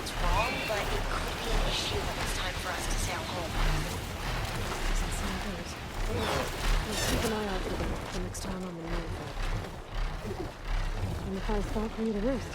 what's wrong, but it could be an issue when it's time for us to sail home. Doesn't sound good. We'll keep an eye out for them the next time I'm in the mood. And if I spot for you to roost.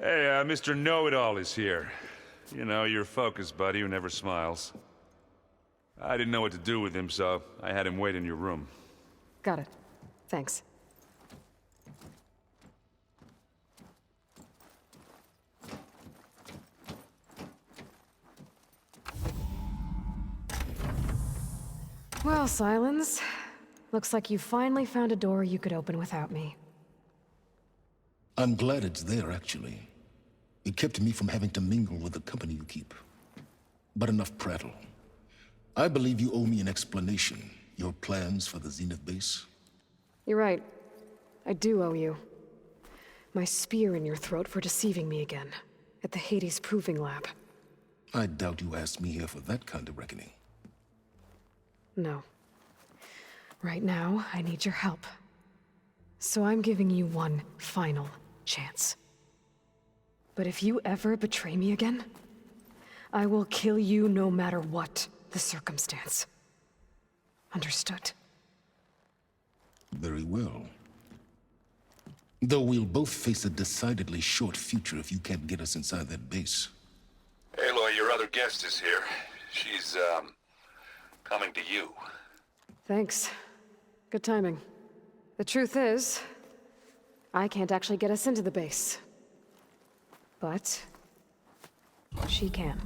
Hey, Mr. Know-It-All is here. You know, your focus buddy who never smiles. I didn't know what to do with him, so I had him wait in your room. Got it. Thanks. Well, Sylens. Looks like you finally found a door you could open without me. I'm glad it's there, actually. It kept me from having to mingle with the company you keep. But enough prattle. I believe you owe me an explanation. Your plans for the Zenith base? You're right. I do owe you. My spear in your throat for deceiving me again. At the Hades Proving Lab. I doubt you asked me here for that kind of reckoning. No. Right now, I need your help. So I'm giving you one final chance. But if you ever betray me again, I will kill you no matter what the circumstance. Understood? Very well. Though we'll both face a decidedly short future if you can't get us inside that base. Aloy, your other guest is here. She's, coming to you. Thanks. Good timing. The truth is, I can't actually get us into the base. But she can.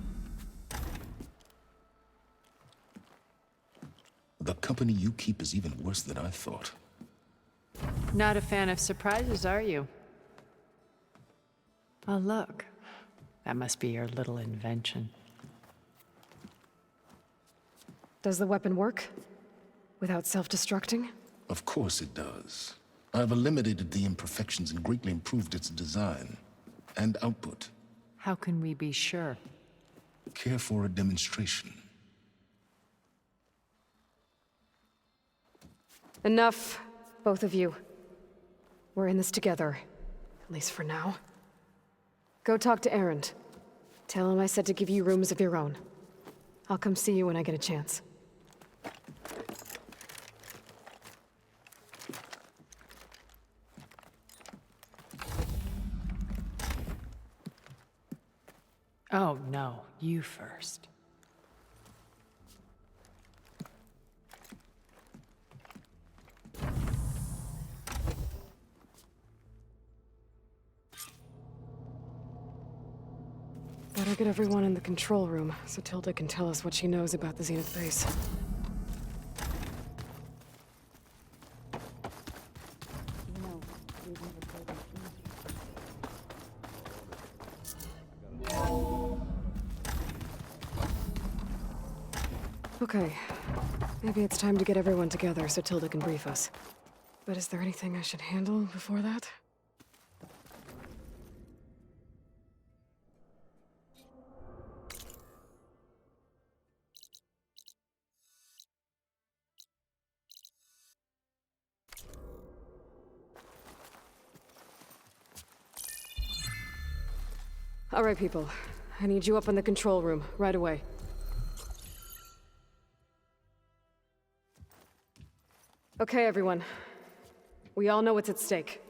The company you keep is even worse than I thought. Not a fan of surprises, are you? Oh, look. That must be your little invention. Does the weapon work? Without self-destructing? Of course it does. I've eliminated the imperfections and greatly improved its design and output. How can we be sure? Care for a demonstration? Enough, both of you. We're in this together, at least for now. Go talk to Erend. Tell him I said to give you rooms of your own. I'll come see you when I get a chance. Oh, no. You first. Better get everyone in the control room, so Tilda can tell us what she knows about the Zenith base. Okay. Maybe it's time to get everyone together so Tilda can brief us. But is there anything I should handle before that? All right, people. I need you up in the control room, right away. Okay, everyone. We all know what's at stake.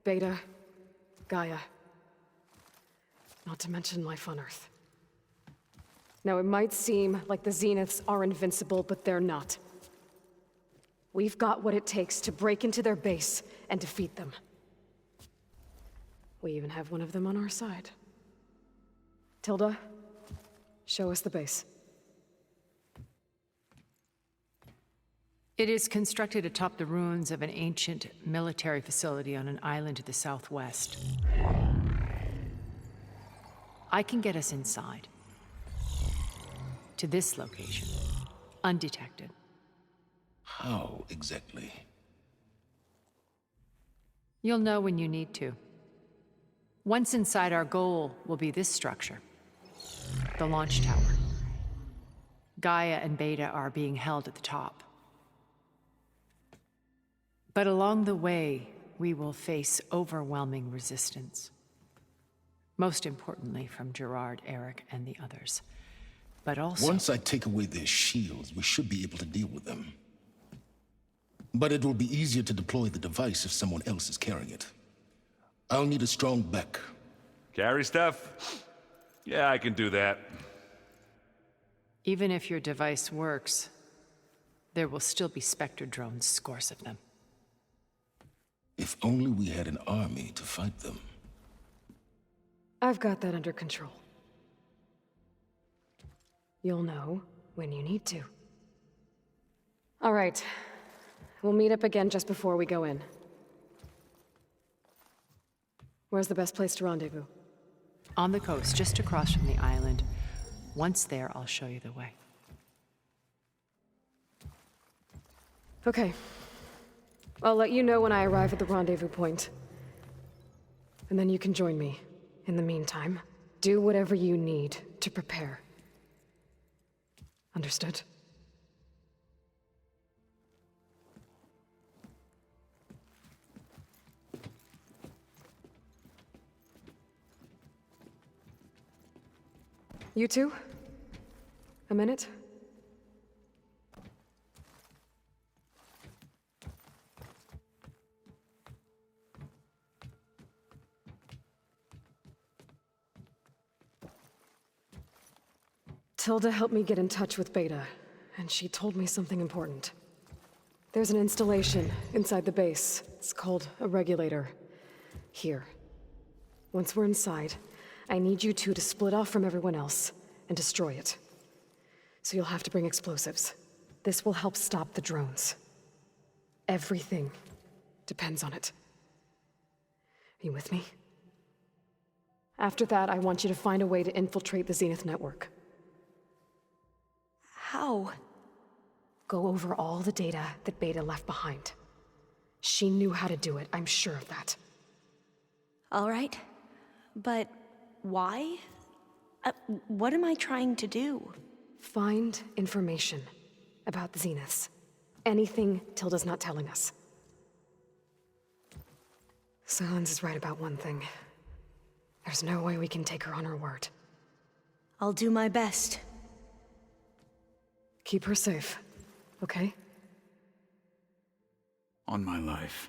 Beta, Gaia. Not to mention life on Earth. Now, it might seem like the Zeniths are invincible, but they're not. We've got what it takes to break into their base and defeat them. We even have one of them on our side. Tilda, show us the base. It is constructed atop the ruins of an ancient military facility on an island to the southwest. I can get us inside. To this location. Undetected. How exactly? You'll know when you need to. Once inside, our goal will be this structure. The launch tower. Gaia and Beta are being held at the top. But along the way, we will face overwhelming resistance. Most importantly from Gerard, Eric, and the others. But also... Once I take away their shields, we should be able to deal with them. But it will be easier to deploy the device if someone else is carrying it. I'll need a strong back. Carry stuff? Yeah, I can do that. Even if your device works, there will still be Spectre drones, scores of them. If only we had an army to fight them. I've got that under control. You'll know when you need to. All right. We'll meet up again just before we go in. Where's the best place to rendezvous? On the coast, just across from the island. Once there, I'll show you the way. Okay. I'll let you know when I arrive at the rendezvous point. And then you can join me. In the meantime, do whatever you need to prepare. Understood? You two? A minute? Tilda helped me get in touch with Beta, and she told me something important. There's an installation inside the base. It's called a regulator. Here. Once we're inside, I need you two to split off from everyone else and destroy it. So you'll have to bring explosives. This will help stop the drones. Everything depends on it. Are you with me? After that, I want you to find a way to infiltrate the Zenith network. How? Go over all the data that Beta left behind. She knew how to do it, I'm sure of that. All right. But why? What am I trying to do? Find information about the Zeniths. Anything Tilda's not telling us. Sylens is right about one thing. There's no way we can take her on her word. I'll do my best. Keep her safe, okay? On my life.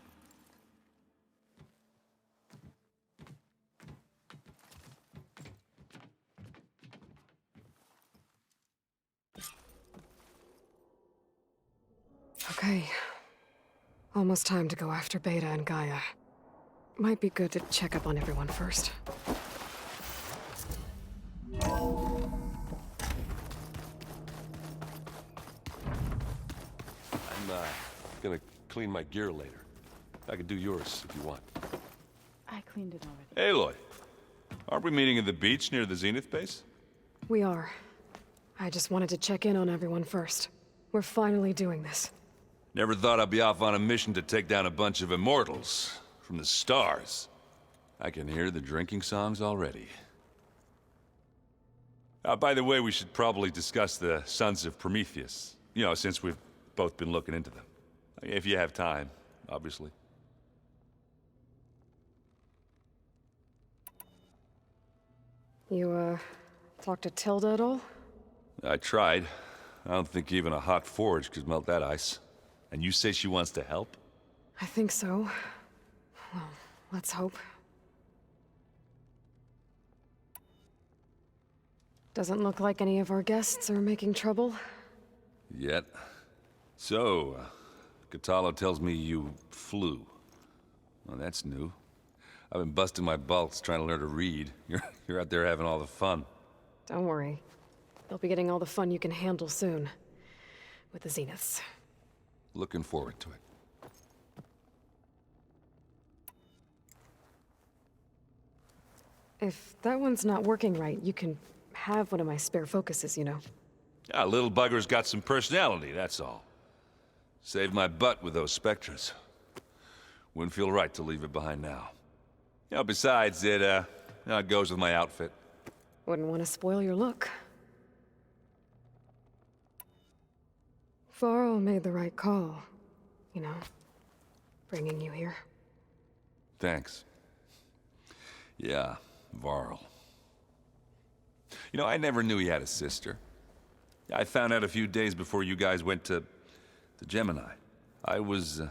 Okay. Almost time to go after Beta and Gaia. Might be good to check up on everyone first. I'm gonna clean my gear later. I can do yours if you want. I cleaned it already. Aloy, aren't we meeting at the beach near the Zenith base? We are. I just wanted to check in on everyone first. We're finally doing this. Never thought I'd be off on a mission to take down a bunch of immortals from the stars. I can hear the drinking songs already. By the way, we should probably discuss the Sons of Prometheus. You know, since we've both been looking into them. If you have time, obviously. You, talked to Tilda at all? I tried. I don't think even a hot forge could melt that ice. And you say she wants to help? I think so. Well, let's hope. Doesn't look like any of our guests are making trouble. Yet. So, Katala tells me you flew. Well, that's new. I've been busting my balls trying to learn to read. You're out there having all the fun. Don't worry. You'll be getting all the fun you can handle soon. With the Zeniths. Looking forward to it. If that one's not working right, you can have one of my spare focuses, you know. Yeah, little bugger's got some personality, that's all. Saved my butt with those specters. Wouldn't feel right to leave it behind now. You know, besides, it goes with my outfit. Wouldn't want to spoil your look. Varl made the right call. You know, bringing you here. Thanks. Yeah, Varl. You know, I never knew he had a sister. I found out a few days before you guys went to Gemini. I was,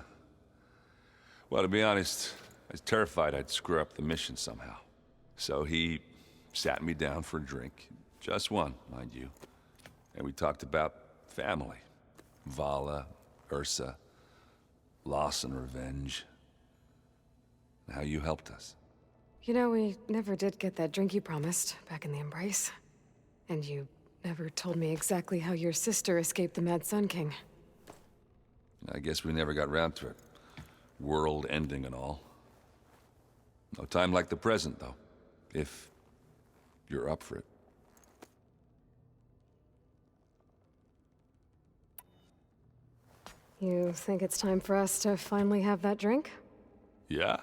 well, to be honest, I was terrified I'd screw up the mission somehow. So he sat me down for a drink. Just one, mind you. And we talked about family. Vala, Ursa, loss and revenge. And how you helped us. You know, we never did get that drink you promised back in the Embrace. And you never told me exactly how your sister escaped the Mad Sun King. I guess we never got round to it. World ending and all. No time like the present, though. If you're up for it. You think it's time for us to finally have that drink? Yeah?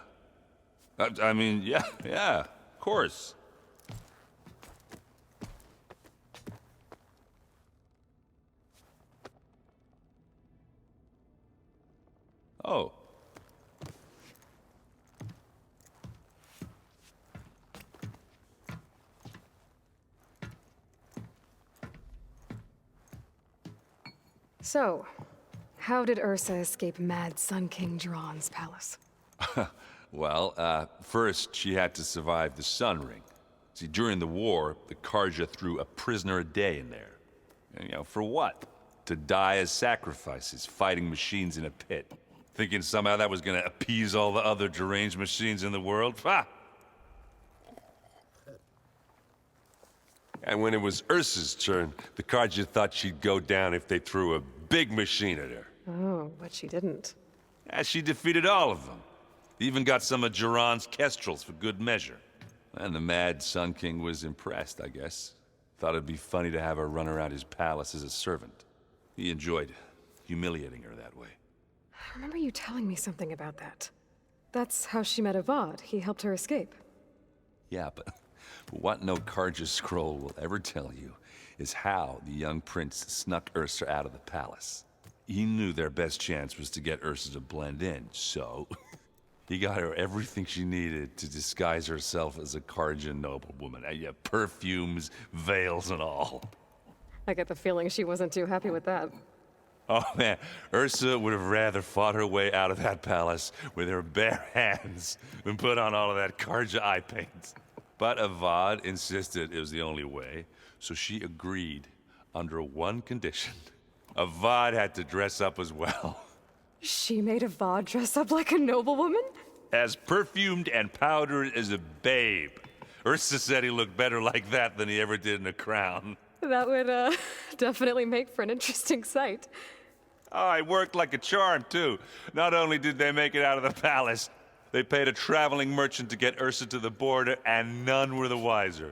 I mean, yeah, of course. Oh. So, how did Ursa escape Mad Sun King Jiran's palace? Well, first she had to survive the Sun Ring. See, during the war, the Karja threw a prisoner a day in there. And, you know, for what? To die as sacrifices, fighting machines in a pit. Thinking somehow that was gonna appease all the other deranged machines in the world? Ha! And when it was Ursa's turn, the Karja thought she'd go down if they threw a big machine at her. Oh, but she didn't. Yeah, she defeated all of them. Even got some of Jiran's kestrels for good measure. And the Mad Sun King was impressed, I guess. Thought it'd be funny to have her run around his palace as a servant. He enjoyed humiliating her that way. I remember you telling me something about that. That's how she met Avad. He helped her escape. Yeah, but what no Karja scroll will ever tell you is how the young prince snuck Ursa out of the palace. He knew their best chance was to get Ursa to blend in, so he got her everything she needed to disguise herself as a Karja noblewoman. Yeah, perfumes, veils, and all. I get the feeling she wasn't too happy with that. Oh man, Ursa would have rather fought her way out of that palace with her bare hands than put on all of that Karja eye paint. But Avad insisted it was the only way, so she agreed under one condition. Avad had to dress up as well. She made Avad dress up like a noblewoman? As perfumed and powdered as a babe. Ursa said he looked better like that than he ever did in a crown. That would, definitely make for an interesting sight. Oh, it worked like a charm, too. Not only did they make it out of the palace, they paid a traveling merchant to get Ursa to the border, and none were the wiser.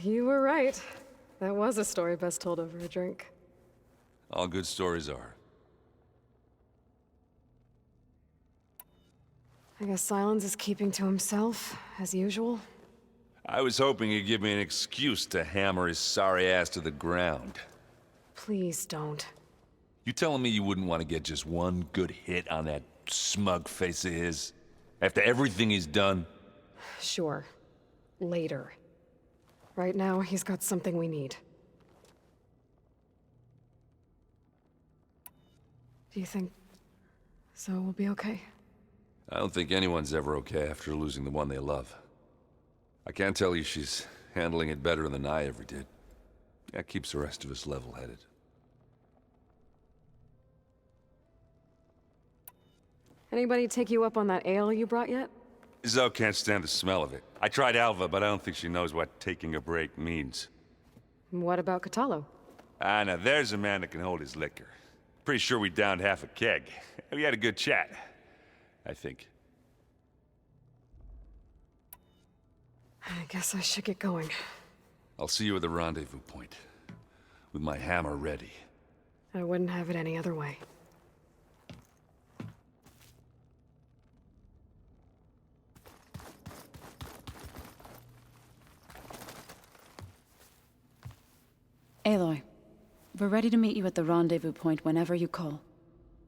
You were right. That was a story best told over a drink. All good stories are. I guess Sylens is keeping to himself, as usual. I was hoping he'd give me an excuse to hammer his sorry ass to the ground. Please don't. You telling me you wouldn't want to get just one good hit on that smug face of his? After everything he's done? Sure. Later. Right now, he's got something we need. Do you think Zoe will be okay? I don't think anyone's ever okay after losing the one they love. I can't tell you she's handling it better than I ever did. That keeps the rest of us level-headed. Anybody take you up on that ale you brought yet? Zoe can't stand the smell of it. I tried Alva, but I don't think she knows what taking a break means. What about Kotallo? Ah, now there's a man that can hold his liquor. Pretty sure we downed half a keg. We had a good chat, I think. I guess I should get going. I'll see you at the rendezvous point, with my hammer ready. I wouldn't have it any other way. Aloy, we're ready to meet you at the rendezvous point whenever you call.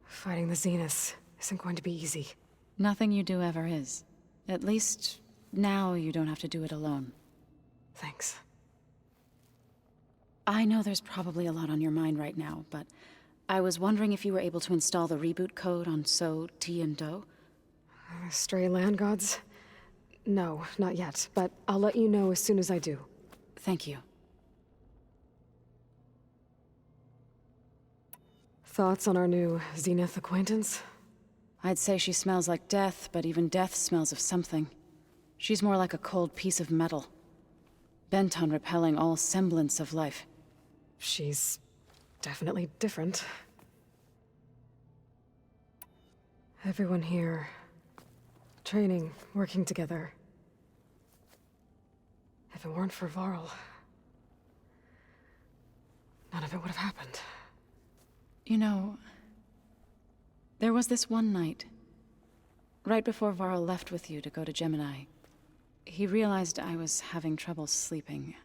Fighting the Zeniths isn't going to be easy. Nothing you do ever is. At least, now you don't have to do it alone. Thanks. I know there's probably a lot on your mind right now, but I was wondering if you were able to install the reboot code on So, T, and Do? Stray land gods? No, not yet, but I'll let you know as soon as I do. Thank you. Thoughts on our new Zenith acquaintance? I'd say she smells like death, but even death smells of something. She's more like a cold piece of metal, bent on repelling all semblance of life. She's definitely different. Everyone here, training, working together. If it weren't for Varl, none of it would have happened. You know, there was this one night, right before Varl left with you to go to Gemini. He realized I was having trouble sleeping.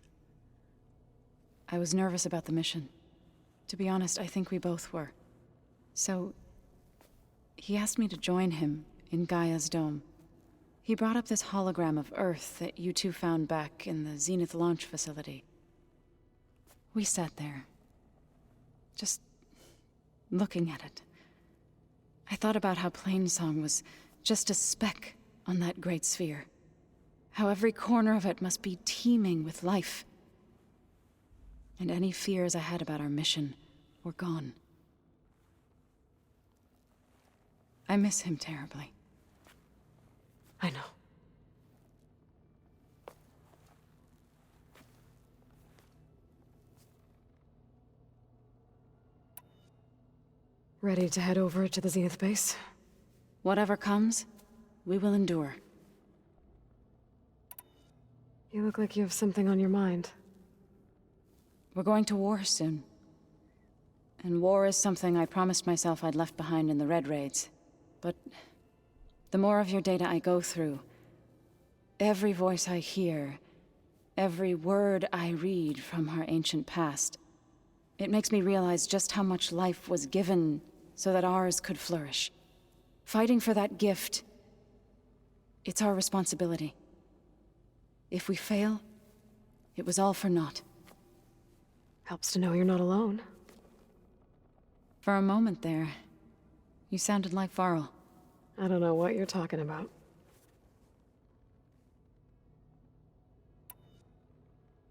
I was nervous about the mission. To be honest, I think we both were. So, he asked me to join him in Gaia's dome. He brought up this hologram of Earth that you two found back in the Zenith launch facility. We sat there, just looking at it. I thought about how Plainsong was just a speck on that great sphere. How every corner of it must be teeming with life. And any fears I had about our mission were gone. I miss him terribly. I know. Ready to head over to the Zenith base? Whatever comes, we will endure. You look like you have something on your mind. We're going to war soon. And war is something I promised myself I'd left behind in the Red Raids. But the more of your data I go through, every voice I hear, every word I read from our ancient past, it makes me realize just how much life was given so that ours could flourish. Fighting for that gift, it's our responsibility. If we fail, it was all for naught. Helps to know you're not alone. For a moment there, you sounded like Varl. I don't know what you're talking about.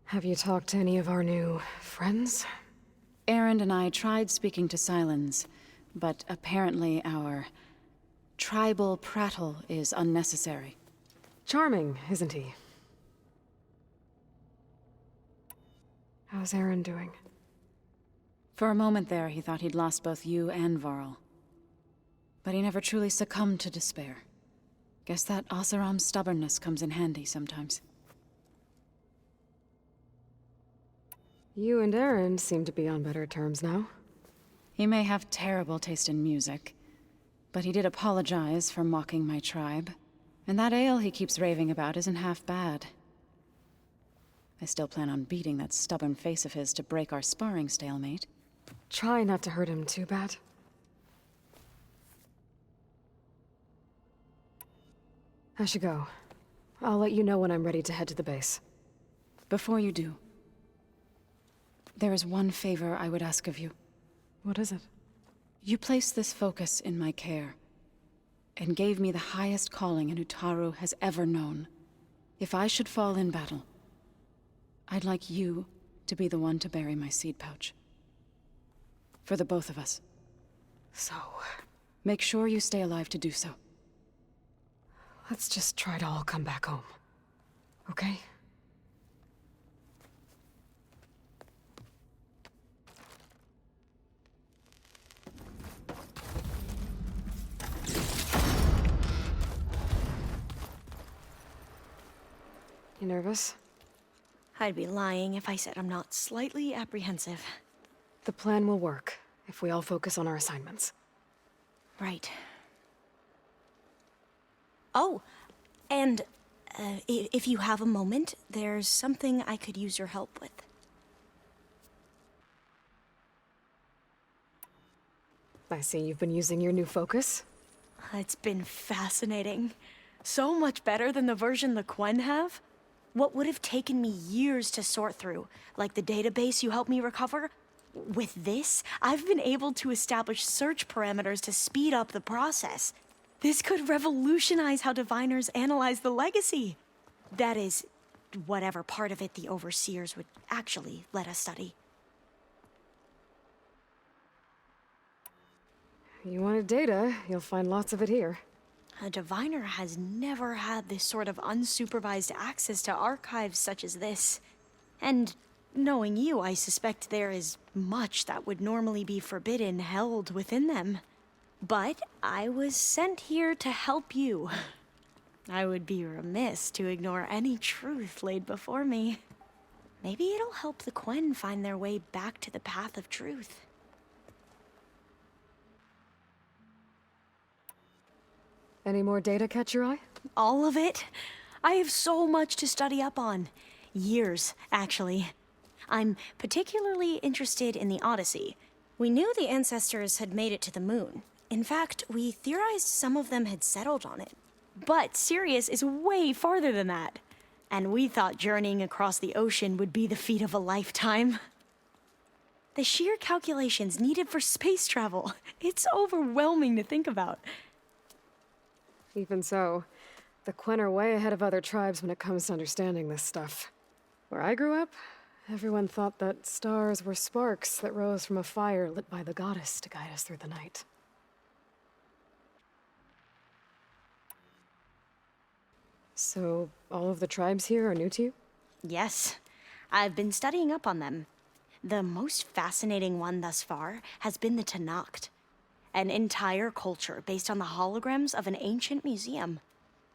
Have you talked to any of our new friends? Erend and I tried speaking to Sylens, but apparently our tribal prattle is unnecessary. Charming, isn't he? How's Erend doing? For a moment there, he thought he'd lost both you and Varl. But he never truly succumbed to despair. Guess that Oseram's stubbornness comes in handy sometimes. You and Erend seem to be on better terms now. He may have terrible taste in music, but he did apologize for mocking my tribe. And that ale he keeps raving about isn't half bad. I still plan on beating that stubborn face of his to break our sparring stalemate. Try not to hurt him too bad. I should go. I'll let you know when I'm ready to head to the base. Before you do, there is one favor I would ask of you. What is it? You placed this focus in my care, and gave me the highest calling an Utaru has ever known. If I should fall in battle, I'd like you to be the one to bury my seed pouch. For the both of us. So, make sure you stay alive to do so. let's just try to all come back home. Okay? You nervous? I'd be lying if I said I'm not slightly apprehensive. The plan will work if we all focus on our assignments. Right. Oh, and if you have a moment, there's something I could use your help with. I see you've been using your new focus. It's been fascinating. So much better than the version the Quen have. What would have taken me years to sort through, like the database you helped me recover, with this, I've been able to establish search parameters to speed up the process. This could revolutionize how diviners analyze the legacy. That is, whatever part of it the overseers would actually let us study. You wanted data, you'll find lots of it here. A diviner has never had this sort of unsupervised access to archives such as this. And knowing you, I suspect there is much that would normally be forbidden held within them. But I was sent here to help you. I would be remiss to ignore any truth laid before me. Maybe it'll help the Quen find their way back to the path of truth. Any more data catch your eye? All of it? I have so much to study up on. Years, actually. I'm particularly interested in the Odyssey. We knew the ancestors had made it to the moon. In fact, we theorized some of them had settled on it. But Sirius is way farther than that. And we thought journeying across the ocean would be the feat of a lifetime. The sheer calculations needed for space travel, it's overwhelming to think about. Even so, the Quen are way ahead of other tribes when it comes to understanding this stuff. Where I grew up, everyone thought that stars were sparks that rose from a fire lit by the goddess to guide us through the night. So, all of the tribes here are new to you? Yes, I've been studying up on them. The most fascinating one thus far has been the Tenakth. An entire culture based on the holograms of an ancient museum.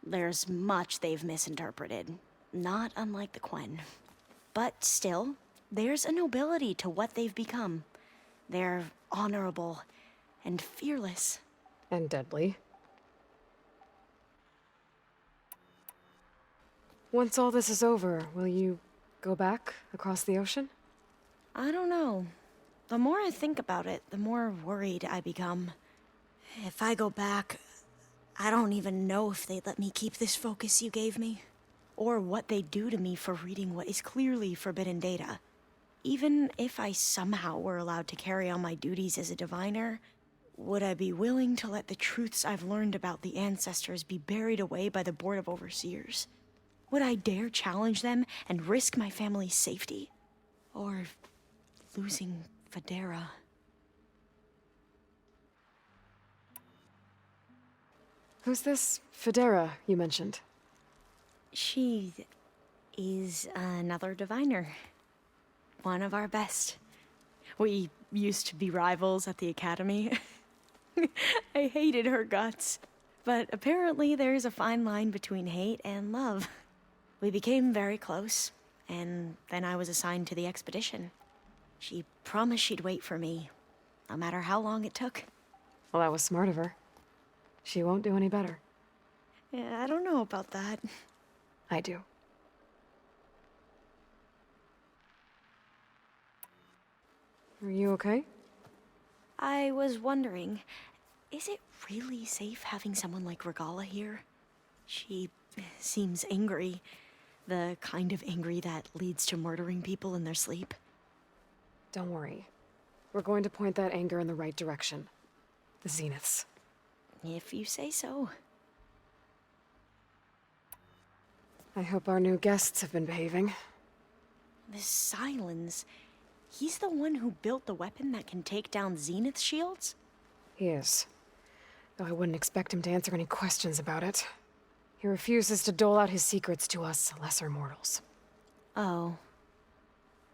There's much they've misinterpreted, not unlike the Quen. But still, there's a nobility to what they've become. They're honorable and fearless. And deadly. Once all this is over, will you go back across the ocean? I don't know. The more I think about it, the more worried I become. If I go back, I don't even know if they'd let me keep this focus you gave me, or what they'd do to me for reading what is clearly forbidden data. Even if I somehow were allowed to carry on my duties as a diviner, would I be willing to let the truths I've learned about the ancestors be buried away by the Board of Overseers? Would I dare challenge them and risk my family's safety? Or losing Federa? Who's this Federa you mentioned? She is another diviner. One of our best. We used to be rivals at the academy. I hated her guts. But apparently there's a fine line between hate and love. We became very close, and then I was assigned to the expedition. She promised she'd wait for me, no matter how long it took. Well, that was smart of her. She won't do any better. Yeah, I don't know about that. I do. Are you okay? I was wondering, is it really safe having someone like Regala here? She seems angry. The kind of angry that leads to murdering people in their sleep. Don't worry. We're going to point that anger in the right direction. The Zeniths. If you say so. I hope our new guests have been behaving. This Sylens, he's the one who built the weapon that can take down Zenith shields? He is. Though I wouldn't expect him to answer any questions about it. He refuses to dole out his secrets to us lesser mortals. Oh.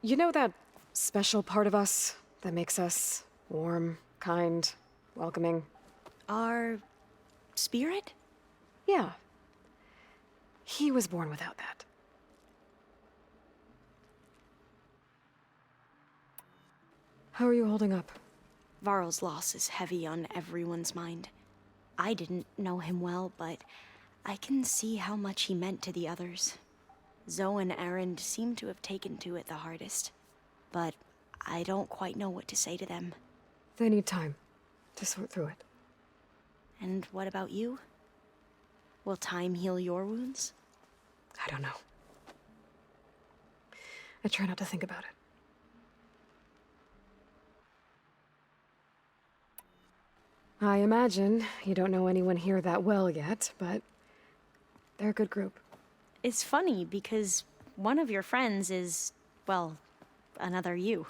You know that special part of us that makes us warm, kind, welcoming? Our spirit? Yeah. He was born without that. How are you holding up? Varl's loss is heavy on everyone's mind. I didn't know him well, but I can see how much he meant to the others. Zoe and Erend seem to have taken to it the hardest, but I don't quite know what to say to them. They need time to sort through it. And what about you? Will time heal your wounds? I don't know. I try not to think about it. I imagine you don't know anyone here that well yet, but they're a good group. It's funny because one of your friends is, well, another you.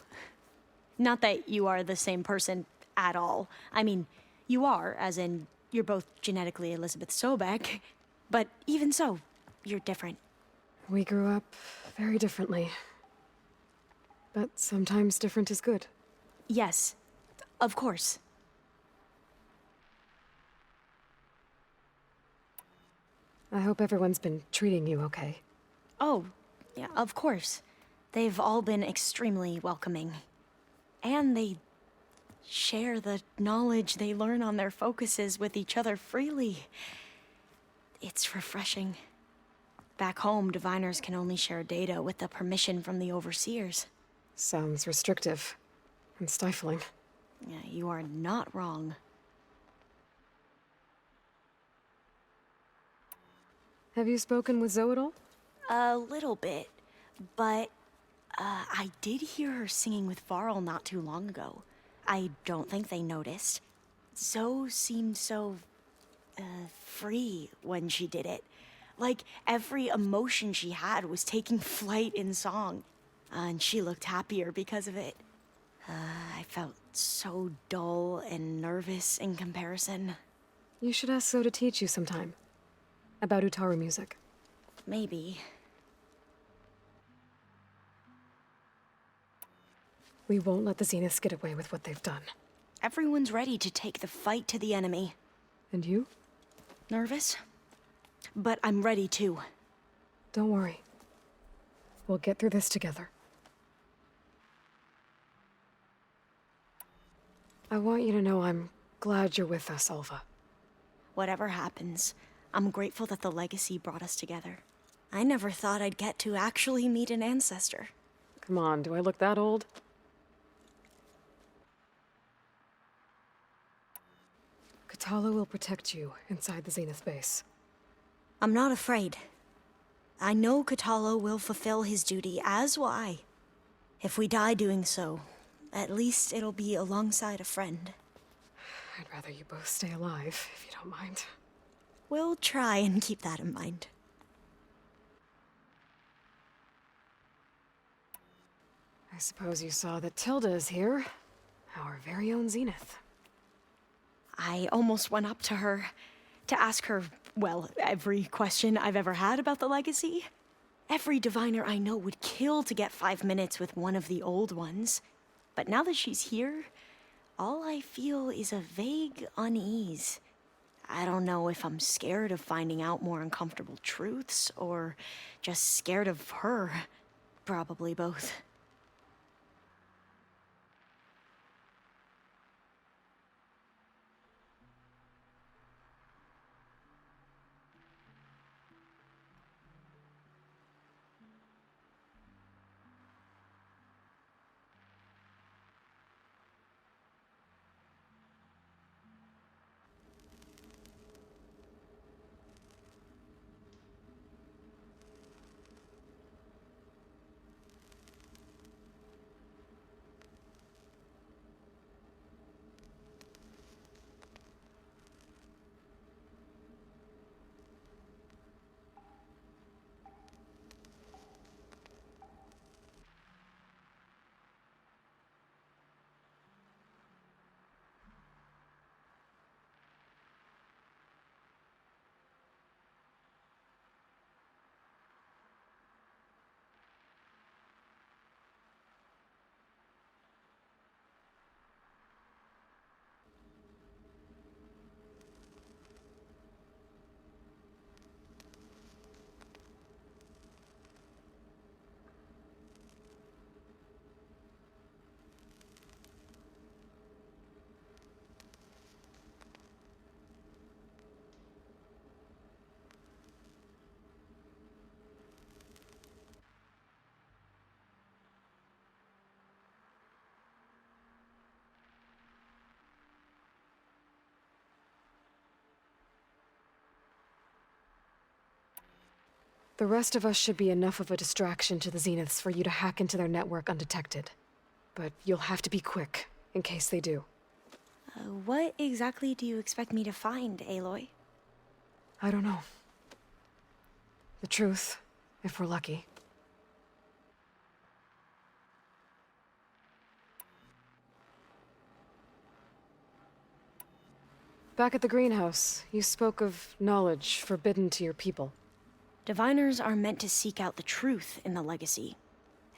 Not that you are the same person at all. I mean, you are, as in, you're both genetically Elizabeth Sobek, but even so, you're different. We grew up very differently. But sometimes different is good. Yes, of course. I hope everyone's been treating you okay. Oh, yeah, of course. They've all been extremely welcoming. And they share the knowledge they learn on their focuses with each other freely. It's refreshing. Back home, diviners can only share data with the permission from the overseers. Sounds restrictive and stifling. Yeah, you are not wrong. Have you spoken with Zoe at all? A little bit, but I did hear her singing with Varl not too long ago. I don't think they noticed. Zoe seemed so, free when she did it. Like every emotion she had was taking flight in song. And she looked happier because of it. I felt so dull and nervous in comparison. You should ask Zoe to teach you sometime. About Utaru music. Maybe. We won't let the Zeniths get away with what they've done. Everyone's ready to take the fight to the enemy. And you? Nervous? But I'm ready too. Don't worry. We'll get through this together. I want you to know I'm glad you're with us, Alva. Whatever happens, I'm grateful that the legacy brought us together. I never thought I'd get to actually meet an ancestor. Come on, do I look that old? Katala will protect you inside the Zenith base. I'm not afraid. I know Katala will fulfill his duty, as will I. If we die doing so, at least it'll be alongside a friend. I'd rather you both stay alive, if you don't mind. We'll try and keep that in mind. I suppose you saw that Tilda is here. Our very own Zenith. I almost went up to her to ask her, well, every question I've ever had about the legacy. Every diviner I know would kill to get 5 minutes with one of the old ones. But now that she's here, all I feel is a vague unease. I don't know if I'm scared of finding out more uncomfortable truths, or just scared of her. Probably both. The rest of us should be enough of a distraction to the Zeniths for you to hack into their network undetected. But you'll have to be quick, in case they do. What exactly do you expect me to find, Aloy? I don't know. The truth, if we're lucky. Back at the greenhouse, you spoke of knowledge forbidden to your people. Diviners are meant to seek out the truth in the legacy,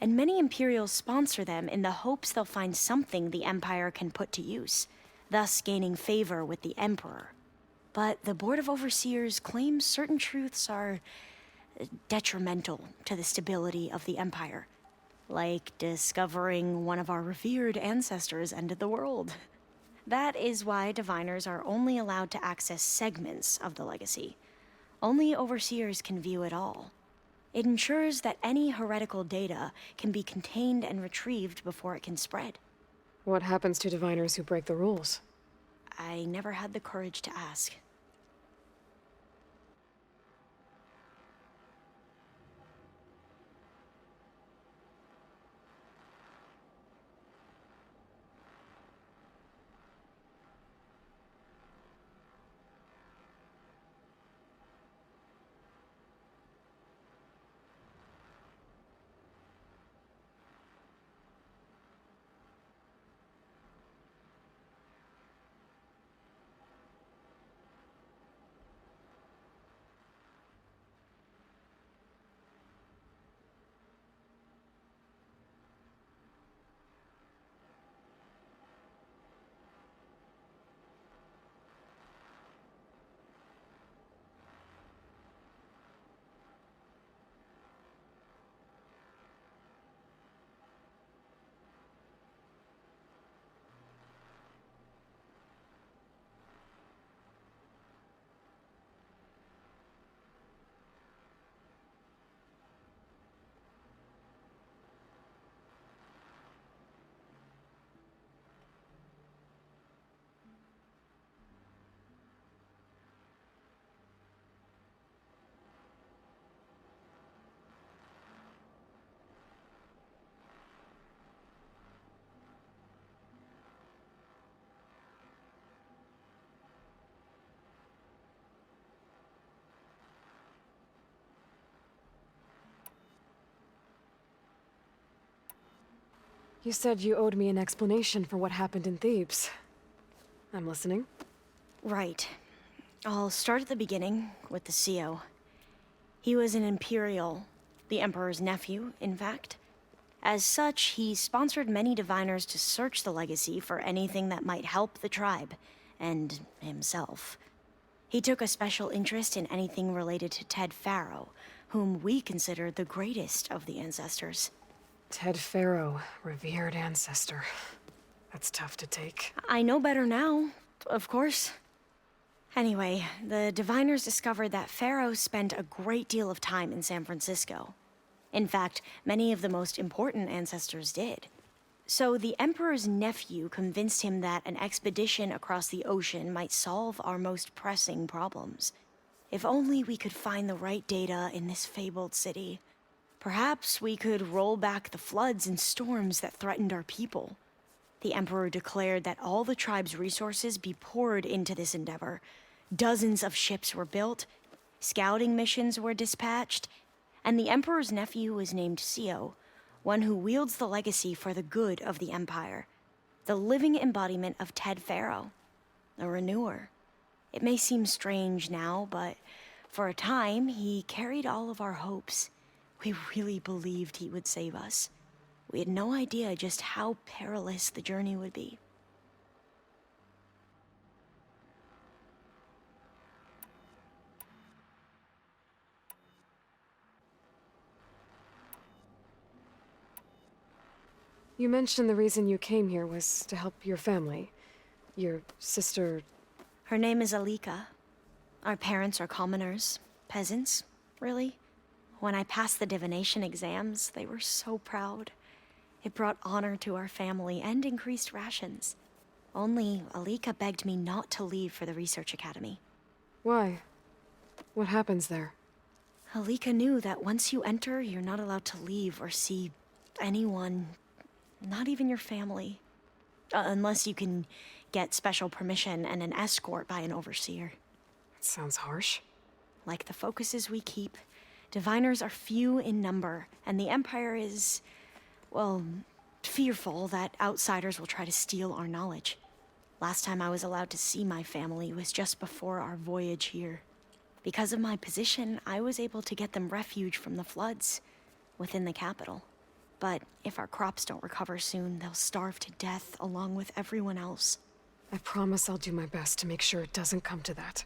and many Imperials sponsor them in the hopes they'll find something the Empire can put to use, thus gaining favor with the Emperor. But the Board of Overseers claims certain truths are detrimental to the stability of the Empire, like discovering one of our revered ancestors ended the world. That is why Diviners are only allowed to access segments of the legacy. Only Overseers can view it all. It ensures that any heretical data can be contained and retrieved before it can spread. What happens to Diviners who break the rules? I never had the courage to ask. You said you owed me an explanation for what happened in Thebes. I'm listening. Right. I'll start at the beginning with the CO. He was an Imperial, the Emperor's nephew, in fact. As such, he sponsored many Diviners to search the legacy for anything that might help the tribe, and himself. He took a special interest in anything related to Ted Faro, whom we consider the greatest of the ancestors. Ted Faro, revered ancestor. That's tough to take. I know better now, of course. Anyway, the Diviners discovered that Faro spent a great deal of time in San Francisco. In fact, many of the most important ancestors did. So the Emperor's nephew convinced him that an expedition across the ocean might solve our most pressing problems. If only we could find the right data in this fabled city. Perhaps we could roll back the floods and storms that threatened our people. The Emperor declared that all the tribe's resources be poured into this endeavor. Dozens of ships were built, scouting missions were dispatched, and the Emperor's nephew was named CO, one who wields the legacy for the good of the Empire. The living embodiment of Ted Faro, a renewer. It may seem strange now, but for a time, he carried all of our hopes. We really believed he would save us. We had no idea just how perilous the journey would be. You mentioned the reason you came here was to help your family. Your sister... Her name is Alika. Our parents are commoners, peasants, really. When I passed the divination exams, they were so proud. It brought honor to our family and increased rations. Only Alika begged me not to leave for the research academy. Why? What happens there? Alika knew that once you enter, you're not allowed to leave or see anyone, not even your family. Unless you can get special permission and an escort by an overseer. That sounds harsh. Like the focuses we keep, diviners are few in number, and the Empire is, well, fearful that outsiders will try to steal our knowledge. Last time I was allowed to see my family was just before our voyage here. Because of my position, I was able to get them refuge from the floods within the capital. But if our crops don't recover soon, they'll starve to death along with everyone else. I promise I'll do my best to make sure it doesn't come to that.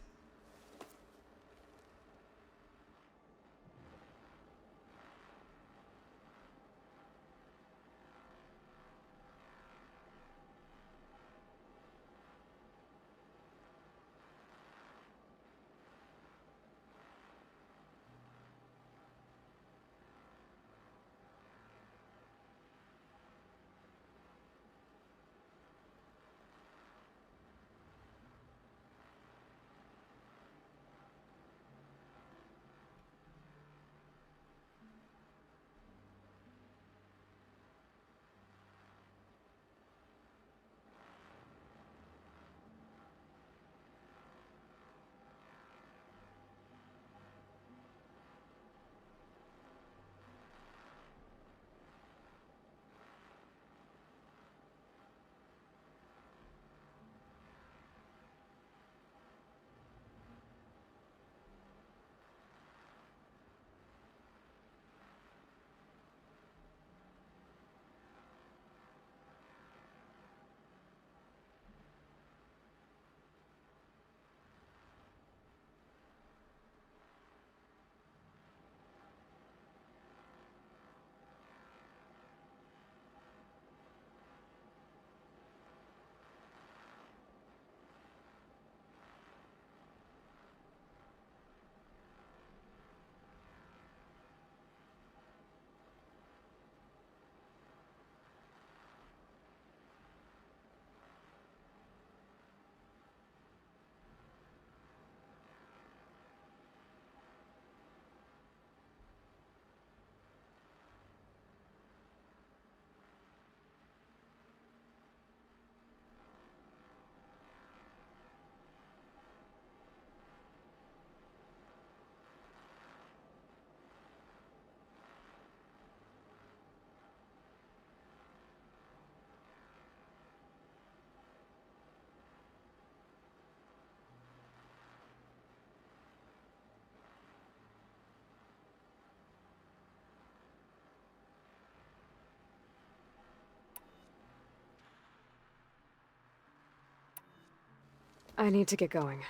I need to get going.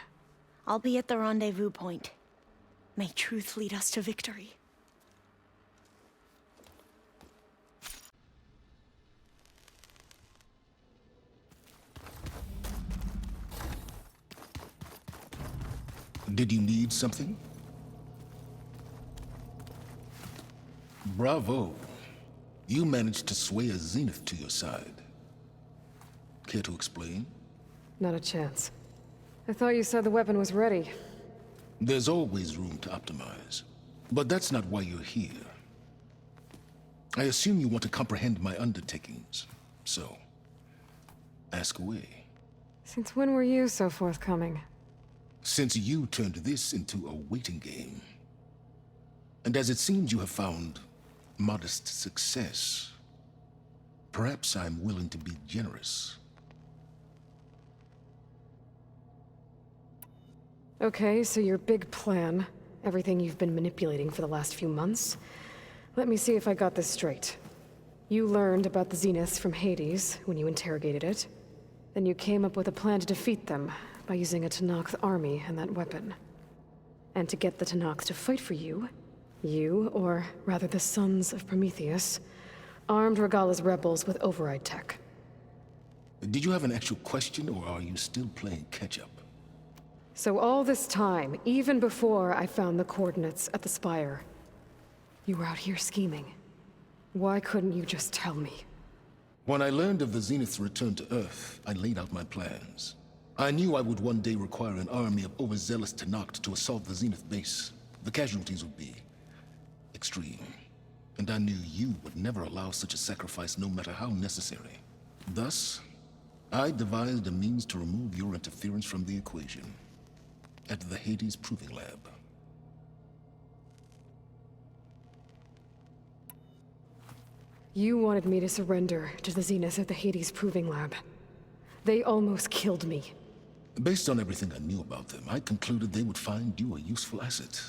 I'll be at the rendezvous point. May truth lead us to victory. Did you need something? Bravo. You managed to sway a Zenith to your side. Care to explain? Not a chance. I thought you said the weapon was ready. There's always room to optimize. But that's not why you're here. I assume you want to comprehend my undertakings. So, ask away. Since when were you so forthcoming? Since you turned this into a waiting game. And as it seems you have found modest success, perhaps I'm willing to be generous. Okay, so your big plan, everything you've been manipulating for the last few months. Let me see if I got this straight. You learned about the Zeniths from Hades when you interrogated it. Then you came up with a plan to defeat them by using a Tenakth army and that weapon. And to get the Tenakth to fight for you, or rather the Sons of Prometheus, armed Regala's rebels with override tech. Did you have an actual question, or are you still playing catch-up? So all this time, even before I found the coordinates at the Spire, you were out here scheming. Why couldn't you just tell me? When I learned of the Zenith's return to Earth, I laid out my plans. I knew I would one day require an army of overzealous Tenakth to assault the Zenith base. the casualties would be extreme. And I knew you would never allow such a sacrifice, no matter how necessary. Thus, I devised a means to remove your interference from the equation at the Hades Proving Lab. You wanted me to surrender to the Zenith at the Hades Proving Lab. They almost killed me. Based on everything I knew about them, I concluded they would find you a useful asset,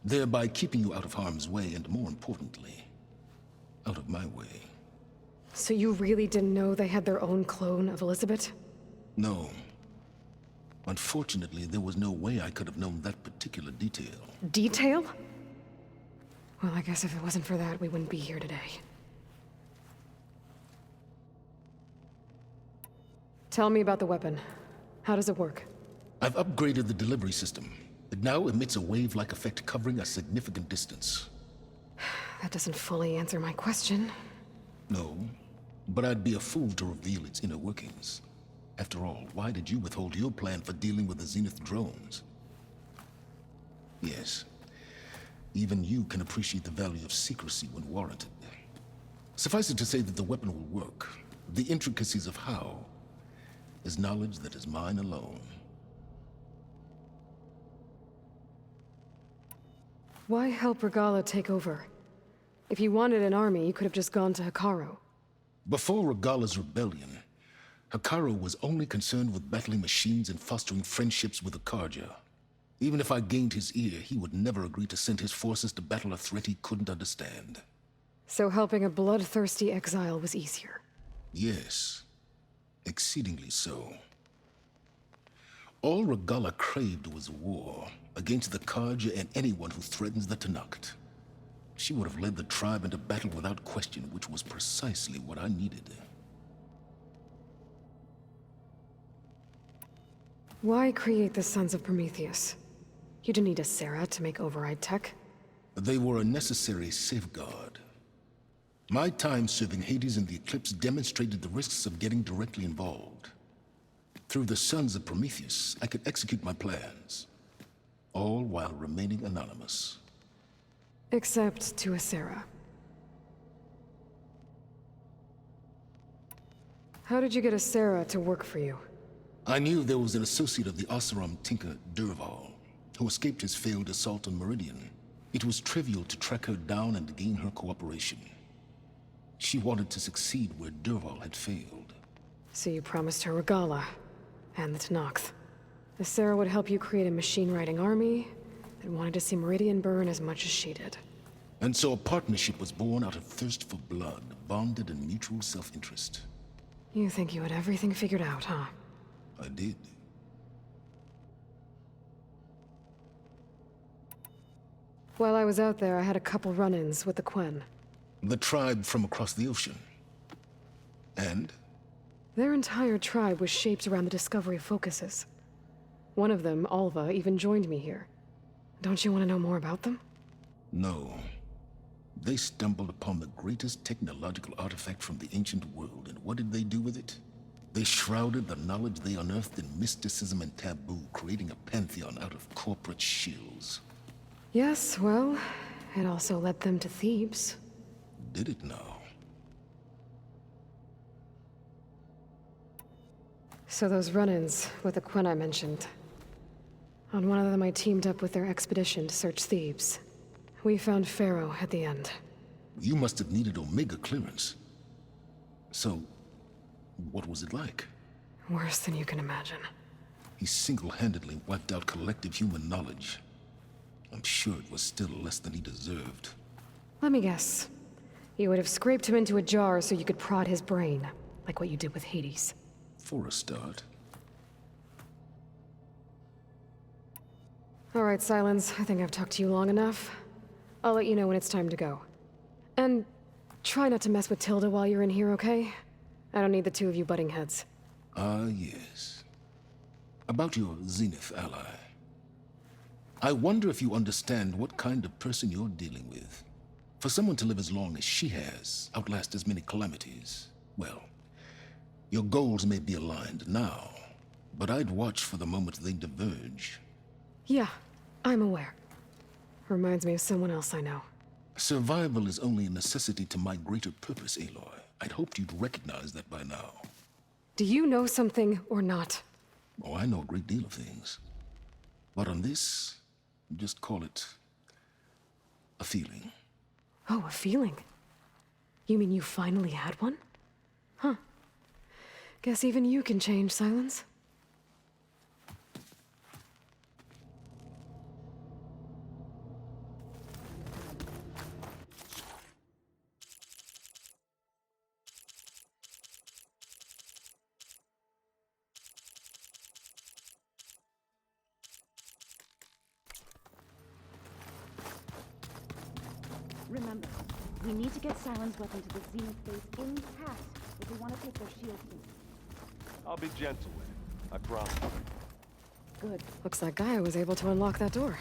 thereby keeping you out of harm's way and, more importantly, out of my way. So you really didn't know they had their own clone of Elizabeth? No. Unfortunately, there was no way I could have known that particular detail. Detail? Well, I guess if it wasn't for that, we wouldn't be here today. Tell me about the weapon. How does it work? I've upgraded the delivery system. It now emits a wave-like effect covering a significant distance. That doesn't fully answer my question. No, but I'd be a fool to reveal its inner workings. After all, why did you withhold your plan for dealing with the Zenith drones? Yes, even you can appreciate the value of secrecy when warranted. Suffice it to say that the weapon will work. The intricacies of how is knowledge that is mine alone. Why help Regala take over? If you wanted an army, you could have just gone to Hekarro. Before Regala's rebellion, Hekarro was only concerned with battling machines and fostering friendships with the Karja. Even if I gained his ear, he would never agree to send his forces to battle a threat he couldn't understand. So helping a bloodthirsty exile was easier. Yes, exceedingly so. All Regala craved was war against the Karja and anyone who threatens the Tenakth. She would have led the tribe into battle without question, which was precisely what I needed. Why create the Sons of Prometheus? You didn't need a Sarah to make override tech. They were a necessary safeguard. My time serving Hades in the Eclipse demonstrated the risks of getting directly involved. Through the Sons of Prometheus, I could execute my plans, all while remaining anonymous. Except to a Sarah. How did you get a Sarah to work for you? I knew there was an associate of the Oseram tinker, Durval, who escaped his failed assault on Meridian. It was trivial to track her down and gain her cooperation. She wanted to succeed where Durval had failed. So you promised her Regala, and the Tenakth. The Sarah would help you create a machine-riding army that wanted to see Meridian burn as much as she did. And so a partnership was born out of thirst for blood, bonded in mutual self-interest. You think you had everything figured out, huh? I did. While I was out there, I had a couple run-ins with the Quen. The tribe from across the ocean. And? Their entire tribe was shaped around the discovery of focuses. One of them, Alva, even joined me here. Don't you want to know more about them? No. They stumbled upon the greatest technological artifact from the ancient world, and what did they do with it? They shrouded the knowledge they unearthed in mysticism and taboo, creating a pantheon out of corporate shills. Yes, well, it also led them to Thebes. Did it now? So those run-ins with the Quen I mentioned. On one of them I teamed up with their expedition to search Thebes. We found Pharaoh at the end. You must have needed Omega clearance. So, what was it like? Worse than you can imagine. He single-handedly wiped out collective human knowledge. I'm sure it was still less than he deserved. Let me guess. You would have scraped him into a jar so you could prod his brain, like what you did with Hades. For a start. All right, Sylens, I think I've talked to you long enough. I'll let you know when it's time to go. And try not to mess with Tilda while you're in here, okay? I don't need the two of you butting heads. Ah, yes. About your Zenith ally. I wonder if you understand what kind of person you're dealing with. For someone to live as long as she has, outlast as many calamities, well, your goals may be aligned now, but I'd watch for the moment they diverge. Yeah, I'm aware. Reminds me of someone else I know. Survival is only a necessity to my greater purpose, Aloy. I'd hoped you'd recognize that by now. Do you know something or not? Oh, I know a great deal of things. But on this, just call it a feeling. Oh, a feeling. You mean you finally had one? Huh. Guess even you can change, Sylens. Remember, we need to get Sylens' weapon to the Zenith base intact if we want to take their shield piece. I'll be gentle with it. I promise. Good. Looks like Gaia was able to unlock that door.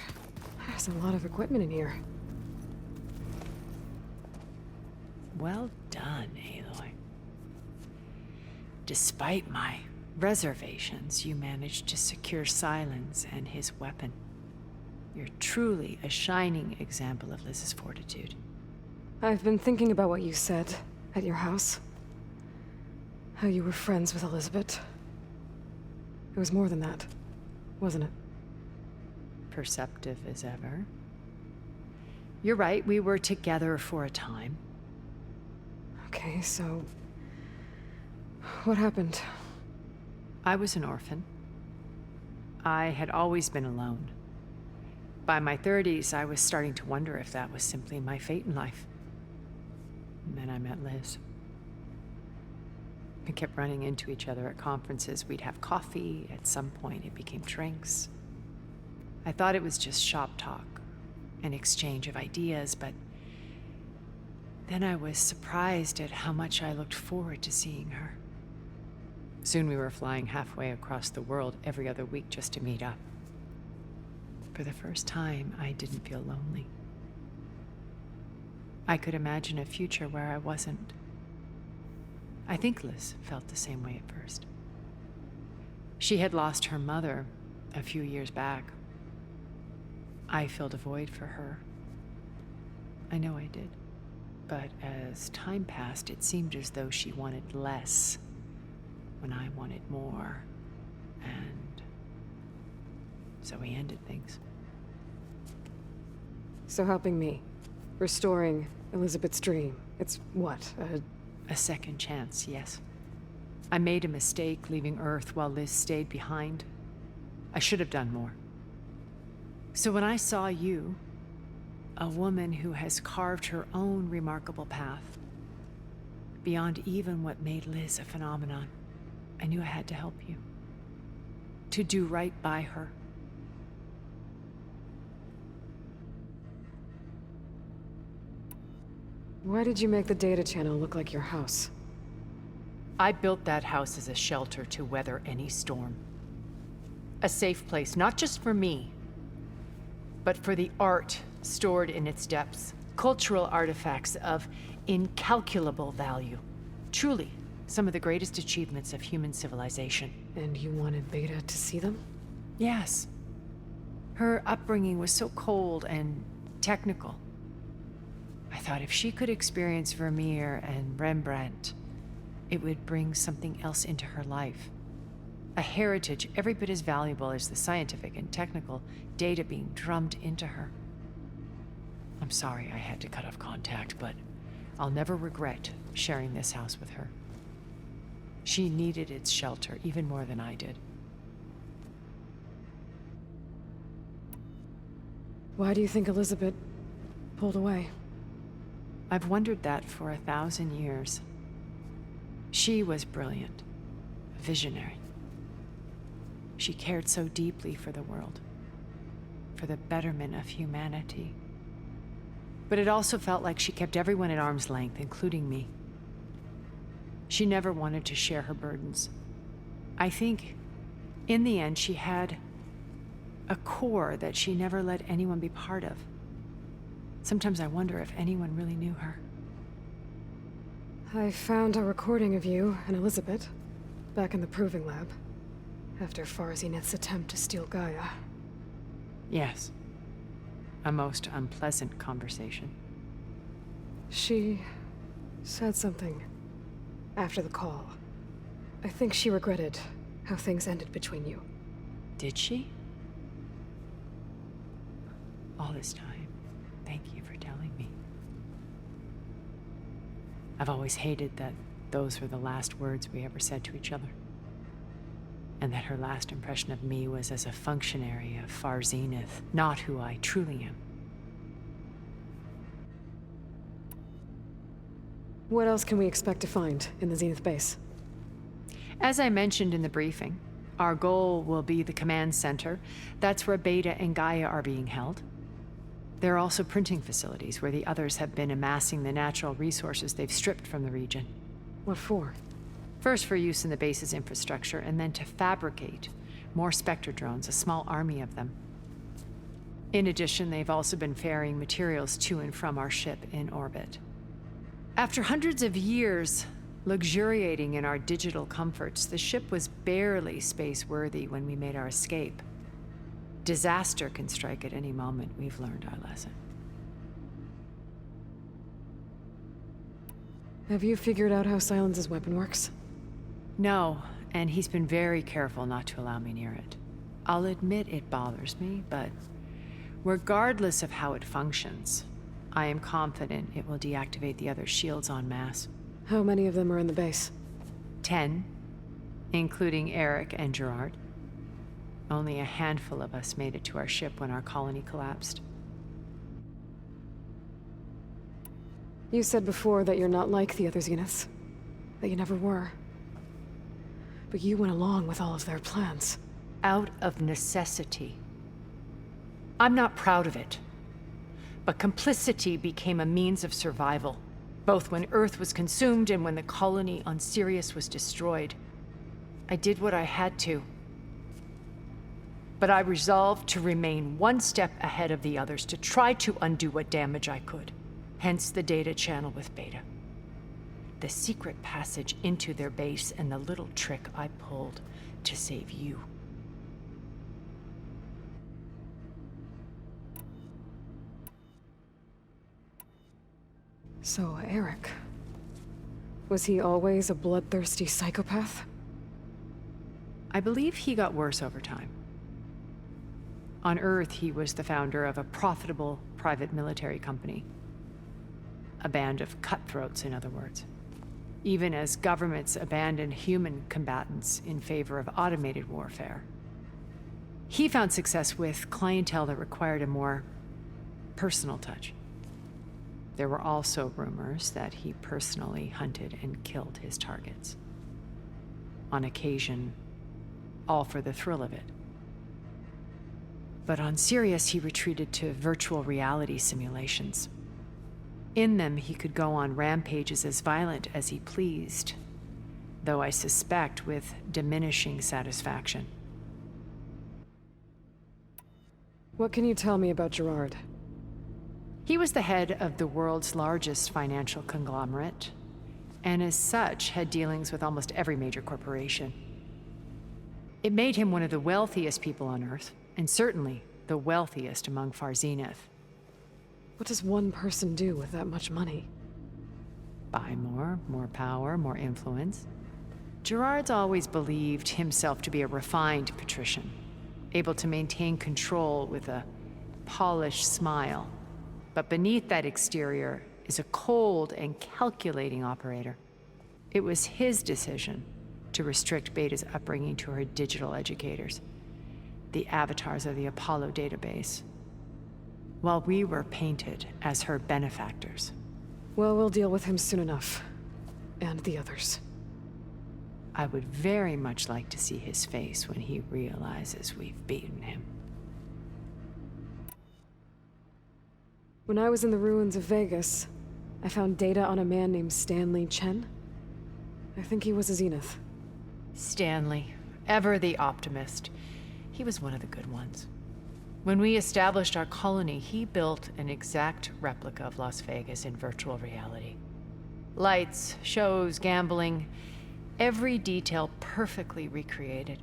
There's a lot of equipment in here. Well done, Aloy. Despite my reservations, you managed to secure Sylens and his weapon. You're truly a shining example of Liz's fortitude. I've been thinking about what you said at your house. How you were friends with Elizabeth. It was more than that, wasn't it? Perceptive as ever. You're right, we were together for a time. Okay, so... what happened? I was an orphan. I had always been alone. By my 30s, I was starting to wonder if that was simply my fate in life. And then I met Liz. We kept running into each other at conferences. We'd have coffee. At some point, it became drinks. I thought it was just shop talk, an exchange of ideas, but then I was surprised at how much I looked forward to seeing her. Soon we were flying halfway across the world every other week just to meet up. For the first time, I didn't feel lonely. I could imagine a future where I wasn't. I think Liz felt the same way at first. She had lost her mother a few years back. I filled a void for her. I know I did. But as time passed, it seemed as though she wanted less when I wanted more. And so we ended things. So helping me. Restoring Elizabeth's dream. It's what, A second chance, yes. I made a mistake leaving Earth while Liz stayed behind. I should have done more. So when I saw you, a woman who has carved her own remarkable path, beyond even what made Liz a phenomenon, I knew I had to help you. To do right by her. Why did you make the data channel look like your house? I built that house as a shelter to weather any storm. A safe place, not just for me, but for the art stored in its depths. Cultural artifacts of incalculable value. Truly, some of the greatest achievements of human civilization. And you wanted Beta to see them? Yes. Her upbringing was so cold and technical. I thought if she could experience Vermeer and Rembrandt, it would bring something else into her life. A heritage every bit as valuable as the scientific and technical data being drummed into her. I'm sorry I had to cut off contact, but I'll never regret sharing this house with her. She needed its shelter even more than I did. Why do you think Elizabeth pulled away? I've wondered that for 1,000 years. She was brilliant, a visionary. She cared so deeply for the world, for the betterment of humanity. But it also felt like she kept everyone at arm's length, including me. She never wanted to share her burdens. I think, in the end, she had a core that she never let anyone be part of. Sometimes I wonder if anyone really knew her. I found a recording of you and Elizabeth back in the proving lab after Farzineth's attempt to steal Gaia. Yes. A most unpleasant conversation. She said something after the call. I think she regretted how things ended between you. Did she? All this time, thank you for telling me. I've always hated that those were the last words we ever said to each other. And that her last impression of me was as a functionary of Far Zenith, not who I truly am. What else can we expect to find in the Zenith base? As I mentioned in the briefing, our goal will be the command center. That's where Beta and Gaia are being held. There are also printing facilities where the others have been amassing the natural resources they've stripped from the region. What for? First for use in the base's infrastructure, and then to fabricate more Spectre drones, a small army of them. In addition, they've also been ferrying materials to and from our ship in orbit. After hundreds of years luxuriating in our digital comforts, the ship was barely space-worthy when we made our escape. Disaster can strike at any moment. We've learned our lesson. Have you figured out how Sylens' weapon works? No, and he's been very careful not to allow me near it. I'll admit it bothers me, but regardless of how it functions, I am confident it will deactivate the other shields en masse. How many of them are in the base? 10, including Eric and Gerard. Only a handful of us made it to our ship when our colony collapsed. You said before that you're not like the other Zeniths. That you never were. But you went along with all of their plans. Out of necessity. I'm not proud of it. But complicity became a means of survival, both when Earth was consumed and when the colony on Sirius was destroyed. I did what I had to. But I resolved to remain one step ahead of the others, to try to undo what damage I could. Hence the data channel with Beta. The secret passage into their base and the little trick I pulled to save you. So, Eric. Was he always a bloodthirsty psychopath? I believe he got worse over time. On Earth, he was the founder of a profitable private military company. A band of cutthroats, in other words. Even as governments abandoned human combatants in favor of automated warfare. He found success with clientele that required a more personal touch. There were also rumors that he personally hunted and killed his targets. On occasion, all for the thrill of it. But on Sirius, he retreated to virtual reality simulations. In them, he could go on rampages as violent as he pleased, though I suspect with diminishing satisfaction. What can you tell me about Gerard? He was the head of the world's largest financial conglomerate, and as such, had dealings with almost every major corporation. It made him one of the wealthiest people on Earth, and certainly the wealthiest among Far Zenith. What does one person do with that much money? Buy more power, more influence. Gerard's always believed himself to be a refined patrician, able to maintain control with a polished smile. But beneath that exterior is a cold and calculating operator. It was his decision to restrict Beta's upbringing to her digital educators, the avatars of the Apollo database, while we were painted as her benefactors. Well, we'll deal with him soon enough. And the others. I would very much like to see his face when he realizes we've beaten him. When I was in the ruins of Vegas, I found data on a man named Stanley Chen. I think he was a Zenith. Stanley, ever the optimist. He was one of the good ones. When we established our colony, he built an exact replica of Las Vegas in virtual reality. Lights, shows, gambling, every detail perfectly recreated.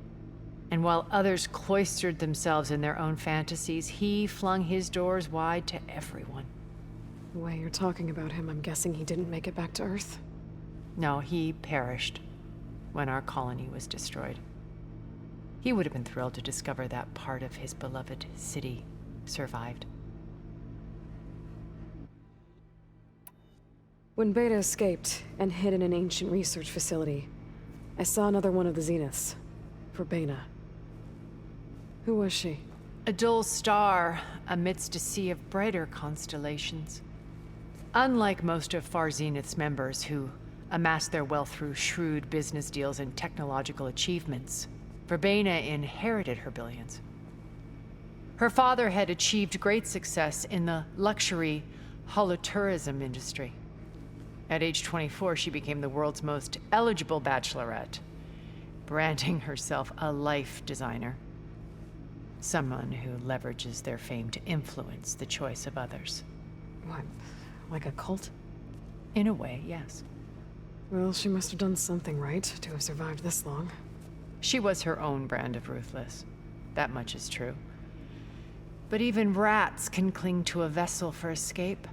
And while others cloistered themselves in their own fantasies, he flung his doors wide to everyone. The way you're talking about him, I'm guessing he didn't make it back to Earth? No, he perished when our colony was destroyed. He would have been thrilled to discover that part of his beloved city survived. When Beta escaped and hid in an ancient research facility, I saw another one of the Zeniths. ForBidden. Who was she? A dull star amidst a sea of brighter constellations. Unlike most of Far Zenith's members who amassed their wealth through shrewd business deals and technological achievements, ForBidden inherited her billions. Her father had achieved great success in the luxury holotourism industry. At age 24, she became the world's most eligible bachelorette, branding herself a life designer. Someone who leverages their fame to influence the choice of others. What, like a cult? In a way, yes. Well, she must have done something right to have survived this long. She was her own brand of ruthless. That much is true. But even rats can cling to a vessel for escape.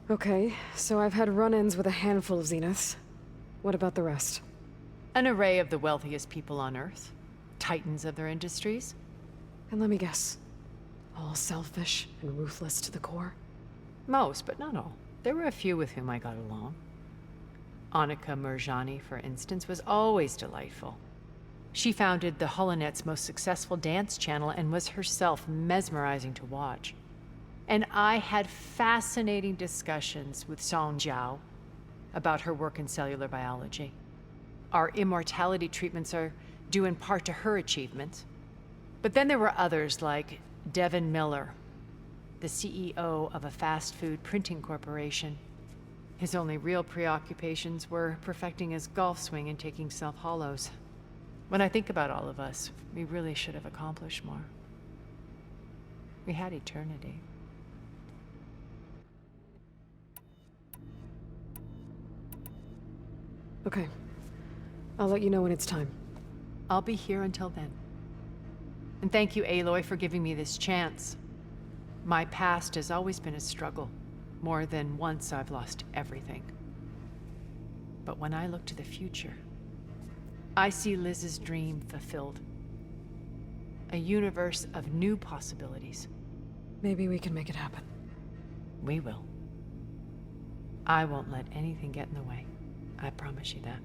Okay, so I've had run-ins with a handful of Zeniths. What about the rest? An array of the wealthiest people on Earth. Titans of their industries. And let me guess. All selfish and ruthless to the core? Most, but not all. There were a few with whom I got along. Annika Murjani, for instance, was always delightful. She founded the Holonet's most successful dance channel and was herself mesmerizing to watch. And I had fascinating discussions with Song Jiao about her work in cellular biology. Our immortality treatments are due in part to her achievements. But then there were others like Devin Miller, the CEO of a fast food printing corporation. His only real preoccupations were perfecting his golf swing and taking self-hollows. When I think about all of us, we really should have accomplished more. We had eternity. Okay. I'll let you know when it's time. I'll be here until then. And thank you, Aloy, for giving me this chance. My past has always been a struggle. More than once I've lost everything. But when I look to the future, I see Liz's dream fulfilled. A universe of new possibilities. Maybe we can make it happen. We will. I won't let anything get in the way. I promise you that.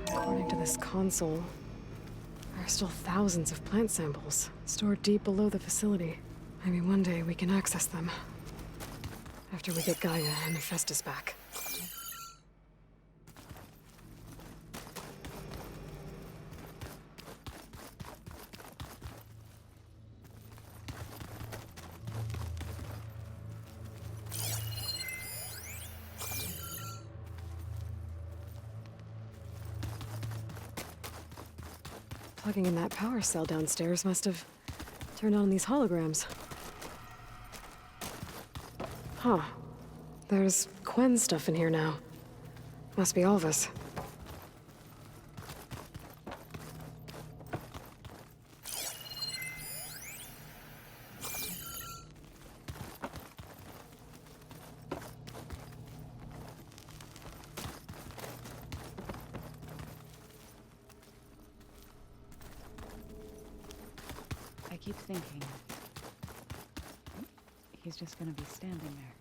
According to this console, there are still thousands of plant samples stored deep below the facility. Maybe one day we can access them. After we get Gaia and Festus back. Plugging in that power cell downstairs must have turned on these holograms. Huh. There's Quen's stuff in here now. Must be Alva's. I keep thinking he's just gonna be standing there.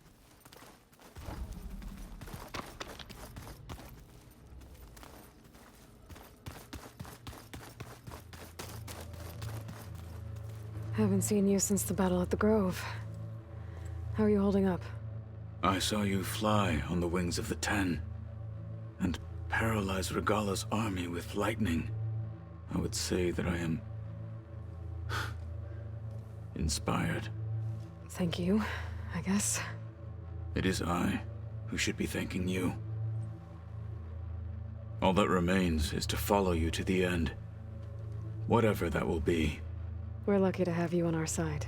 Haven't seen you since the battle at the Grove. How are you holding up? I saw you fly on the wings of the Ten, and paralyze Regala's army with lightning. I would say that I am inspired. Thank you, I guess. It is I who should be thanking you. All that remains is to follow you to the end. Whatever that will be. We're lucky to have you on our side.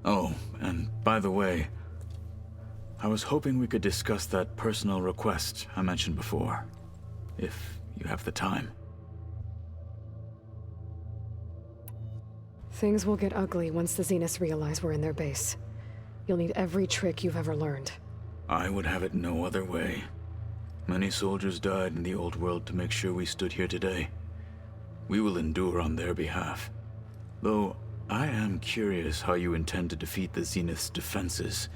Oh, and by the way, I was hoping we could discuss that personal request I mentioned before, if you have the time. Things will get ugly once the Zeniths realize we're in their base. You'll need every trick you've ever learned. I would have it no other way. Many soldiers died in the old world to make sure we stood here today. We will endure on their behalf. Though, I am curious how you intend to defeat the Zenith's defenses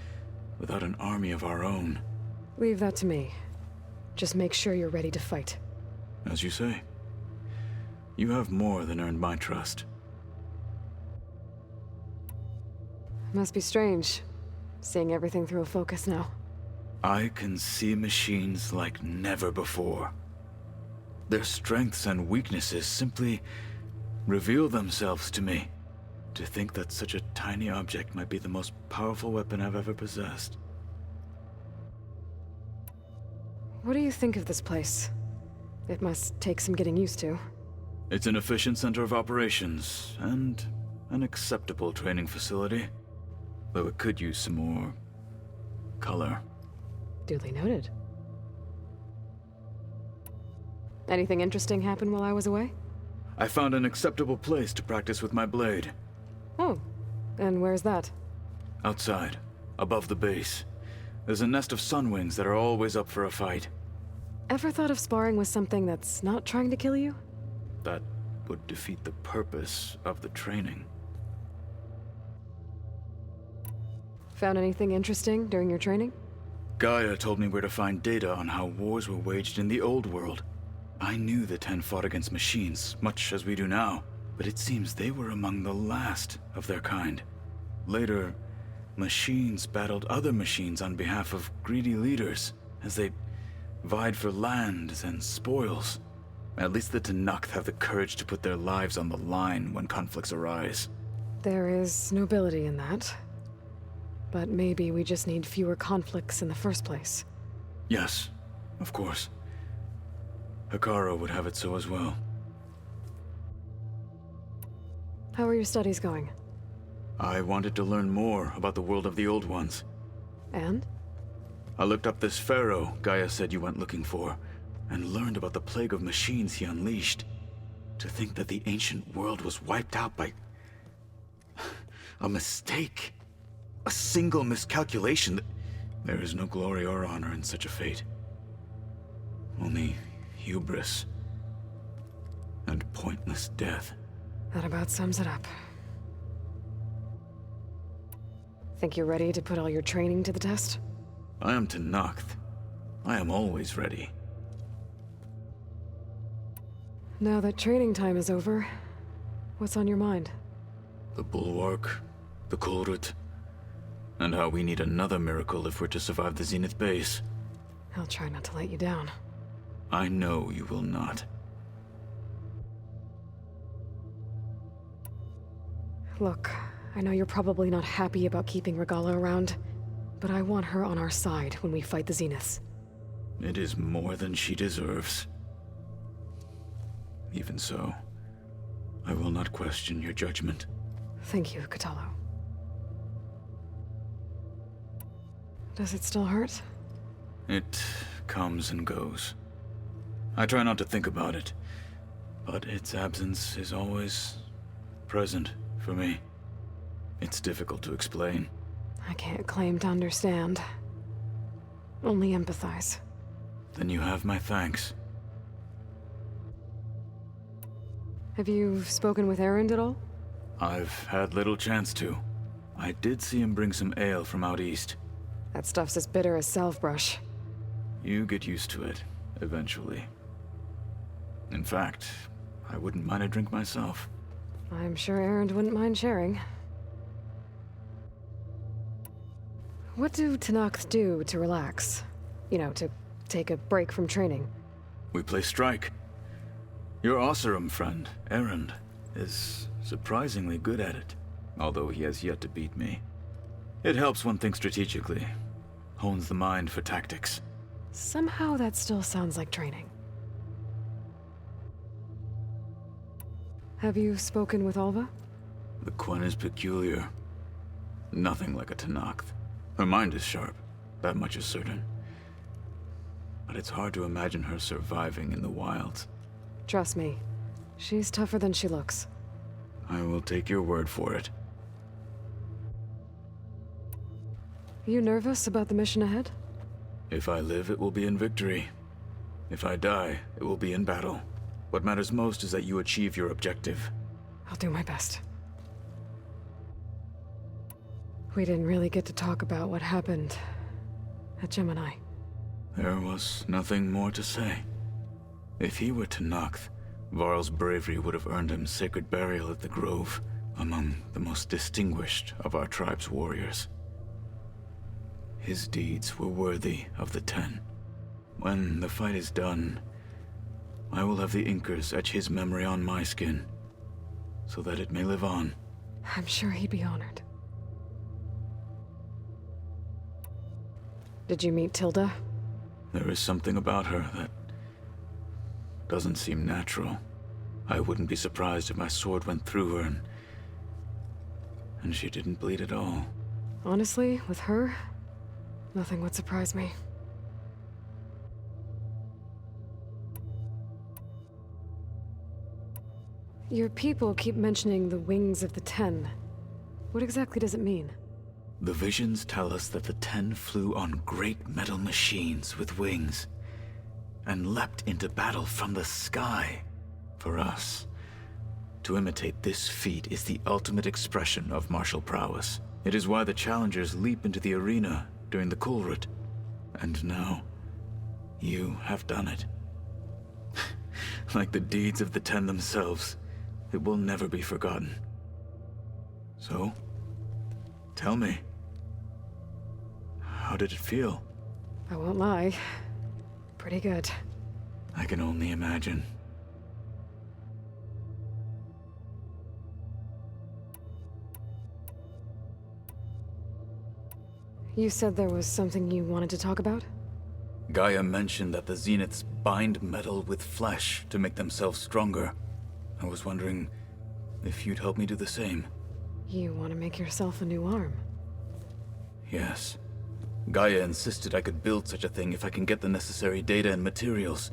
without an army of our own. Leave that to me. Just make sure you're ready to fight. As you say. You have more than earned my trust. Must be strange, seeing everything through a focus now. I can see machines like never before. Their strengths and weaknesses simply reveal themselves to me. To think that such a tiny object might be the most powerful weapon I've ever possessed. What do you think of this place? It must take some getting used to. It's an efficient center of operations, and an acceptable training facility. Though it could use some more color. Duly noted. Anything interesting happen while I was away? I found an acceptable place to practice with my blade. Oh, and where's that? Outside, above the base. There's a nest of sunwings that are always up for a fight. Ever thought of sparring with something that's not trying to kill you? That would defeat the purpose of the training. Found anything interesting during your training? Gaia told me where to find data on how wars were waged in the old world. I knew the Ten fought against machines, much as we do now, but it seems they were among the last of their kind. Later, machines battled other machines on behalf of greedy leaders, as they vied for lands and spoils. At least the Tenakth have the courage to put their lives on the line when conflicts arise. There is nobility in that. But maybe we just need fewer conflicts in the first place. Yes, of course. Hikaru would have it so as well. How are your studies going? I wanted to learn more about the world of the Old Ones. And? I looked up this pharaoh Gaia said you went looking for, and learned about the plague of machines he unleashed. To think that the ancient world was wiped out by a mistake. A single miscalculation. There is no glory or honor in such a fate. Only hubris and pointless death. That about sums it up. Think you're ready to put all your training to the test? I am Tenakth. I am always ready. Now that training time is over, what's on your mind? The Bulwark, the Kulrut, and how we need another miracle if we're to survive the Zenith base. I'll try not to let you down. I know you will not. Look, I know you're probably not happy about keeping Regala around, but I want her on our side when we fight the Zeniths. It is more than she deserves. Even so, I will not question your judgment. Thank you, Kotallo. Does it still hurt? It comes and goes. I try not to think about it, but its absence is always present for me. It's difficult to explain. I can't claim to understand. Only empathize. Then you have my thanks. Have you spoken with Erend at all? I've had little chance to. I did see him bring some ale from out east. That stuff's as bitter as salve-brush. You get used to it, eventually. In fact, I wouldn't mind a drink myself. I'm sure Erend wouldn't mind sharing. What do Tenakth do to relax? You know, to take a break from training? We play strike. Your Osserum friend, Erend, is surprisingly good at it, although he has yet to beat me. It helps one think strategically, hones the mind for tactics. Somehow that still sounds like training. Have you spoken with Alva? The Quen is peculiar. Nothing like a Tenakth. Her mind is sharp, that much is certain. But it's hard to imagine her surviving in the wilds. Trust me, she's tougher than she looks. I will take your word for it. You nervous about the mission ahead? If I live, it will be in victory. If I die, it will be in battle. What matters most is that you achieve your objective. I'll do my best. We didn't really get to talk about what happened at Gemini. There was nothing more to say. If he were Tenakth, Varl's bravery would have earned him sacred burial at the Grove, among the most distinguished of our tribe's warriors. His deeds were worthy of the Ten. When the fight is done, I will have the Inkers etch his memory on my skin, so that it may live on. I'm sure he'd be honored. Did you meet Tilda? There is something about her that doesn't seem natural. I wouldn't be surprised if my sword went through her and she didn't bleed at all. Honestly, with her, nothing would surprise me. Your people keep mentioning the wings of the Ten. What exactly does it mean? The visions tell us that the Ten flew on great metal machines with wings, and leapt into battle from the sky. For us, to imitate this feat is the ultimate expression of martial prowess. It is why the challengers leap into the arena during the Kulrut. And now, you have done it. Like the deeds of the Ten themselves, it will never be forgotten. So, tell me, how did it feel? I won't lie. Pretty good. I can only imagine. You said there was something you wanted to talk about? Gaia mentioned that the Zeniths bind metal with flesh to make themselves stronger. I was wondering if you'd help me do the same. You want to make yourself a new arm? Yes. Gaia insisted I could build such a thing if I can get the necessary data and materials.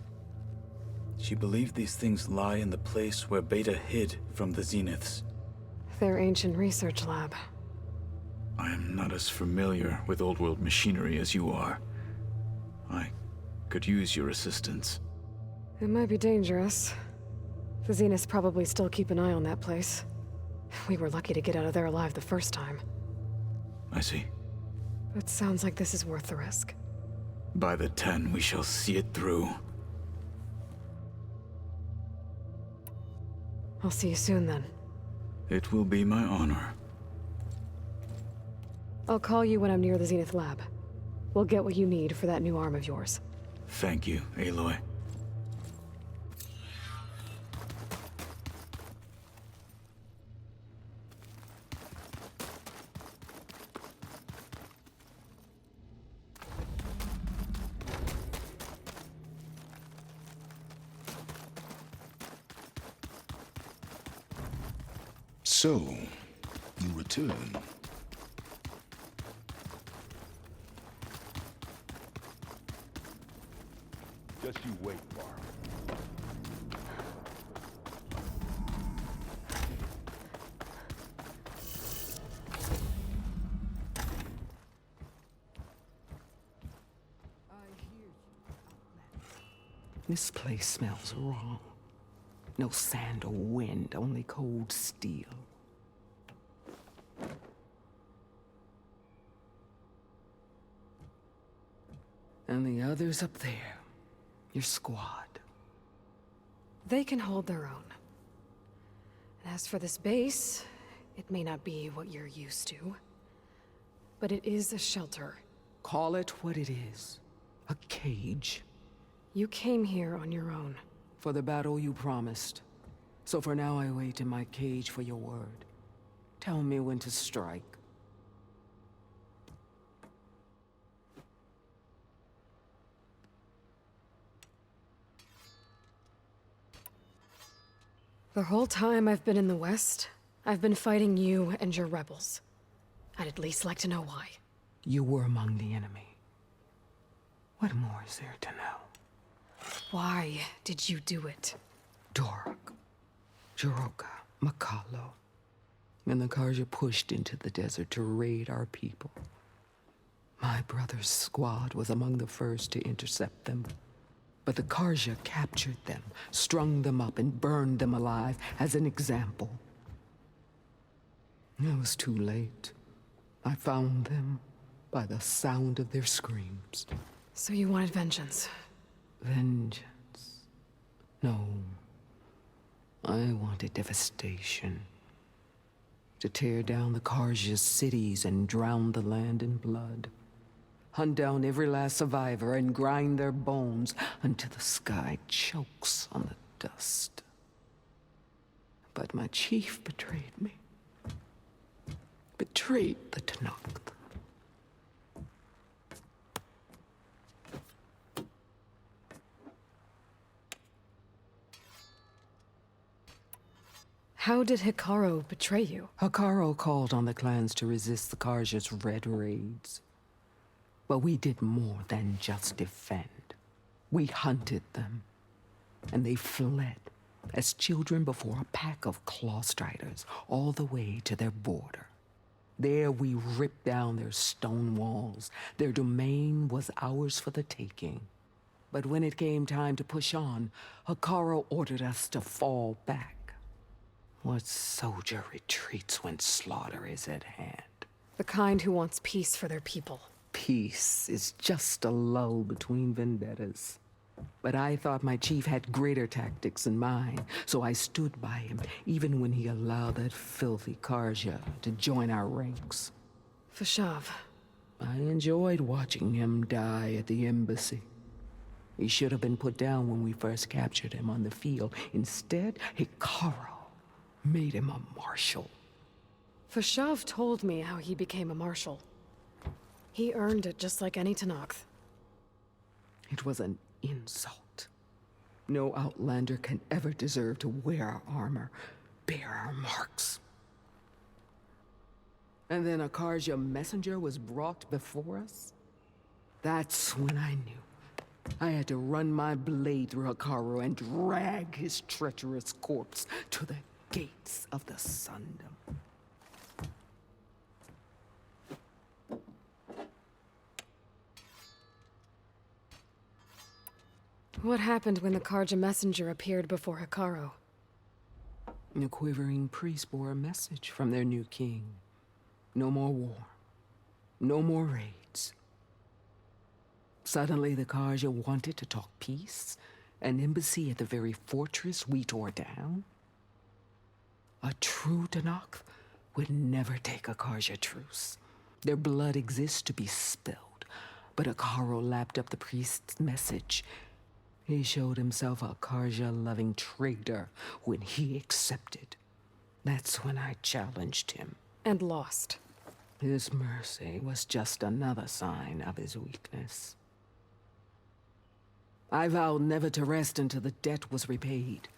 She believed these things lie in the place where Beta hid from the Zeniths. Their ancient research lab. I am not as familiar with old-world machinery as you are. I could use your assistance. It might be dangerous. The Zeniths probably still keep an eye on that place. We were lucky to get out of there alive the first time. I see. It sounds like this is worth the risk. By the Ten, we shall see it through. I'll see you soon then. It will be my honor. I'll call you when I'm near the Zenith lab. We'll get what you need for that new arm of yours. Thank you, Aloy. So, you return. Just you wait, Varl. This place smells wrong. No sand or wind, only cold steel. And the others up there, your squad. They can hold their own. And as for this base, it may not be what you're used to, but it is a shelter. Call it what it is. A cage. You came here on your own. For the battle you promised. So for now I wait in my cage for your word. Tell me when to strike. The whole time I've been in the West, I've been fighting you and your rebels. I'd at least like to know why. You were among the enemy. What more is there to know? Why did you do it? Dork, Jiroka, Makalo, and the Karja pushed into the desert to raid our people. My brother's squad was among the first to intercept them. But the Karja captured them, strung them up, and burned them alive as an example. It was too late. I found them by the sound of their screams. So you wanted vengeance? Vengeance? No. I wanted devastation. To tear down the Karja's cities and drown the land in blood. Hunt down every last survivor and grind their bones until the sky chokes on the dust. But my chief betrayed me. Betrayed the Tenakth. How did Hikaru betray you? Hikaru called on the clans to resist the Karja's red raids. But we did more than just defend. We hunted them, and they fled as children before a pack of claw striders all the way to their border. There we ripped down their stone walls. Their domain was ours for the taking. But when it came time to push on, Hikaru ordered us to fall back. What soldier retreats when slaughter is at hand? The kind who wants peace for their people. Peace is just a lull between vendettas. But I thought my chief had greater tactics than mine, so I stood by him, even when he allowed that filthy Karja to join our ranks. Fashav. I enjoyed watching him die at the embassy. He should have been put down when we first captured him on the field. Instead, Hikaru made him a marshal. Fashav told me how he became a marshal. He earned it just like any Tenakth. It was an insult. No outlander can ever deserve to wear our armor, bear our marks. And then a Karja messenger was brought before us? That's when I knew. I had to run my blade through Hikaru and drag his treacherous corpse to the gates of the Sundom. What happened when the Karja messenger appeared before Hikaru? The quivering priests bore a message from their new king. No more war. No more raids. Suddenly the Karja wanted to talk peace. An embassy at the very fortress we tore down. A true Tenakth would never take a Karja truce. Their blood exists to be spilled. But Hikaru lapped up the priest's message. He showed himself a Karja-loving traitor when he accepted. That's when I challenged him. And lost. His mercy was just another sign of his weakness. I vowed never to rest until the debt was repaid,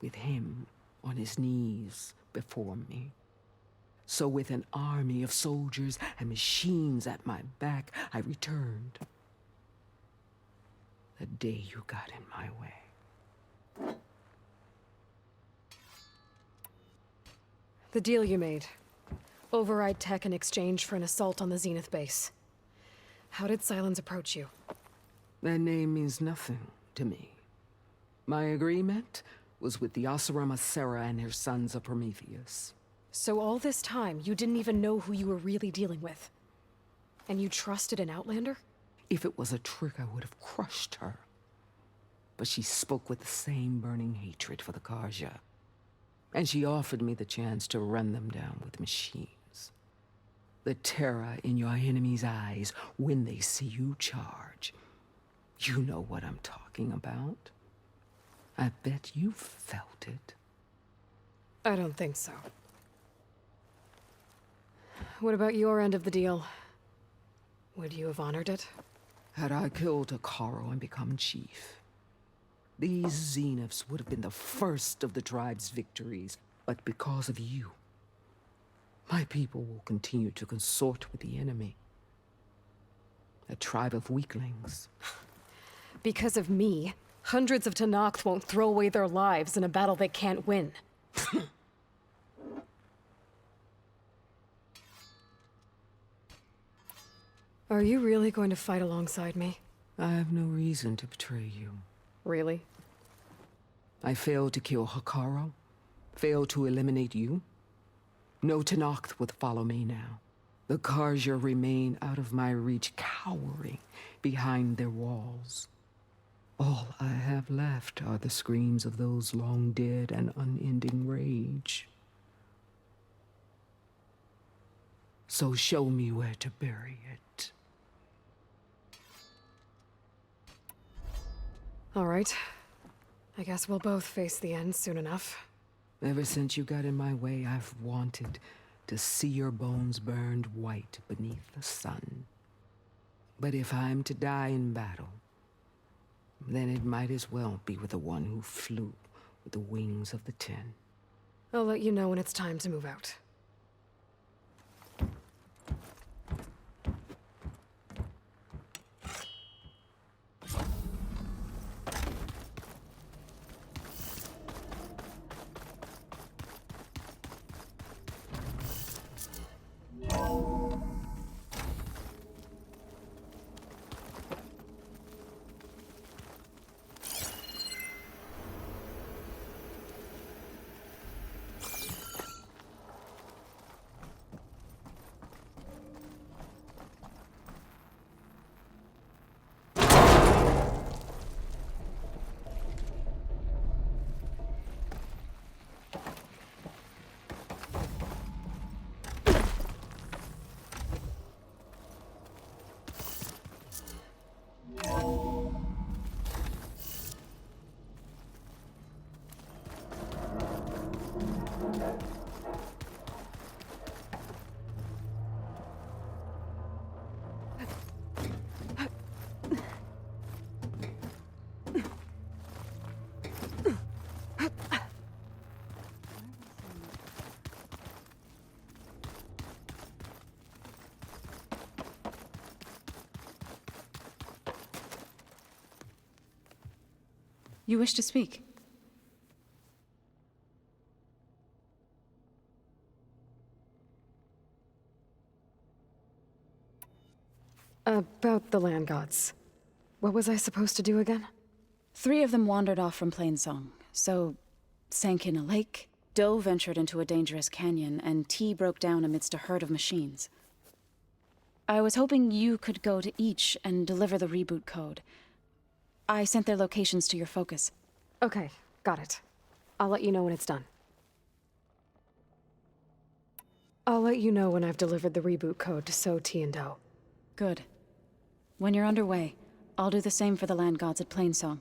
with him on his knees before me. So with an army of soldiers and machines at my back, I returned. The day you got in my way. The deal you made. Override tech in exchange for an assault on the Zenith base. How did Sylens approach you? That name means nothing to me. My agreement was with the Oseram Asera and her sons of Prometheus. So all this time, you didn't even know who you were really dealing with? And you trusted an Outlander? If it was a trick, I would have crushed her. But she spoke with the same burning hatred for the Karja. And she offered me the chance to run them down with machines. The terror in your enemy's eyes when they see you charge. You know what I'm talking about. I bet you felt it. I don't think so. What about your end of the deal? Would you have honored it? Had I killed Hikaru and become chief, These Zeniths would have been the first of the tribe's victories, but because of you, my people will continue to consort with the enemy. A tribe of weaklings. Because of me, hundreds of Tenakth won't throw away their lives in a battle they can't win. Are you really going to fight alongside me? I have no reason to betray you. Really? I failed to kill Hikaru, failed to eliminate you. No Tenakth would follow me now. The Karja remain out of my reach, cowering behind their walls. All I have left are the screams of those long dead and unending rage. So show me where to bury it. All right. I guess we'll both face the end soon enough. Ever since you got in my way, I've wanted to see your bones burned white beneath the sun. But if I'm to die in battle, then it might as well be with the one who flew with the wings of the 10. I'll let you know when it's time to move out. You wish to speak? About the land gods. What was I supposed to do again? 3 of them wandered off from Plainsong, so sank in a lake, Doe ventured into a dangerous canyon, and T broke down amidst a herd of machines. I was hoping you could go to each and deliver the reboot code. I sent their locations to your focus. Okay, got it. I'll let you know when it's done. I'll let you know when I've delivered the reboot code to So, T, and Doe. Good. When you're underway, I'll do the same for the land gods at Plainsong.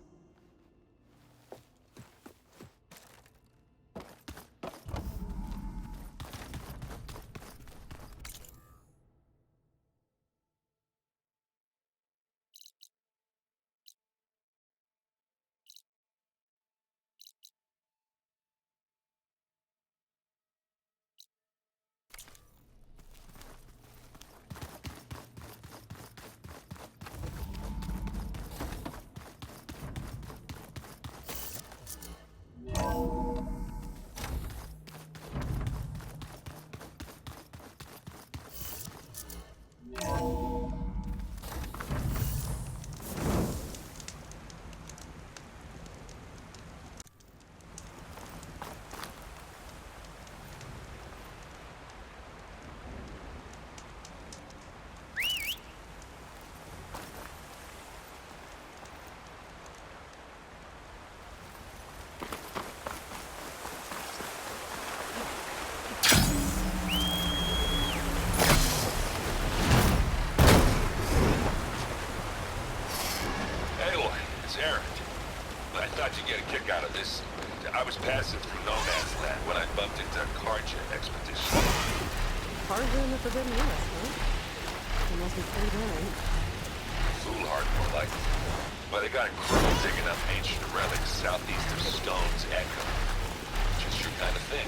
Out of this. I was passing through No Man's Land when I bumped into a Karja expedition. Karja in the Forbidden West, huh? It must be pretty darn. foolhardy more like. But they got a crew digging up ancient relics southeast of Stone's Echo. Just your kind of thing.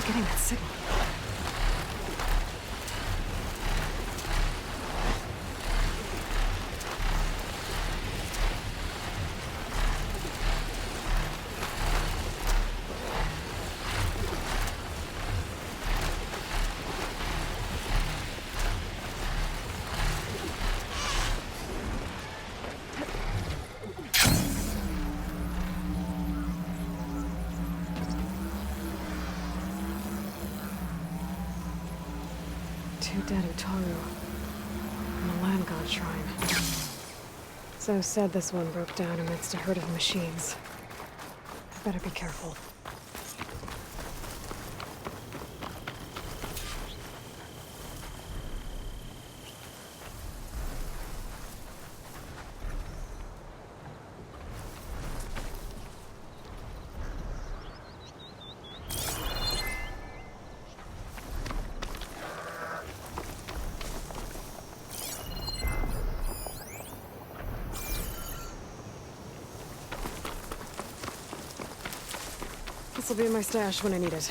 Getting that signal. Two dead Utaru. And a land god shrine. So said this one broke down amidst a herd of machines. I better be careful. This'll be in my stash when I need it.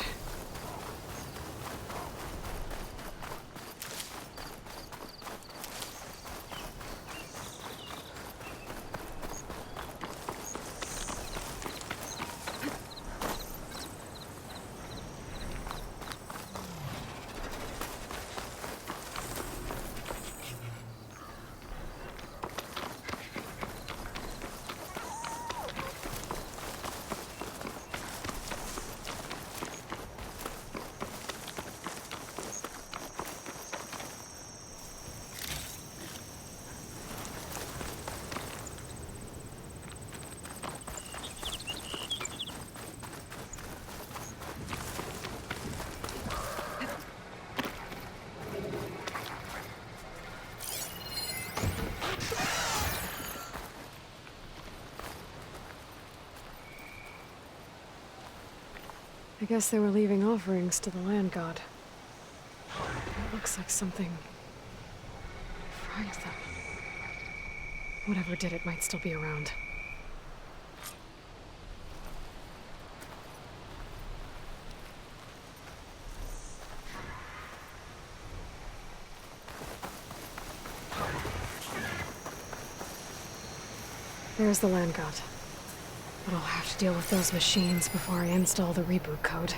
I guess they were leaving offerings to the land god. It looks like something fried them. Whatever did it might still be around. There's the land god. But I'll have to deal with those machines before I install the reboot code.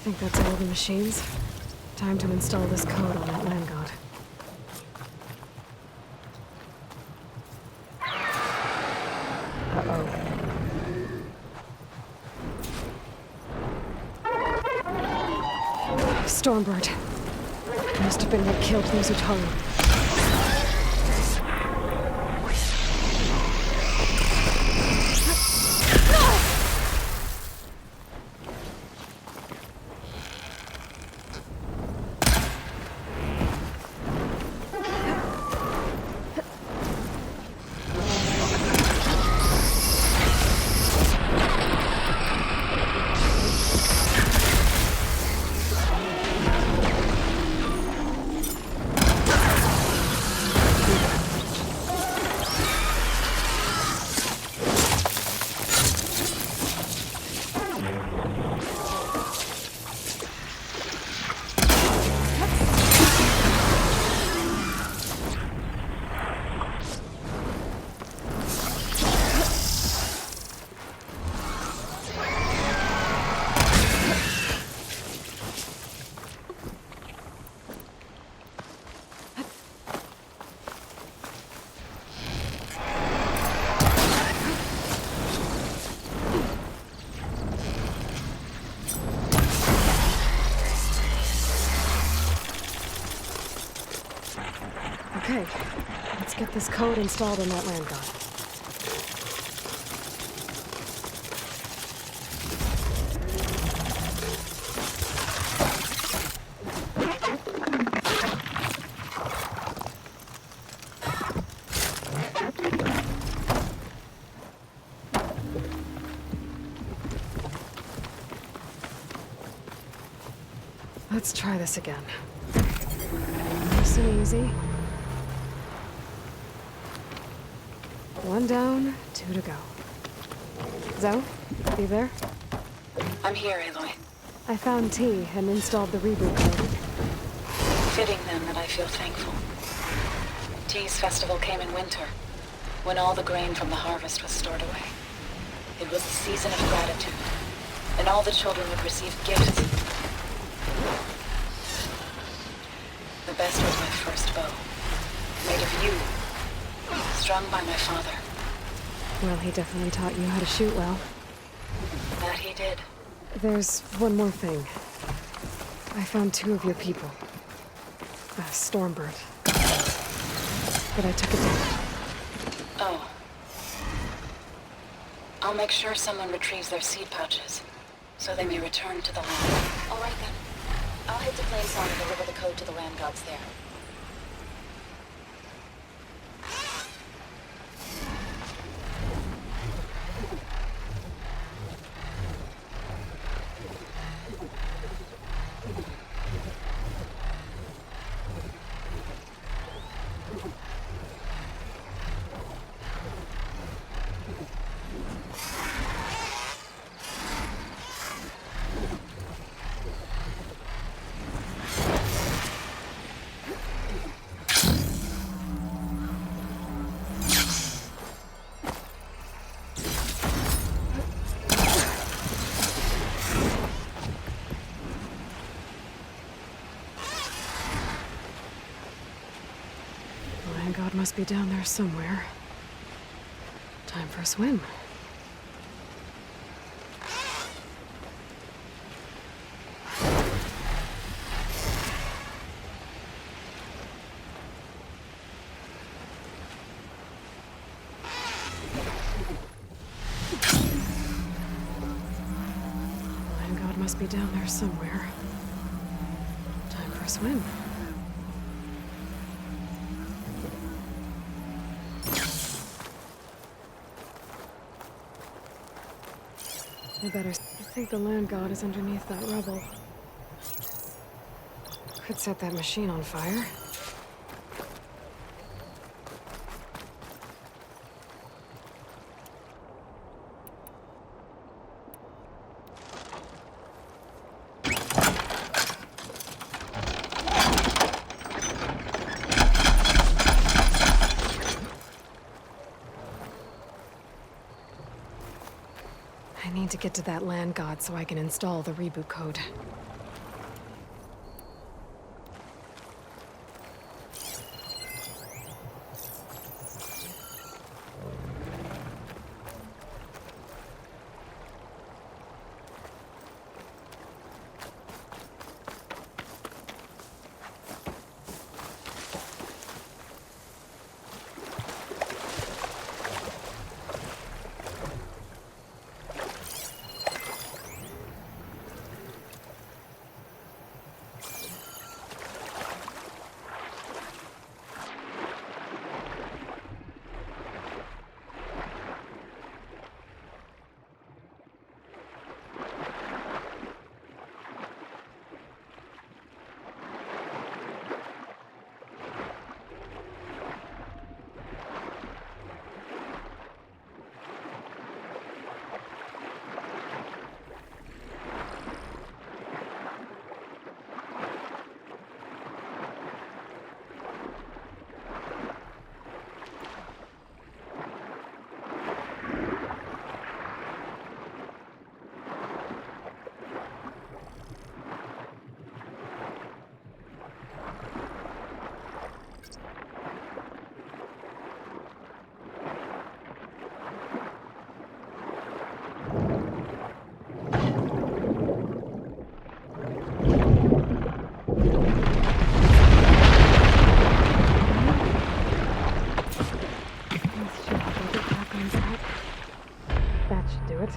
Think that's all the machines? Time to install this code on that land god. Uh-oh. Stormbird. Must have been what killed those Utaru. Okay, let's get this code installed on that land god. Let's try this again. Nice and easy. One down, two to go. Zoe, you there? I'm here, Aloy. I found T and installed the reboot code. Fitting then that I feel thankful. T's festival came in winter, when all the grain from the harvest was stored away. It was a season of gratitude, and all the children would receive gifts. The best was my first bow, made of yew, strung by my father. Well, he definitely taught you how to shoot well. That he did. There's one more thing. I found two of your people. Stormbird. But I took it down. Oh. I'll make sure someone retrieves their seed pouches, so they may return to the land. All right then. I'll head to Plains and deliver the code to the land gods there. God must be down there somewhere. Time for a swim. God must be down there somewhere. Time for a swim. I think the land god is underneath that rubble. Could set that machine on fire. need to get to that land god so I can install the reboot code. That should do it.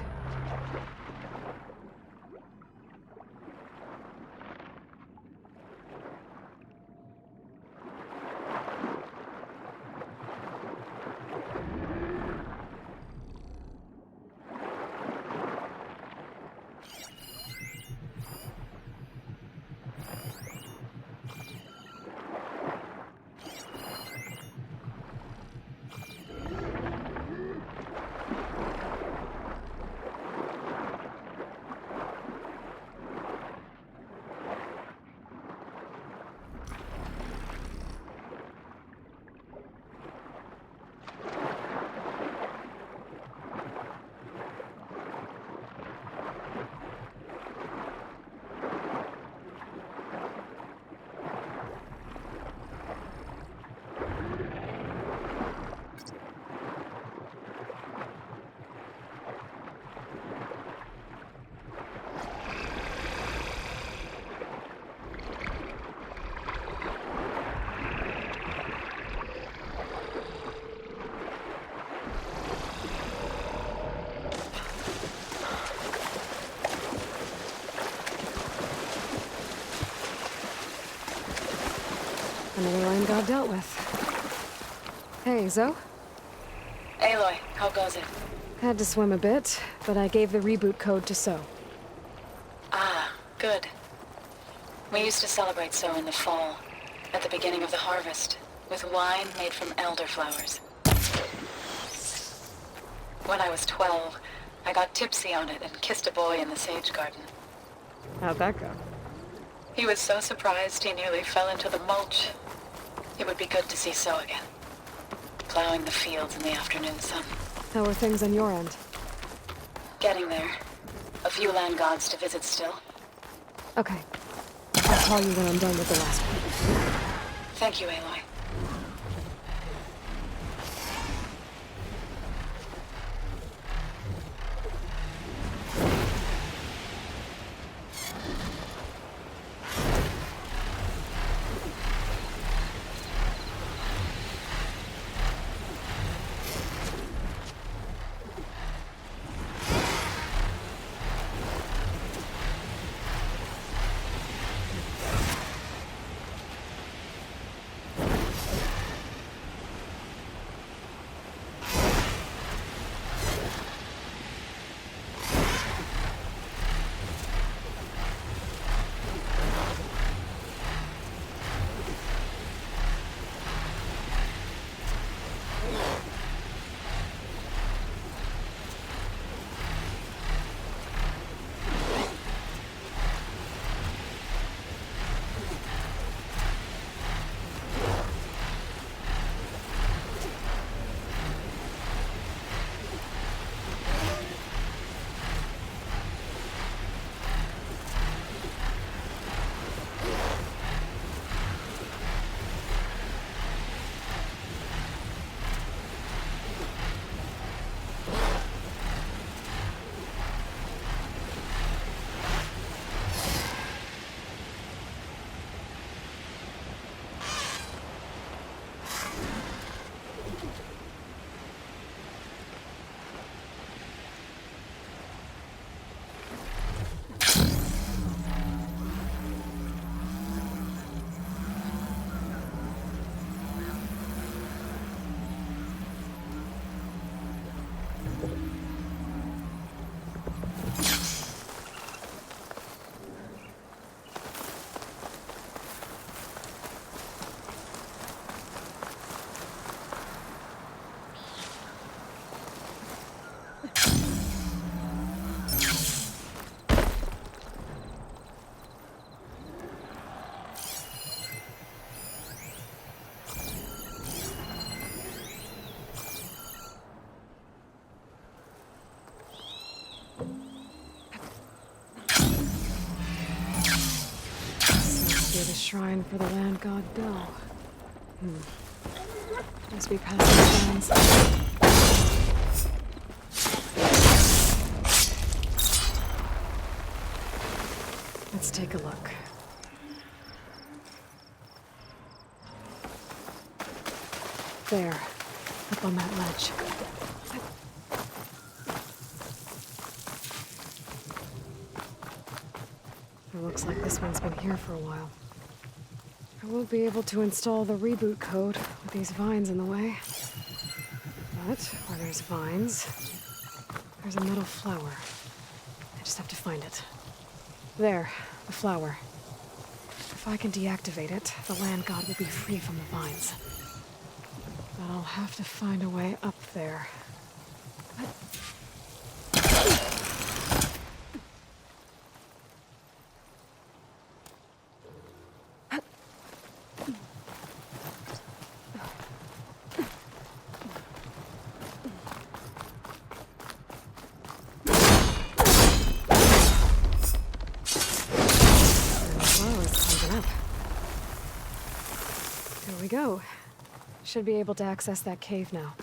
Another line god dealt with. Hey, Zoe? Aloy, how goes it? Had to swim a bit, but I gave the reboot code to So. Ah, good. We used to celebrate So in the fall, at the beginning of the harvest, with wine made from elderflowers. When I was 12, I got tipsy on it and kissed a boy in the sage garden. How'd that go? He was so surprised he nearly fell into the mulch. It would be good to see So again, plowing the fields in the afternoon sun. How are things on your end? Getting there. A few land gods to visit still. Okay. I'll call you when I'm done with the last one. Thank you, Aloy. shrine for the land god Del. Must be past the lands. Let's take a look. There, up on that ledge. It looks like this one's been here for a while. I won't be able to install the reboot code with these vines in the way. But where there's vines, there's a metal flower. I just have to find it. There, the flower. If I can deactivate it, the land god will be free from the vines. But I'll have to find a way up there. There we go. Should be able to access that cave now.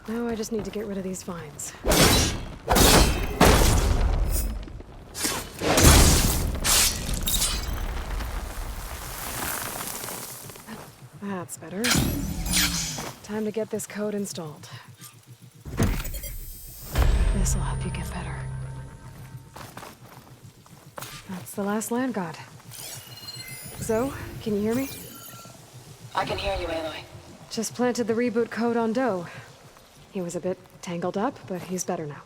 Now I just need to get rid of these vines. That's better. Time to get this code installed. This'll help you get better. That's the last land god. Zo, can you hear me? I can hear you, Aloy. Just planted the reboot code on Doe. He was a bit tangled up, but he's better now.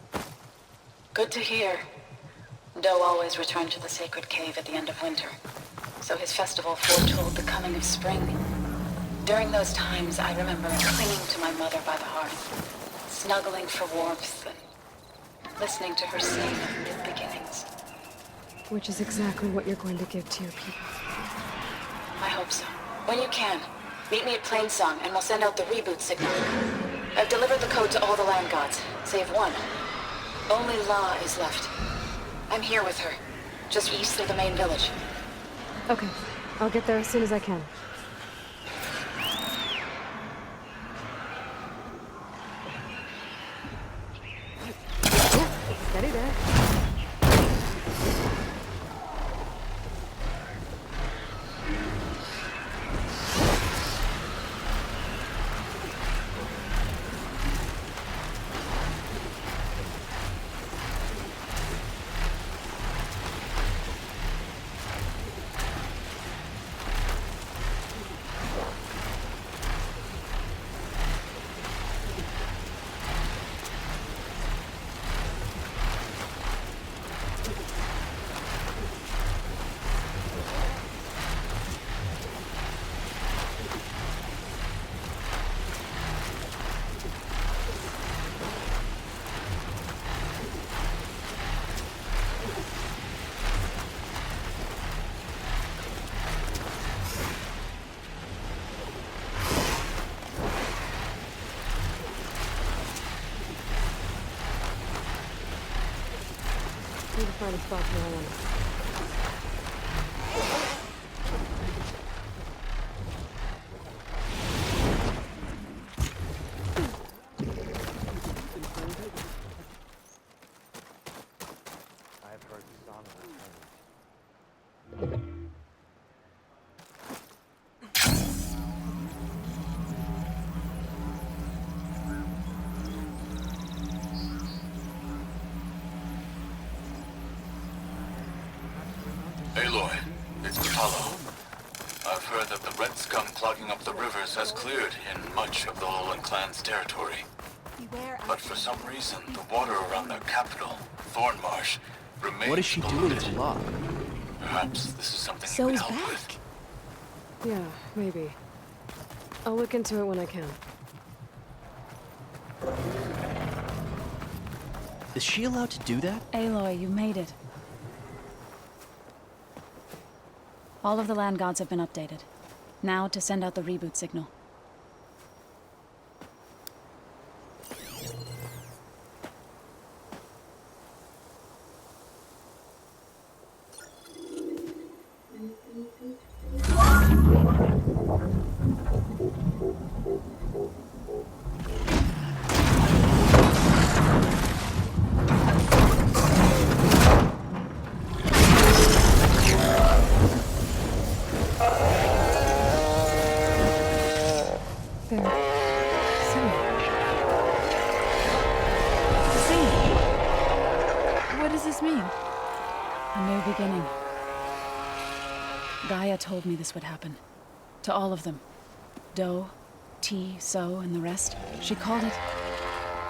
Good to hear. Doe always returned to the sacred cave at the end of winter, so his festival foretold the coming of spring. During those times, I remember clinging to my mother by the hearth, snuggling for warmth, and listening to her sing of new beginnings. Which is exactly what you're going to give to your people. I hope so. When you can, meet me at Plainsong, and we'll send out the reboot signal. I've delivered the code to all the land gods, save one. Only La is left. I'm here with her, just east of the main village. Okay, I'll get there as soon as I can. Steady there. Need to find a spot for my one. Aloy, it's Apollo. I've heard that the red scum clogging up the rivers has cleared in much of the Alolan clan's territory. But for some reason, the water around their capital, Thornmarsh, remains What is she doing to Locke? Perhaps this is something you So's could help back. with. Yeah, maybe. I'll look into it when I can. Is she allowed to do that? Aloy, you made it. All of the land gods have been updated. Now to send out the reboot signal. What does this mean? A new beginning. Gaia told me this would happen. To all of them. Do, T, So, and the rest. She called it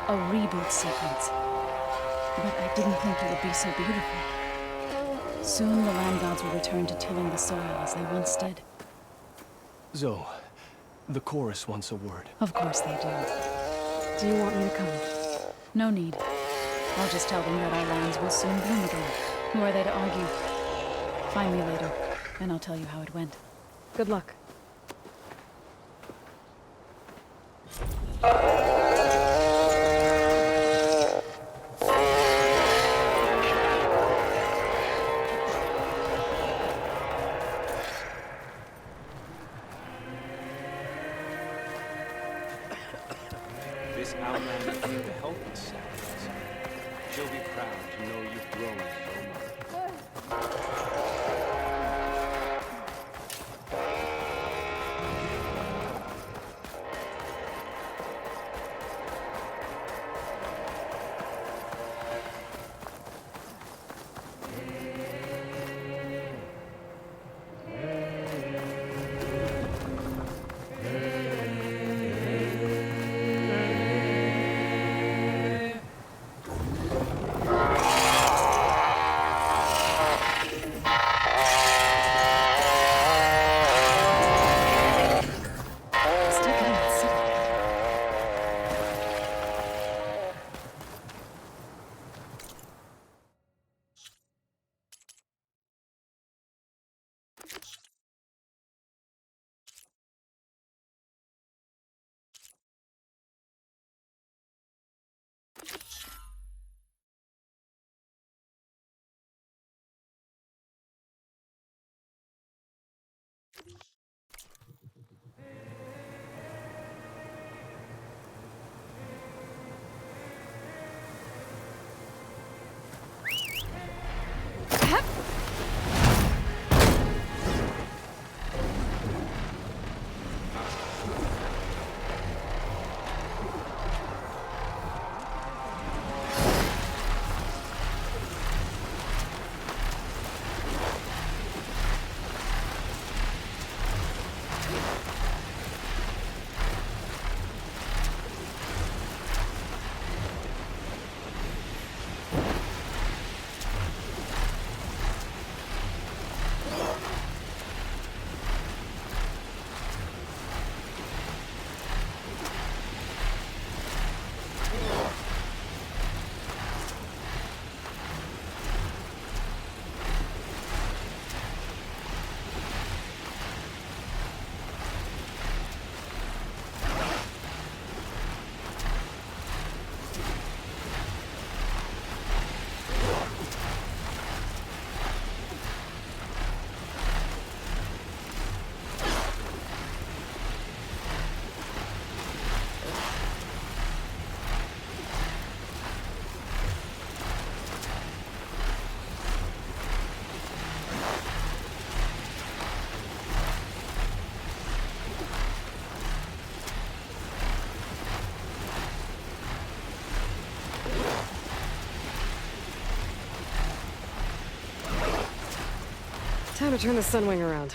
a reboot sequence. But I didn't think it would be so beautiful. Soon the land gods will return to tilling the soil as they once did. Zoe, the chorus wants a word. Of course they do. Do you want me to come? No need. I'll just tell them that our lands will soon bloom again. Who are they to argue? Find me later, and I'll tell you how it went. Good luck. This outlander came to help us, Sylens. She'll be proud to know you've grown so much. Time to turn the Sunwing around.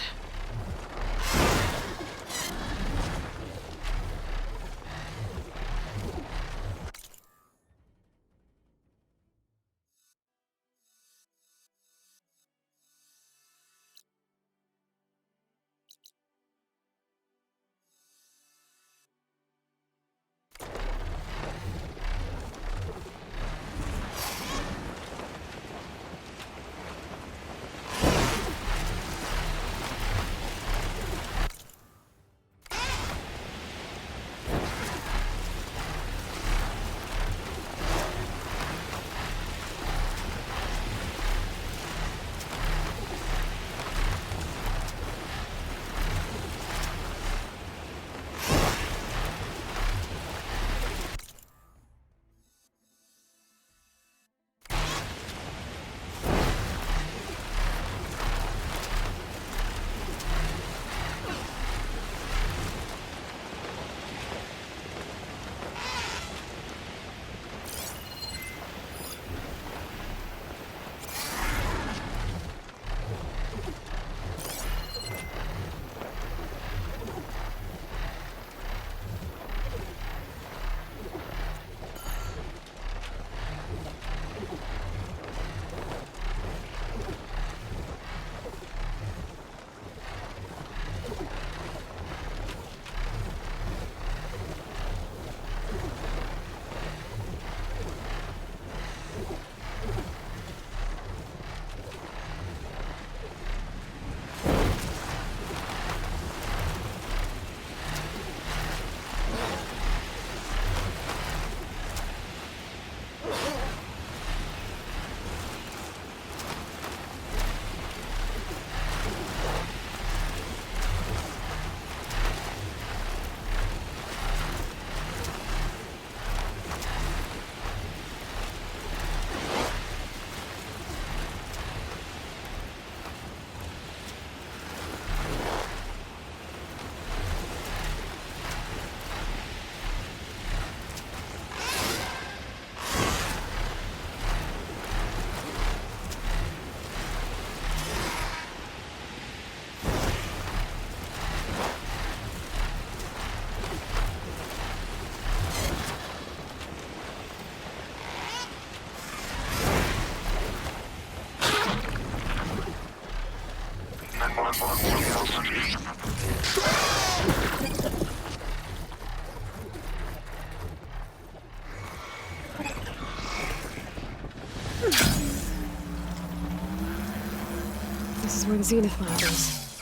This is where the Zenith lab is.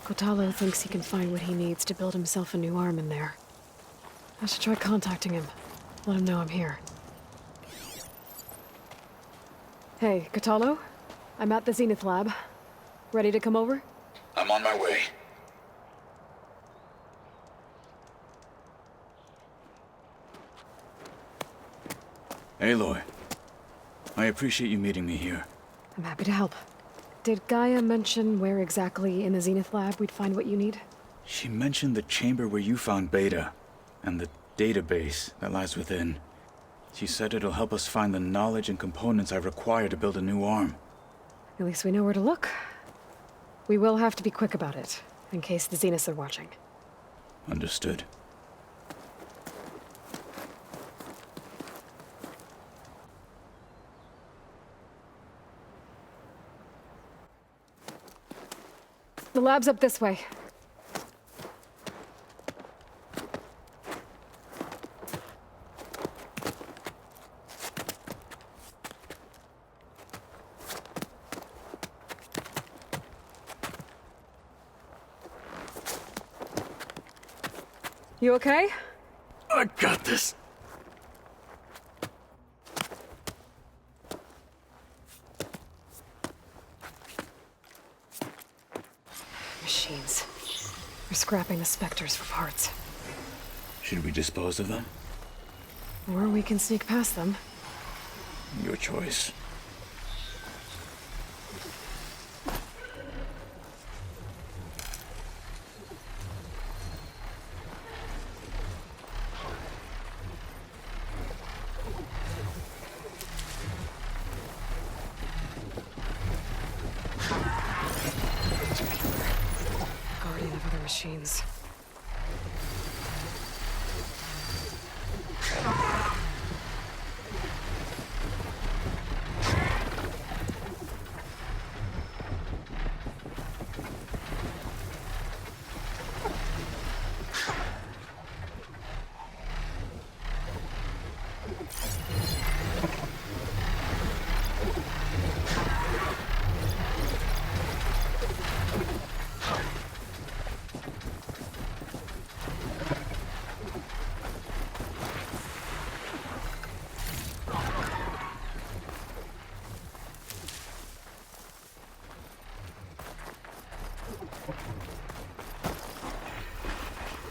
Kotalo thinks he can find what he needs to build himself a new arm in there. I should try contacting him. Let him know I'm here. Hey, Kotalo? I'm at the Zenith lab. Ready to come over? I'm on my way. Aloy, I appreciate you meeting me here. I'm happy to help. Did Gaia mention where exactly in the Zenith lab we'd find what you need? She mentioned the chamber where you found Beta, and the database that lies within. She said it'll help us find the knowledge and components I require to build a new arm. At least we know where to look. We will have to be quick about it, in case the Zeniths are watching. Understood. The lab's up this way. You okay? I got this. Machines. We're scrapping the Spectres for parts. Should we dispose of them? Or we can sneak past them. Your choice. machines.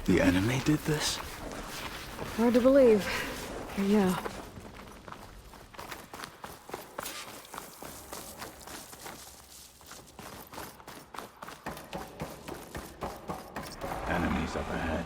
The enemy did this? Hard to believe. But yeah. Enemies up ahead.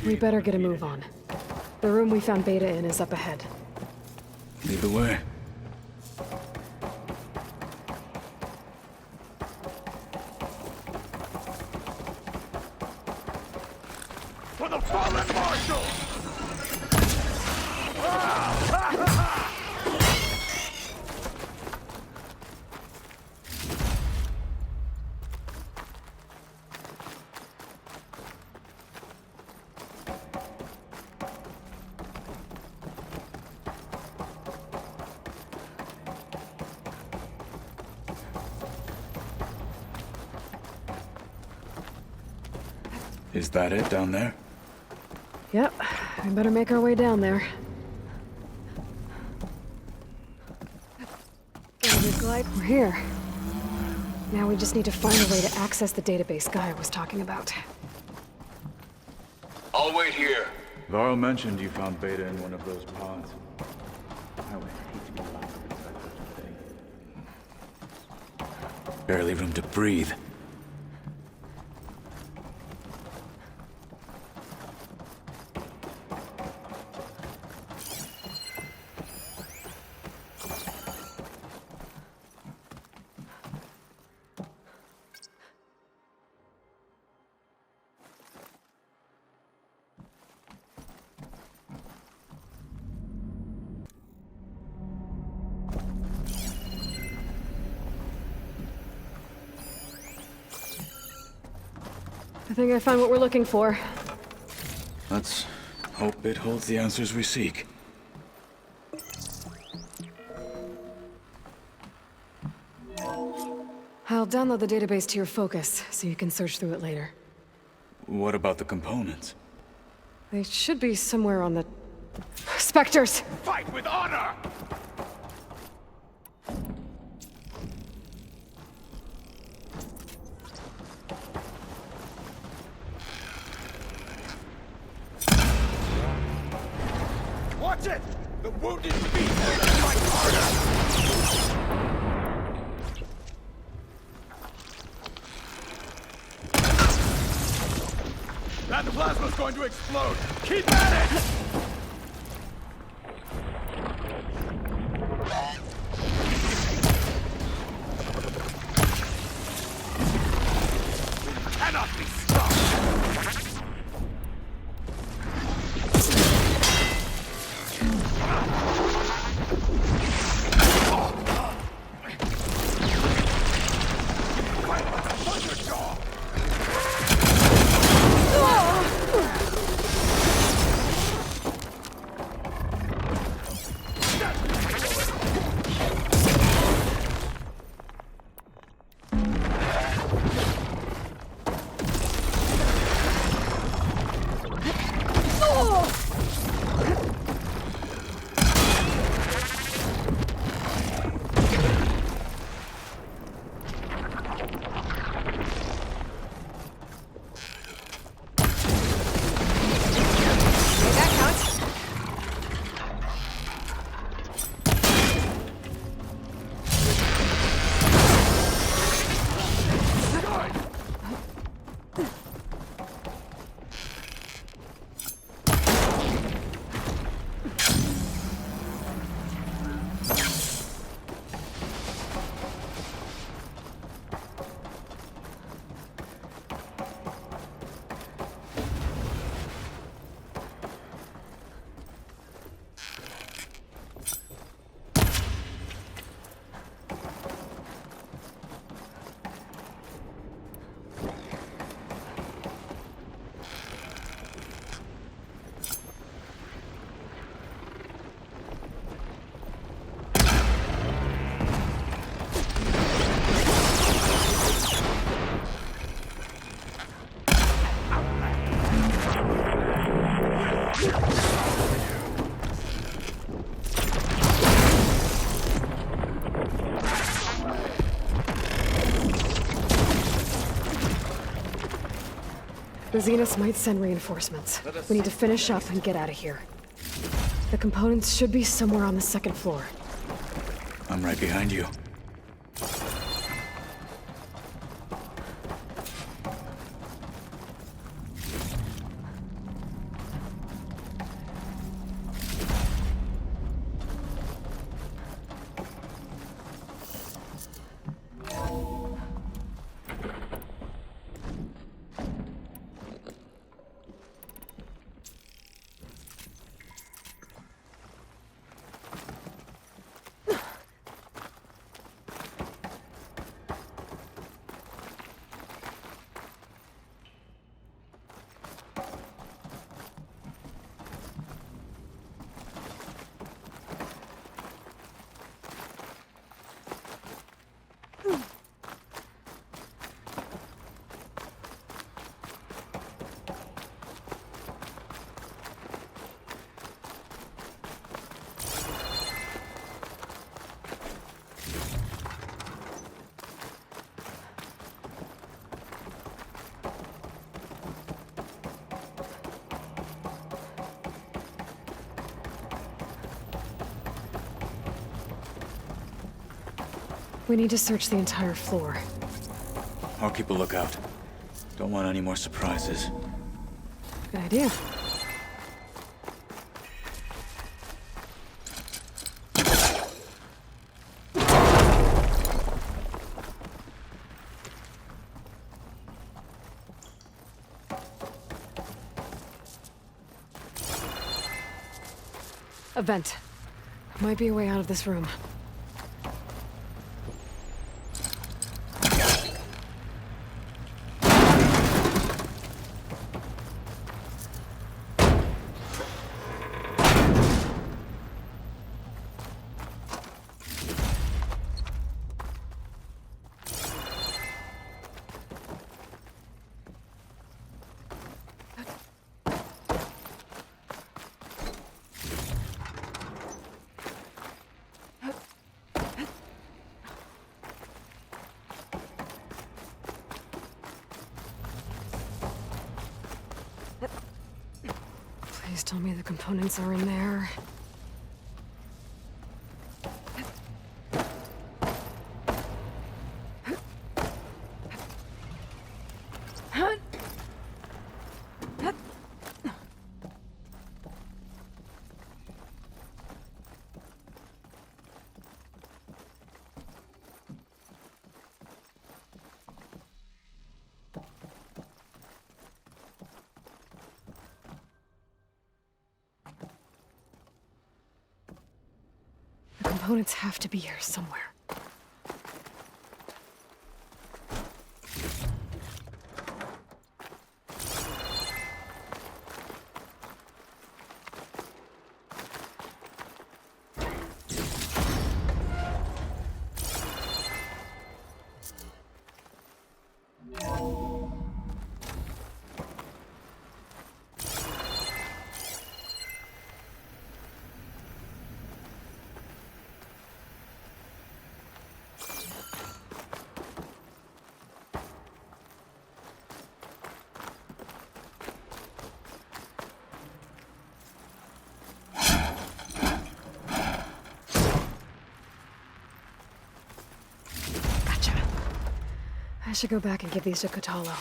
We better get a move on. The room we found Beta in is up ahead. Lead the way. For the fallen marshal! Is that it down there? Yep, we better make our way down there. We're here. Now we just need to find a way to access the database Gaia was talking about. I'll wait here. Varl mentioned you found Beta in one of those pods. I would hate to be locked up inside such a thing. Barely room to breathe. I think I found what we're looking for. Let's hope it holds the answers we seek. I'll download the database to your focus, so you can search through it later. What about the components? They should be somewhere on the... Spectres! Fight with honor! Watch it! The wounded beast will fight harder! That plasma's going to explode! Keep at it! It cannot be stopped! The Zeniths might send reinforcements. We need to finish up and get out of here. The components should be somewhere on the second floor. I'm right behind you. We need to search the entire floor. I'll keep a lookout. Don't want any more surprises. Good idea. A vent. Might be a way out of this room. Please tell me the components are in there. The components have to be here somewhere. I should go back and give these to Kotalo.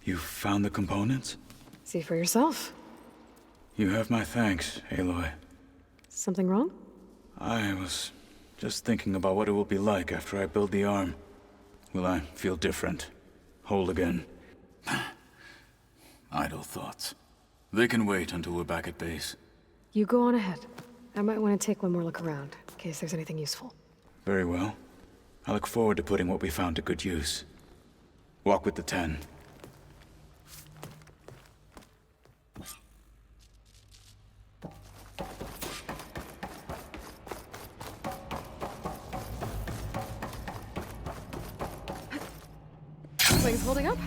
You found the components? See for yourself. You have my thanks, Aloy. Something wrong? I was just thinking about what it will be like after I build the arm. Will I feel different? Whole again? Idle thoughts. They can wait until we're back at base. You go on ahead. I might want to take one more look around, in case there's anything useful. Very well. I look forward to putting what we found to good use. Walk with the 10. Things holding up?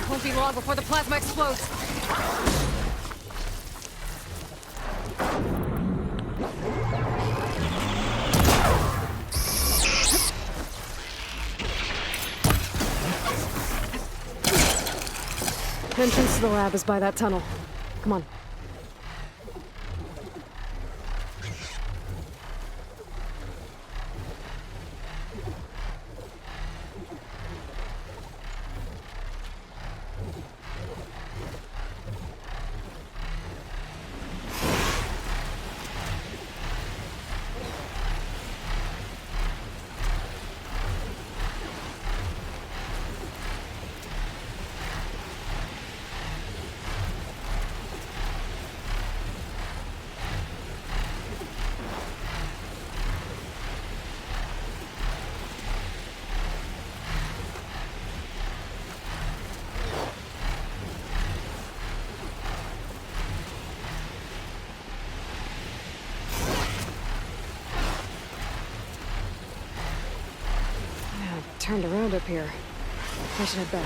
Won't be long before the plasma explodes. Entrance to the lab is by that tunnel. Come on. Turned around up here. I should head back.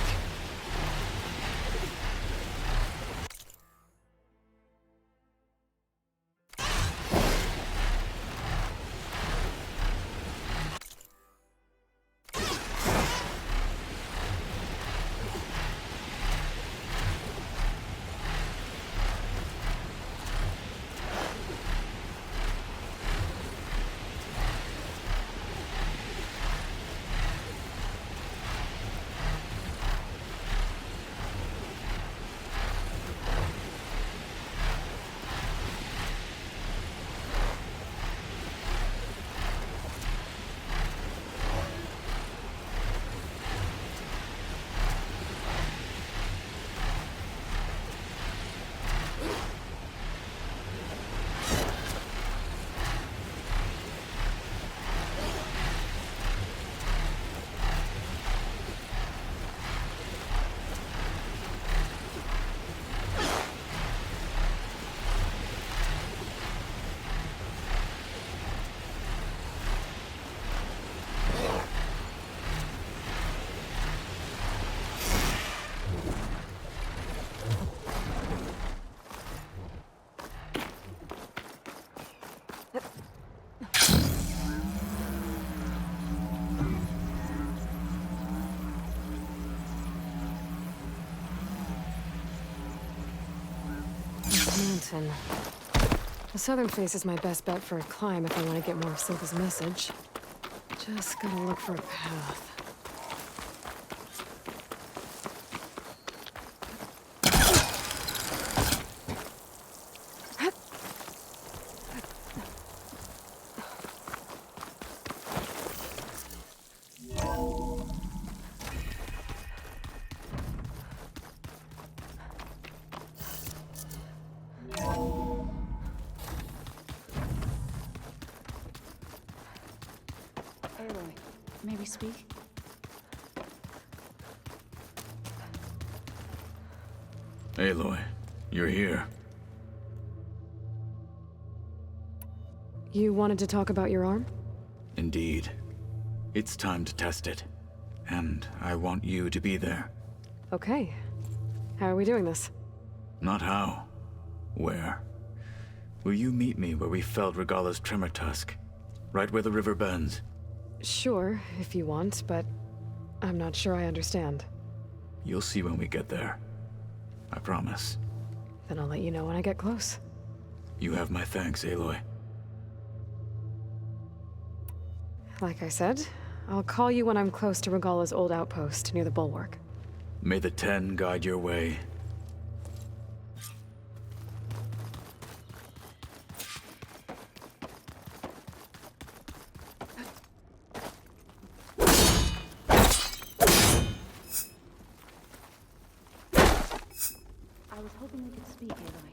mountain. The southern face is my best bet for a climb if I want to get more of Silva's message. Just gotta look for a path. Aloy, may we speak? Aloy, you're here. You wanted to talk about your arm? Indeed. It's time to test it. And I want you to be there. Okay. How are we doing this? Not how. Where? Will you meet me where we felled Regala's tremor tusk? Right where the river bends? Sure, if you want, but I'm not sure I understand. You'll see when we get there. I promise. Then I'll let you know when I get close. You have my thanks, Aloy. Like I said, I'll call you when I'm close to Regala's old outpost near the bulwark. May the Ten guide your way. I was hoping we could speak, Aloy.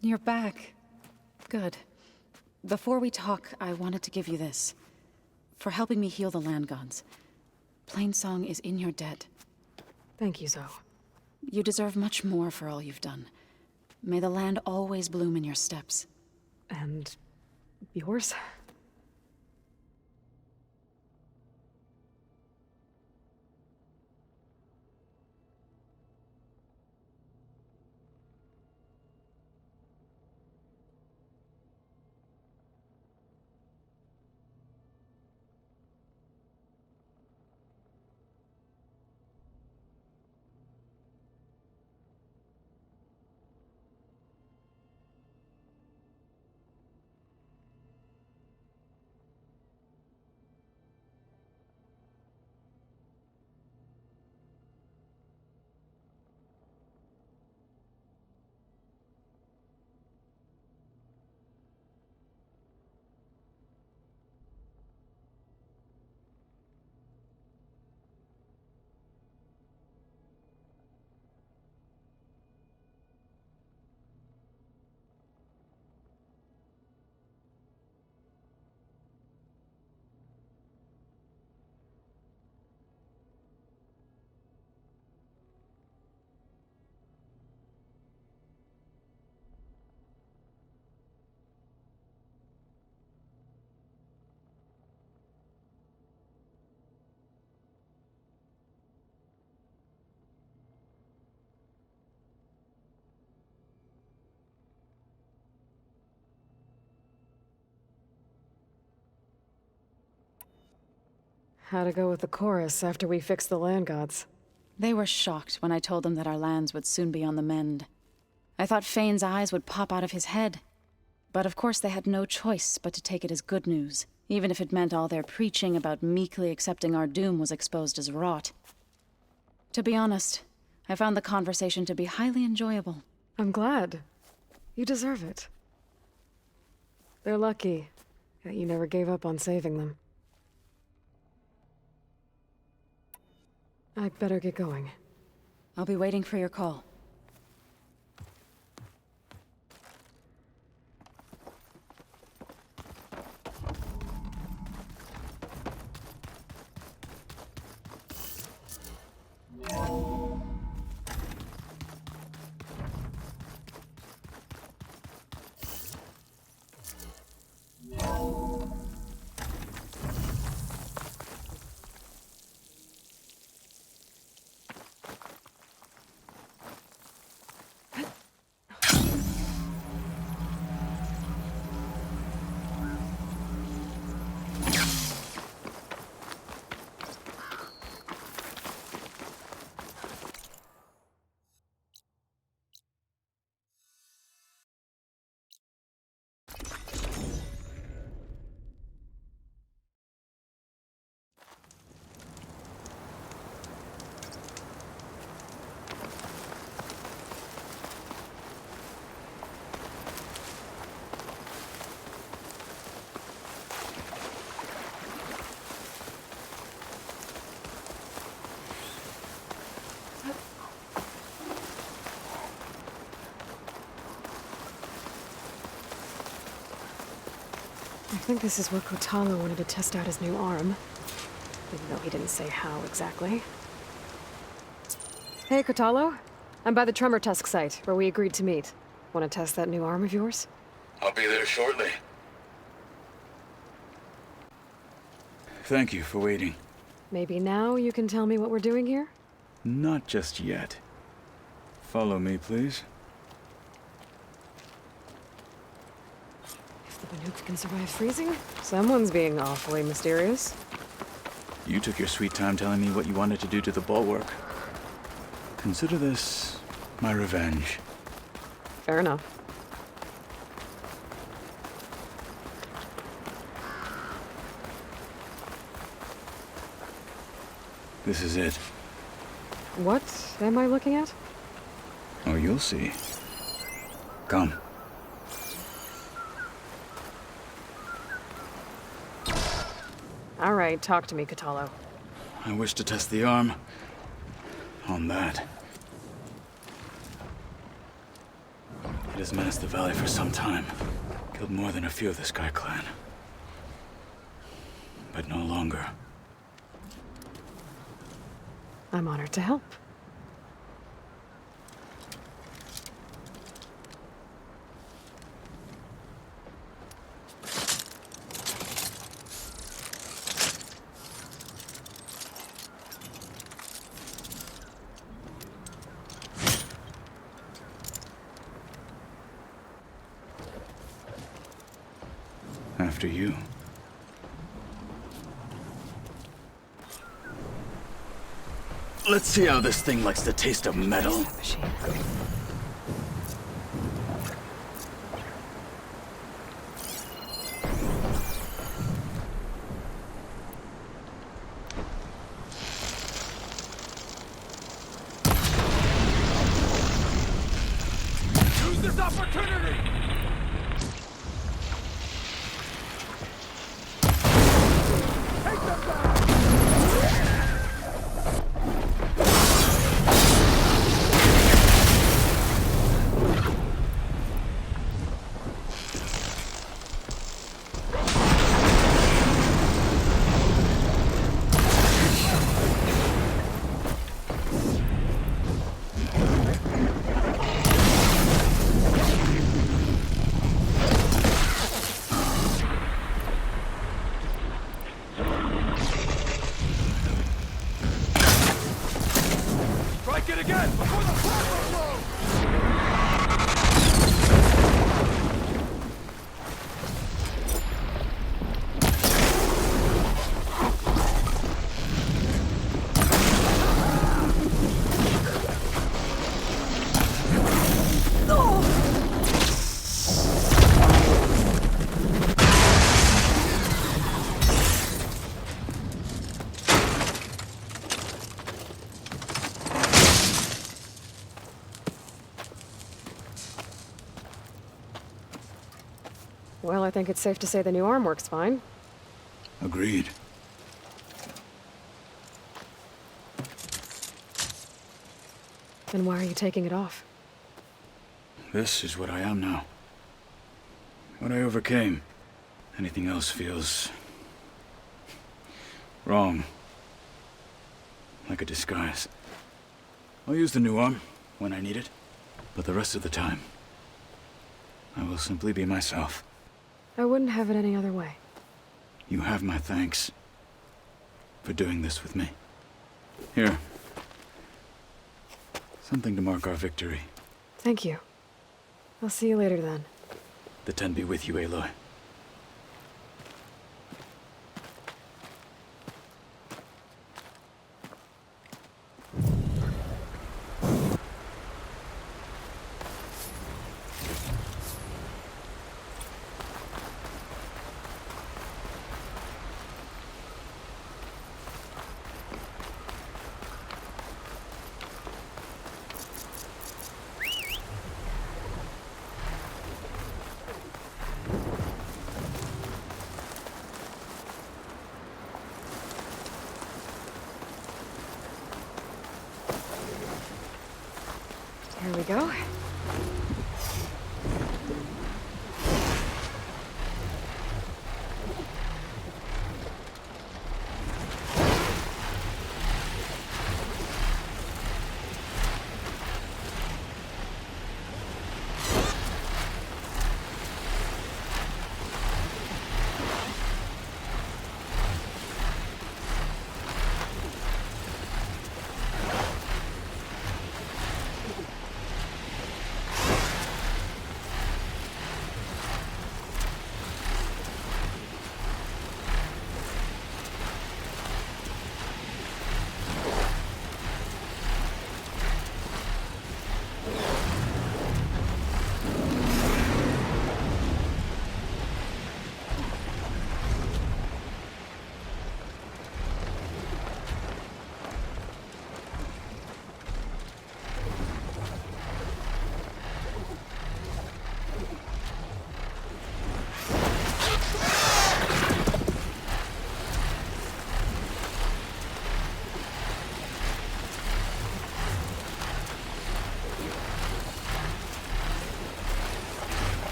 You're back. Good. Before we talk, I wanted to give you this. For helping me heal the land gods. Plainsong is in your debt. Thank you, Zoe. You deserve much more for all you've done. May the land always bloom in your steps. And yours? How'd it go with the chorus after we fixed the land gods? They were shocked when I told them that our lands would soon be on the mend. I thought Fane's eyes would pop out of his head. But of course they had no choice but to take it as good news, even if it meant all their preaching about meekly accepting our doom was exposed as rot. To be honest, I found the conversation to be highly enjoyable. I'm glad. You deserve it. They're lucky that you never gave up on saving them. I'd better get going. I'll be waiting for your call. think this is where Kotalo wanted to test out his new arm. Even though he didn't say how exactly. Hey, Kotalo. I'm by the Tremor Tusk site, where we agreed to meet. Want to test that new arm of yours? I'll be there shortly. Thank you for waiting. Maybe now you can tell me what we're doing here? Not just yet. Follow me, please. If the Banuk can survive freezing, someone's being awfully mysterious. You took your sweet time telling me what you wanted to do to the bulwark. Consider this my revenge. Fair enough. This is it. What am I looking at? Oh, you'll see. Come. All right, talk to me, Kotalo. I wish to test the arm on that. It has menaced the valley for some time. Killed more than a few of the Sky Clan. But no longer. I'm honored to help. After you. Let's see how this thing likes the taste of metal. Machine. Use this opportunity! Take them down! Strike it again before the plasma blows! Well, I think it's safe to say the new arm works fine. Agreed. Then why are you taking it off? This is what I am now. What I overcame. Anything else feels wrong. Like a disguise. I'll use the new arm when I need it, but the rest of the time, I will simply be myself. I wouldn't have it any other way. You have my thanks for doing this with me. Here. Something to mark our victory. Thank you. I'll see you later then. The Ten be with you, Aloy. Here we go.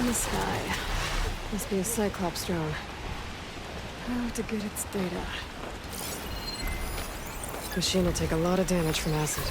in the sky. Must be a Cyclops drone. How to get its data. Machine will take a lot of damage from acid.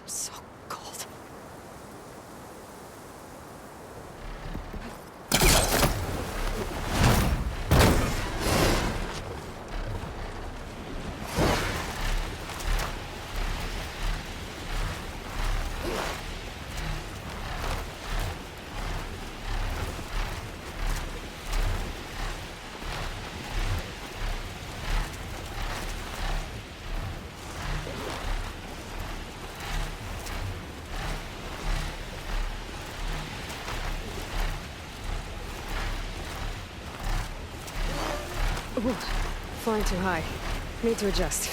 So cold. Ooh, flying too high. Need to adjust.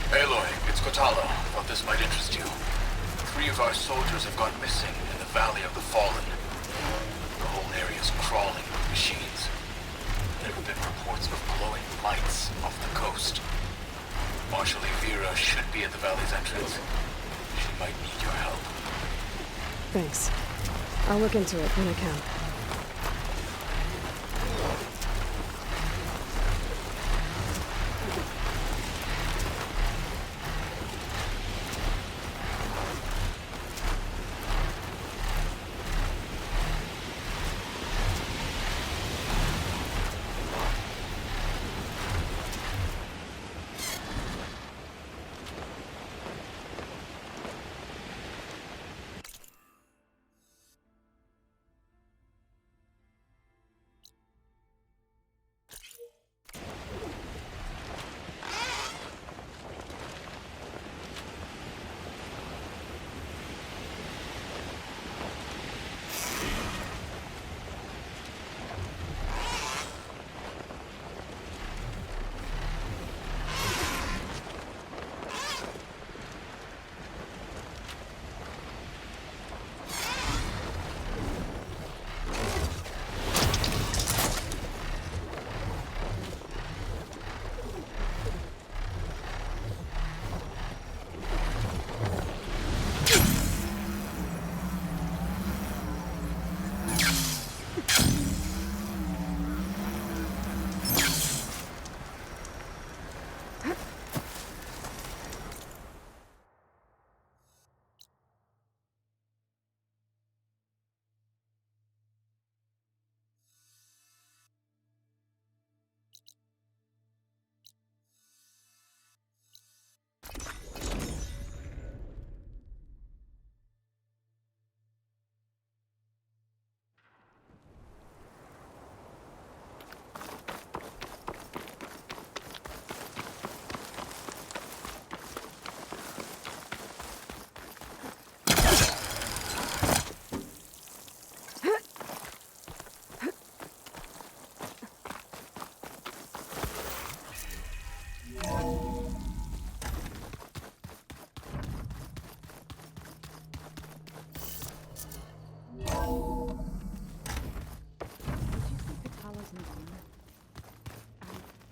Aloy, it's Kotalo. Thought this might interest you. 3 of our soldiers have gone missing in the Valley of the Fallen. The whole area's crawling with machines. There have been reports of glowing lights off the coast. Marshal Vera should be at the valley's entrance. She might need your help. Thanks. I'll look into it when I can.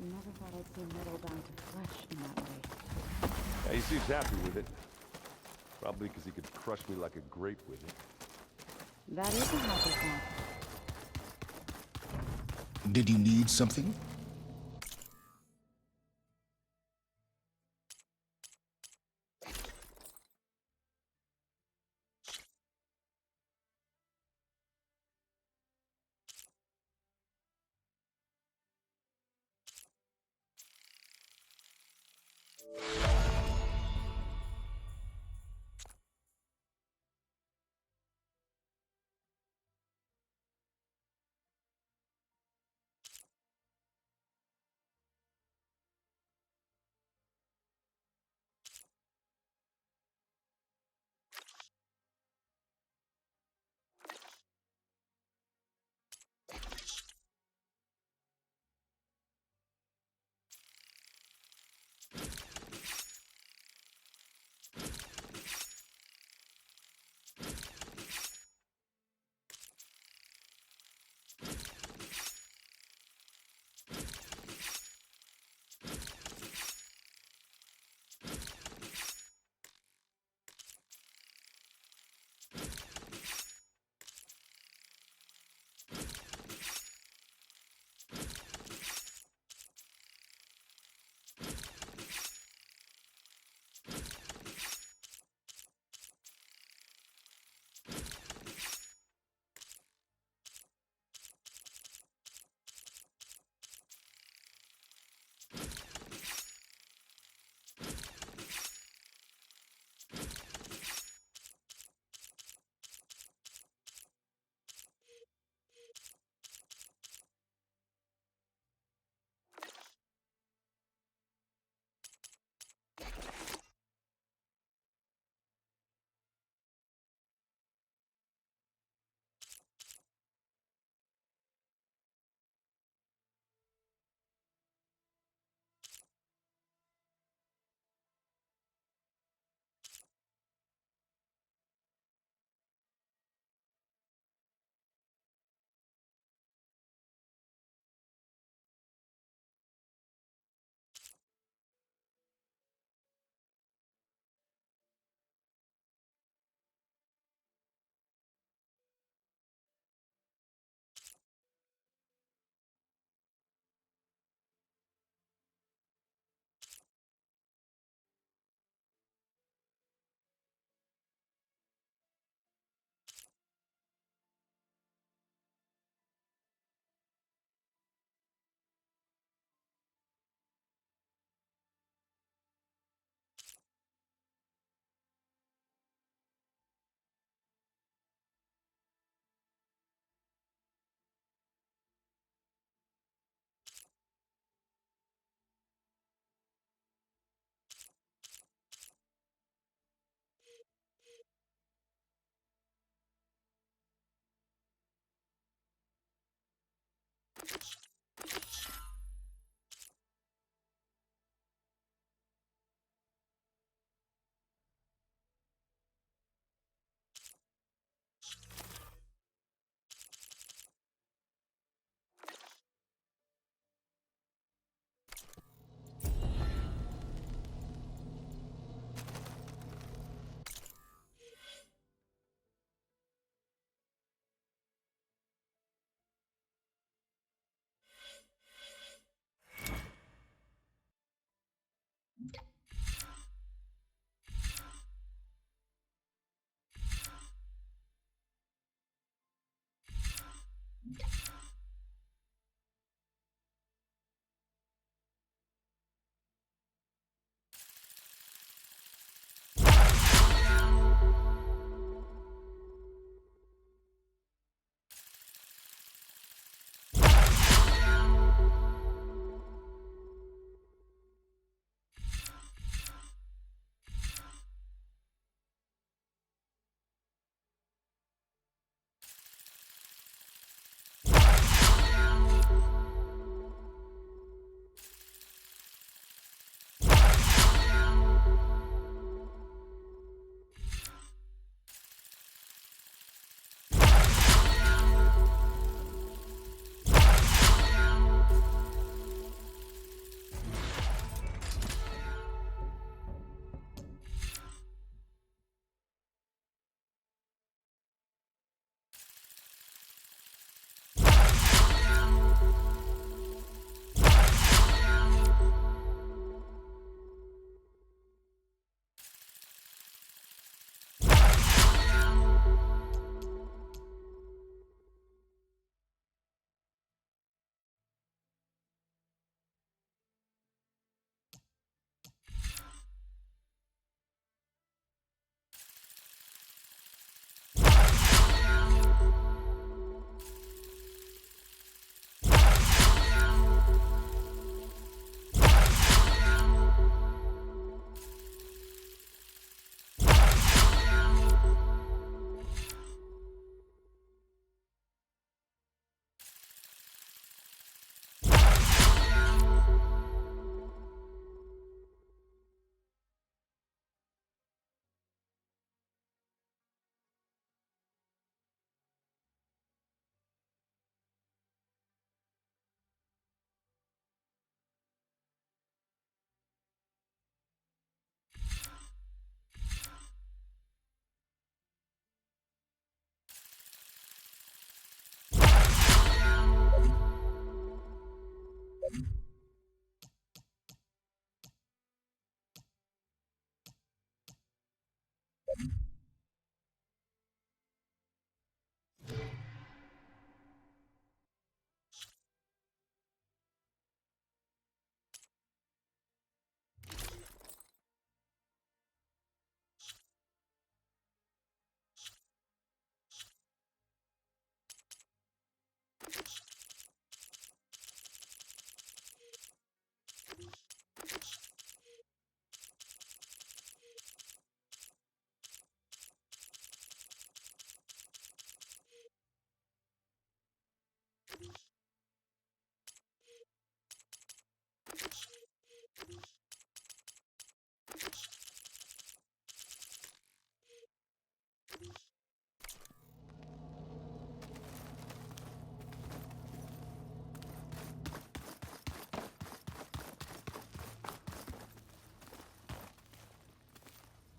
Never thought I'd see metal down to flesh in that way. Yeah, he seems happy with it. Probably because he could crush me like a grape with it. That is a happy thought. Did you need something?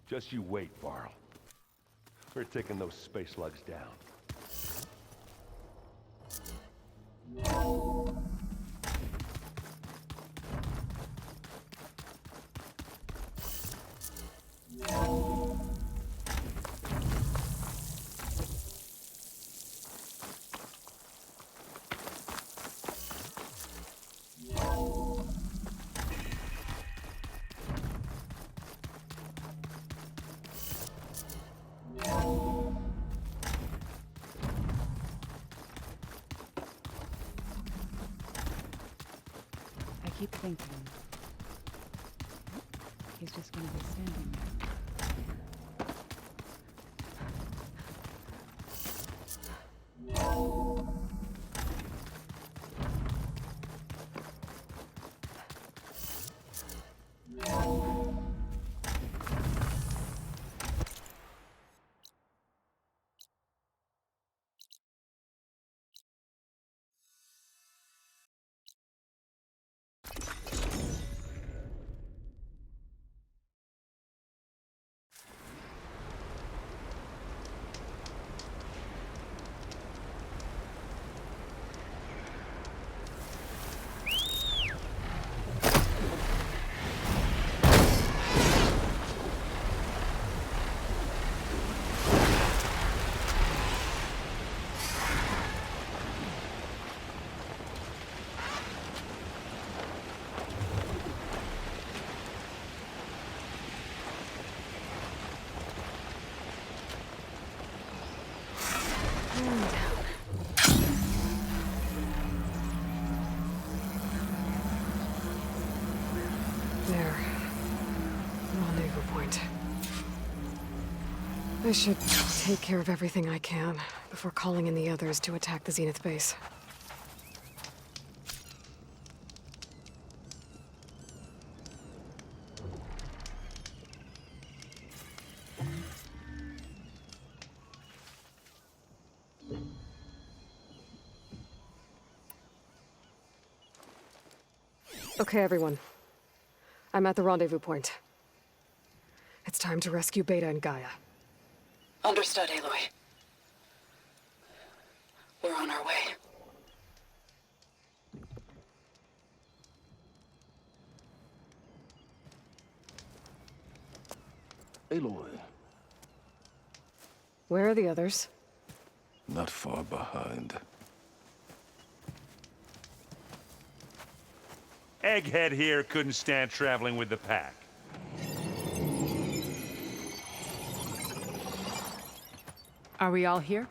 Just you wait, Varl. We're taking those space slugs down. I keep thinking he's just gonna be standing there. There. Rendezvous point. I should take care of everything I can before calling in the others to attack the Zenith base. Okay, everyone. I'm at the rendezvous point. It's time to rescue Beta and Gaia. Understood, Aloy. We're on our way. Aloy, Where are the others? not far behind. Egghead here couldn't stand traveling with the pack. Are we all here?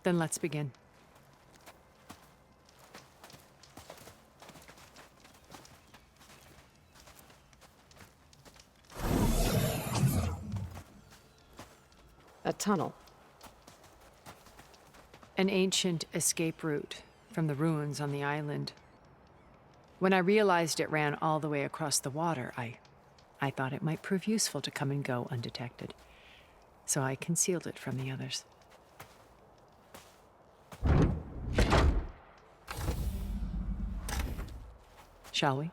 Then let's begin. A tunnel. An ancient escape route from the ruins on the island. When I realized it ran all the way across the water, I thought it might prove useful to come and go undetected. So I concealed it from the others. Shall we?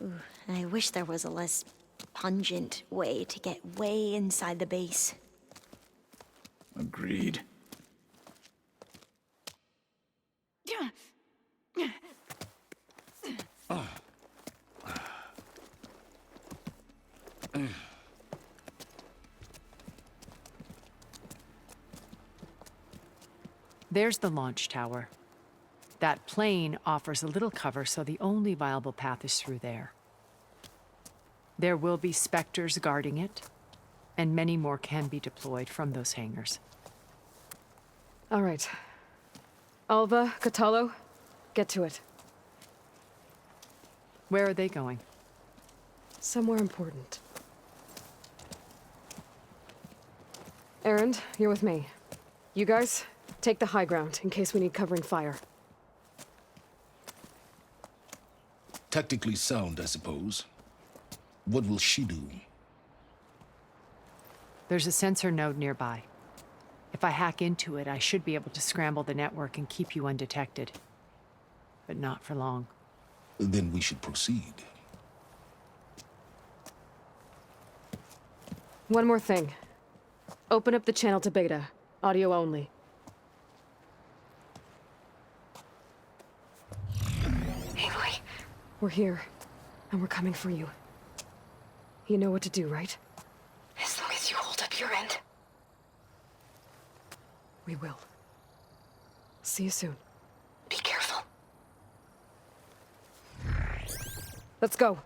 Ooh, I wish there was a less pungent way to get way inside the base. Agreed. There's the launch tower. That plane offers a little cover, so the only viable path is through there. There will be Spectres guarding it, and many more can be deployed from those hangars. All right. Alva, Catalo, get to it. Where are they going? Somewhere important. Erend, you're with me. You guys, take the high ground in case we need covering fire. Tactically sound, I suppose. What will she do? There's a sensor node nearby. If I hack into it, I should be able to scramble the network and keep you undetected. But not for long. Then we should proceed. One more thing. Open up the channel to Beta. Audio only. Aloy. We're here. And we're coming for you. You know what to do, right? As long as you hold up your end. We will. See you soon. Be careful. Let's go.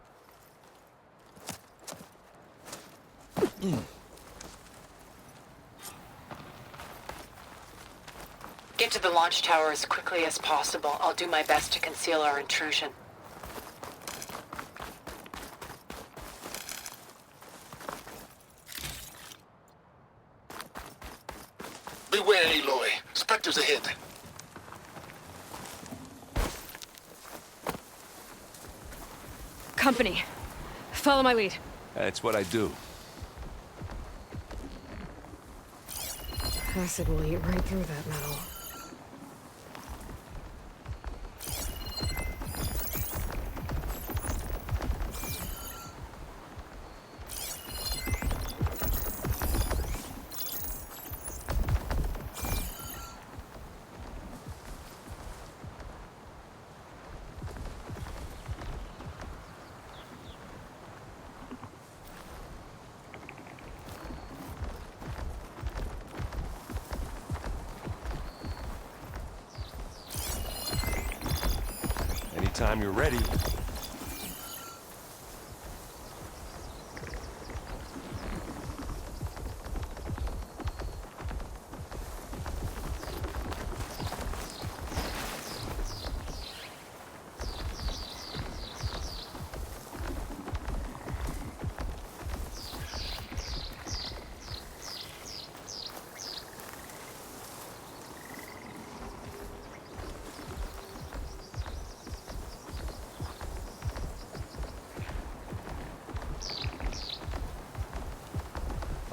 Get to the launch tower as quickly as possible. I'll do my best to conceal our intrusion. Beware, Aloy. Spectres ahead. Company. Follow my lead. That's what I do. Acid will eat right through that metal. Anytime you're ready.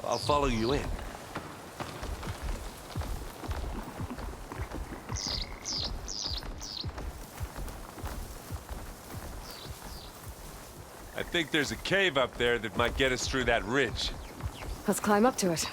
I'll follow you in. I think there's a cave up there that might get us through that ridge. Let's climb up to it.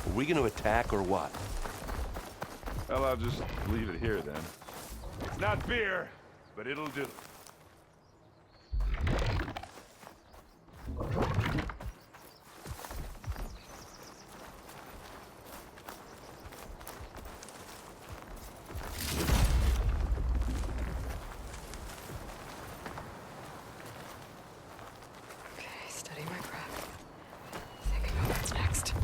Are we gonna attack or what? Well, I'll just leave it here then. It's not beer, but it'll do. Okay, steady my breath. Think about what's next.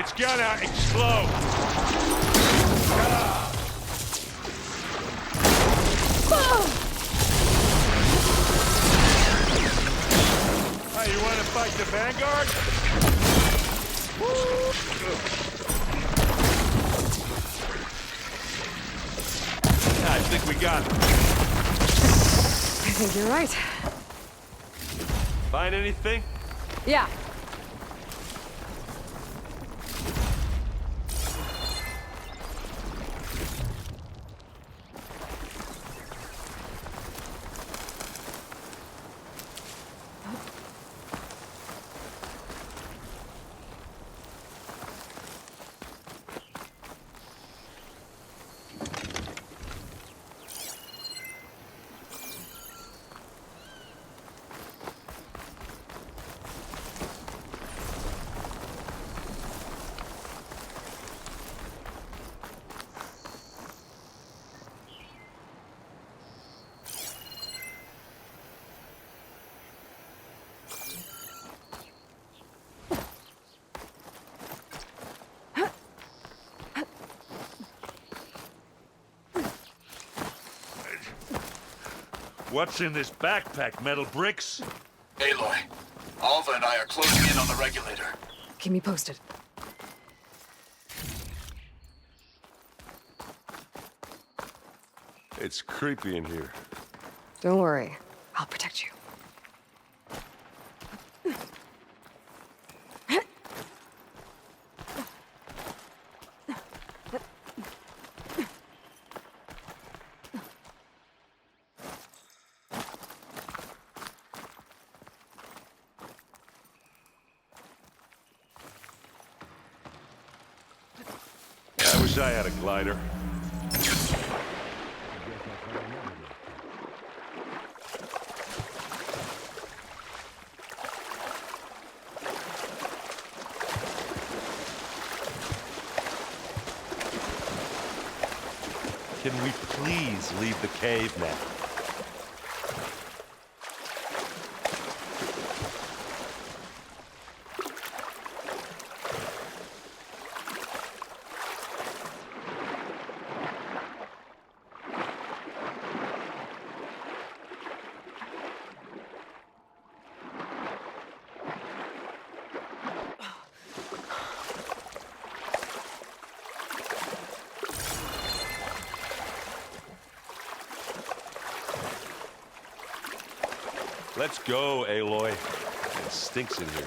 It's gonna explode! Hey, you wanna fight the Vanguard? I think we got it. I think you're right. Find anything? Yeah. What's in this backpack? Metal bricks? Aloy, Alva and I are closing in on the regulator. Keep me posted. It's creepy in here. Don't worry. I'll protect you. I wish I had a glider. Can we please leave the cave now? Let's go, Aloy. It stinks in here.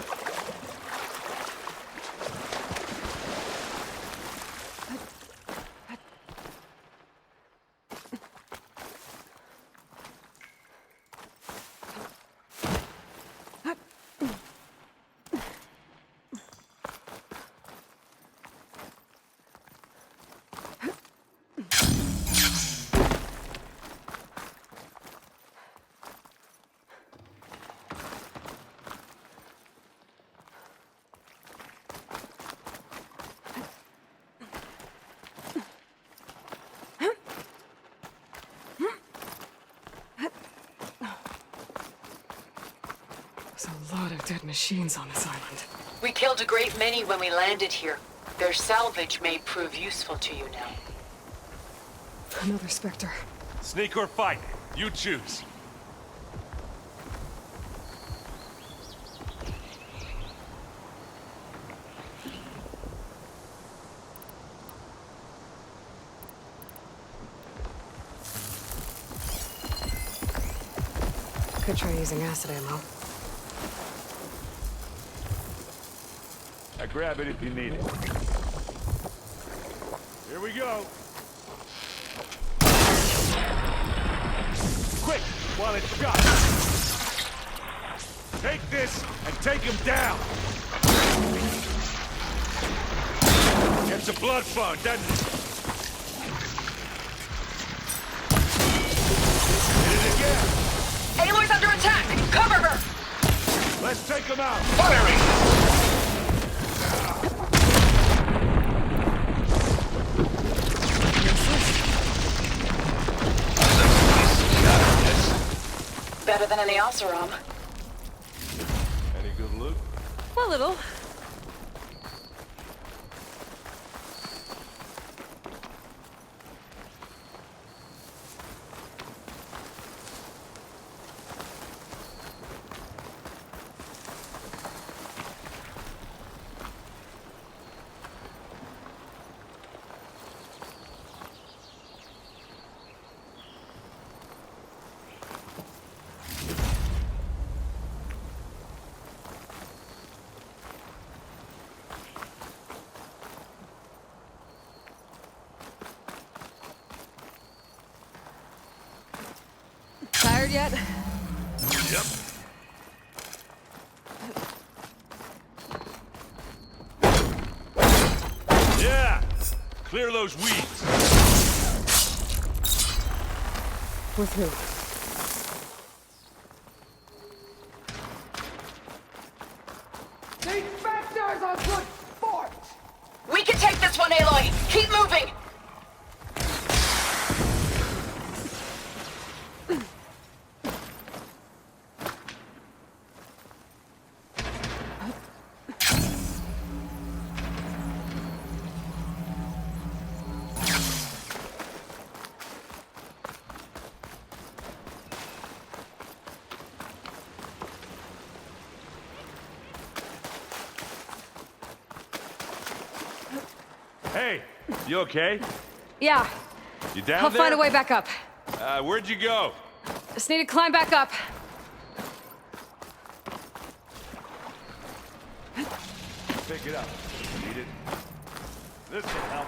There's a lot of dead machines on this island. We killed a great many when we landed here. Their salvage may prove useful to you now. Another Spectre. Sneak or fight? You choose. Could try using acid ammo. I grab it if you need it. Here we go. Quick, while it's shot. Take this and take him down. Gets the blood flowing, doesn't it? Hit it again. Aloy's under attack! Cover her! Let's take him out. Firing! Better than any Oseram. Any good loot? A little. yet? Yep. Yeah! Clear those weeds. With who? These specters are good sport! We can take this one, Aloy! Keep moving! Hey, you okay? Yeah, You down I'll there? find a way back up. Where'd you go? Just need to climb back up. Pick it up. Need it? This'll help.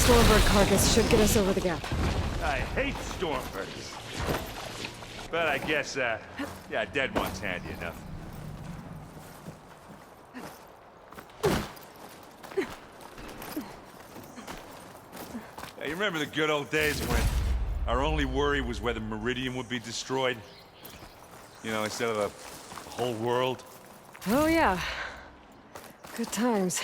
Stormbird carcass should get us over the gap. I hate Stormbirds. But I guess, yeah, dead one's handy enough. Yeah, you remember the good old days when our only worry was whether Meridian would be destroyed? You know, instead of the whole world? Oh yeah. Good times.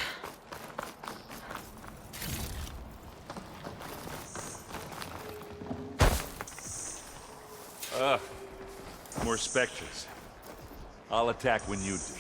More specters. I'll attack when you do.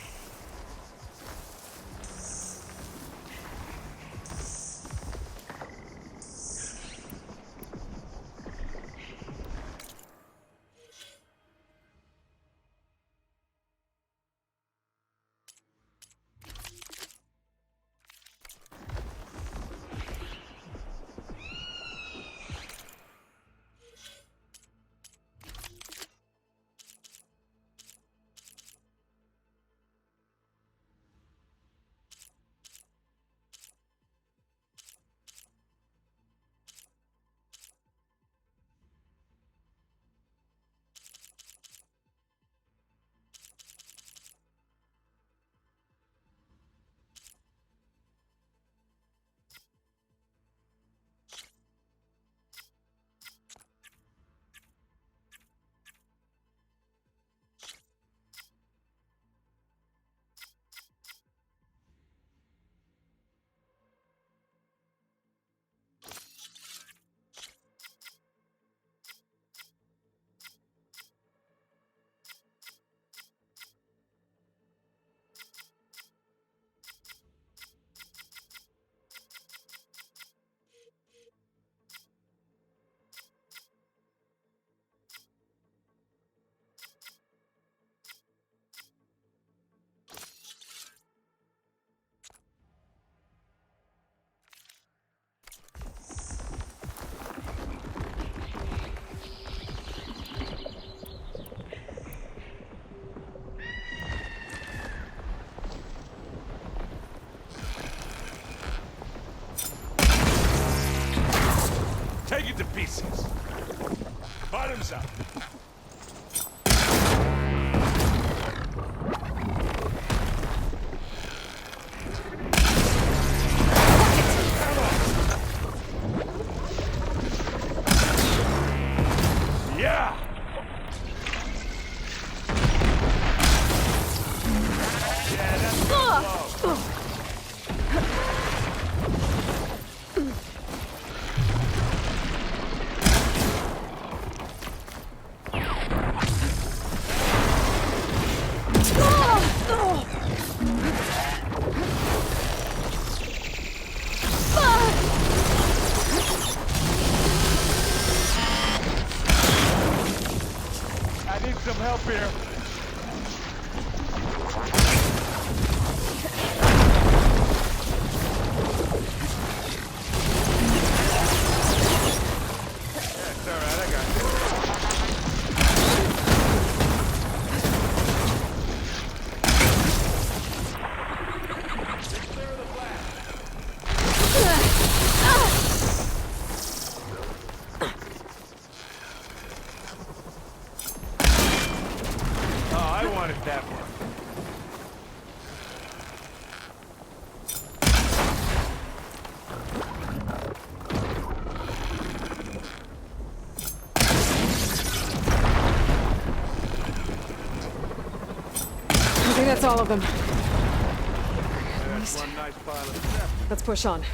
Take it to pieces. Bottoms up. I need some help here. That's all right, I got I wanted that one. I think that's all of them. That's one nice pile of stuff. Let's push on.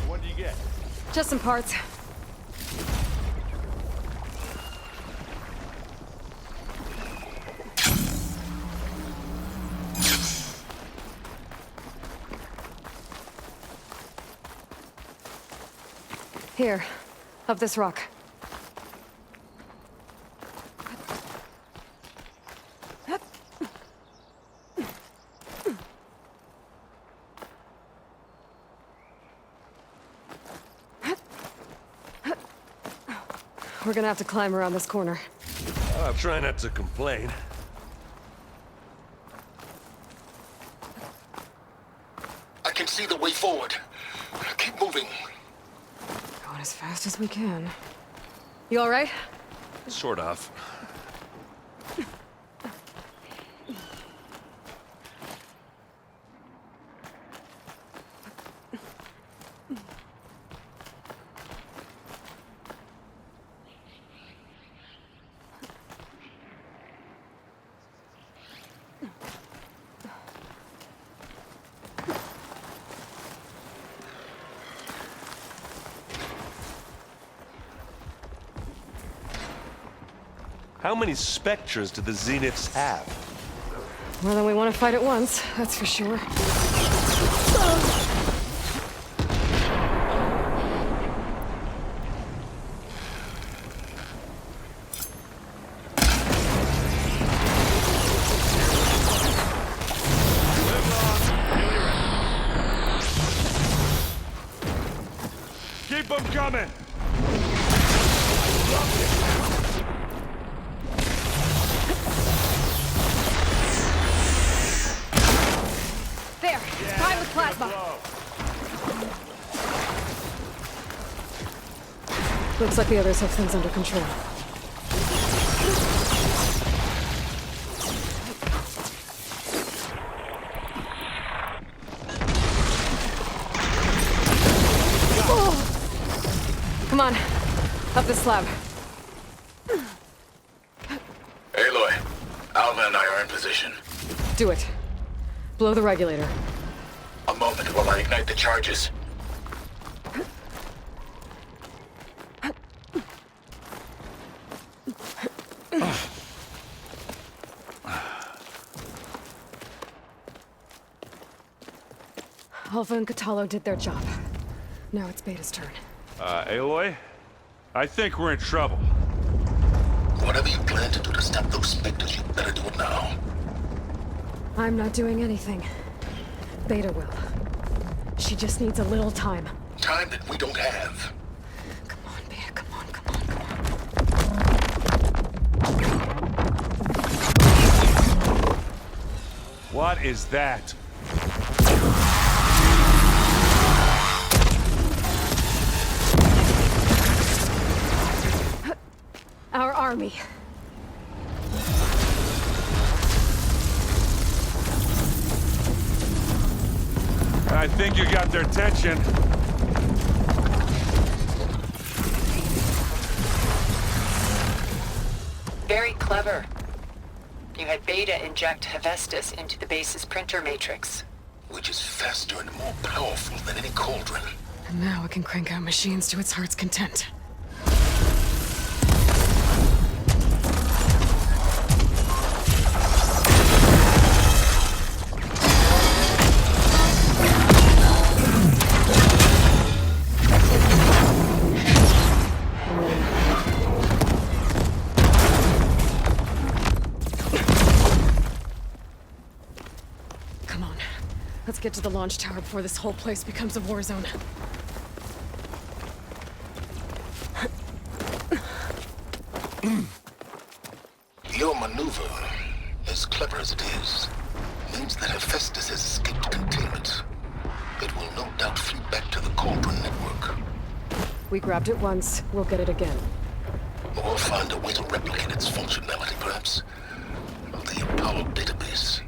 What do you get? Just some parts. Here, up this rock. We're gonna have to climb around this corner. I'll try not to complain. I can see the way forward. Keep moving. Going as fast as we can. You all right? Sort of. How many specters do the Zeniths have? More than we want to fight at once, that's for sure. Keep them coming! There! Fine with plasma! Looks like the others have things under control. Come on, up the slab. Aloy, Alva and I are in position. Do it. Blow the regulator. A moment while I ignite the charges. Alpha and Catalo did their job. Now it's Beta's turn. Aloy? I think we're in trouble. Whatever you plan to do to stop those specters, you better do it now. I'm not doing anything. Beta will. She just needs a little time. Time that we don't have. Come on, Beta, come on, come on, come on. What is that? Our army. I think you got their attention. Very clever. You had Beta inject Hephaestus into the base's printer matrix. Which is faster and more powerful than any cauldron. And now it can crank out machines to its heart's content. Let's get to the launch tower before this whole place becomes a war zone. Your maneuver, as clever as it is, means that Hephaestus has escaped containment. It will no doubt flee back to the Cauldron network. We grabbed it once, we'll get it again. Or find a way to replicate its functionality, perhaps. The Apollo database.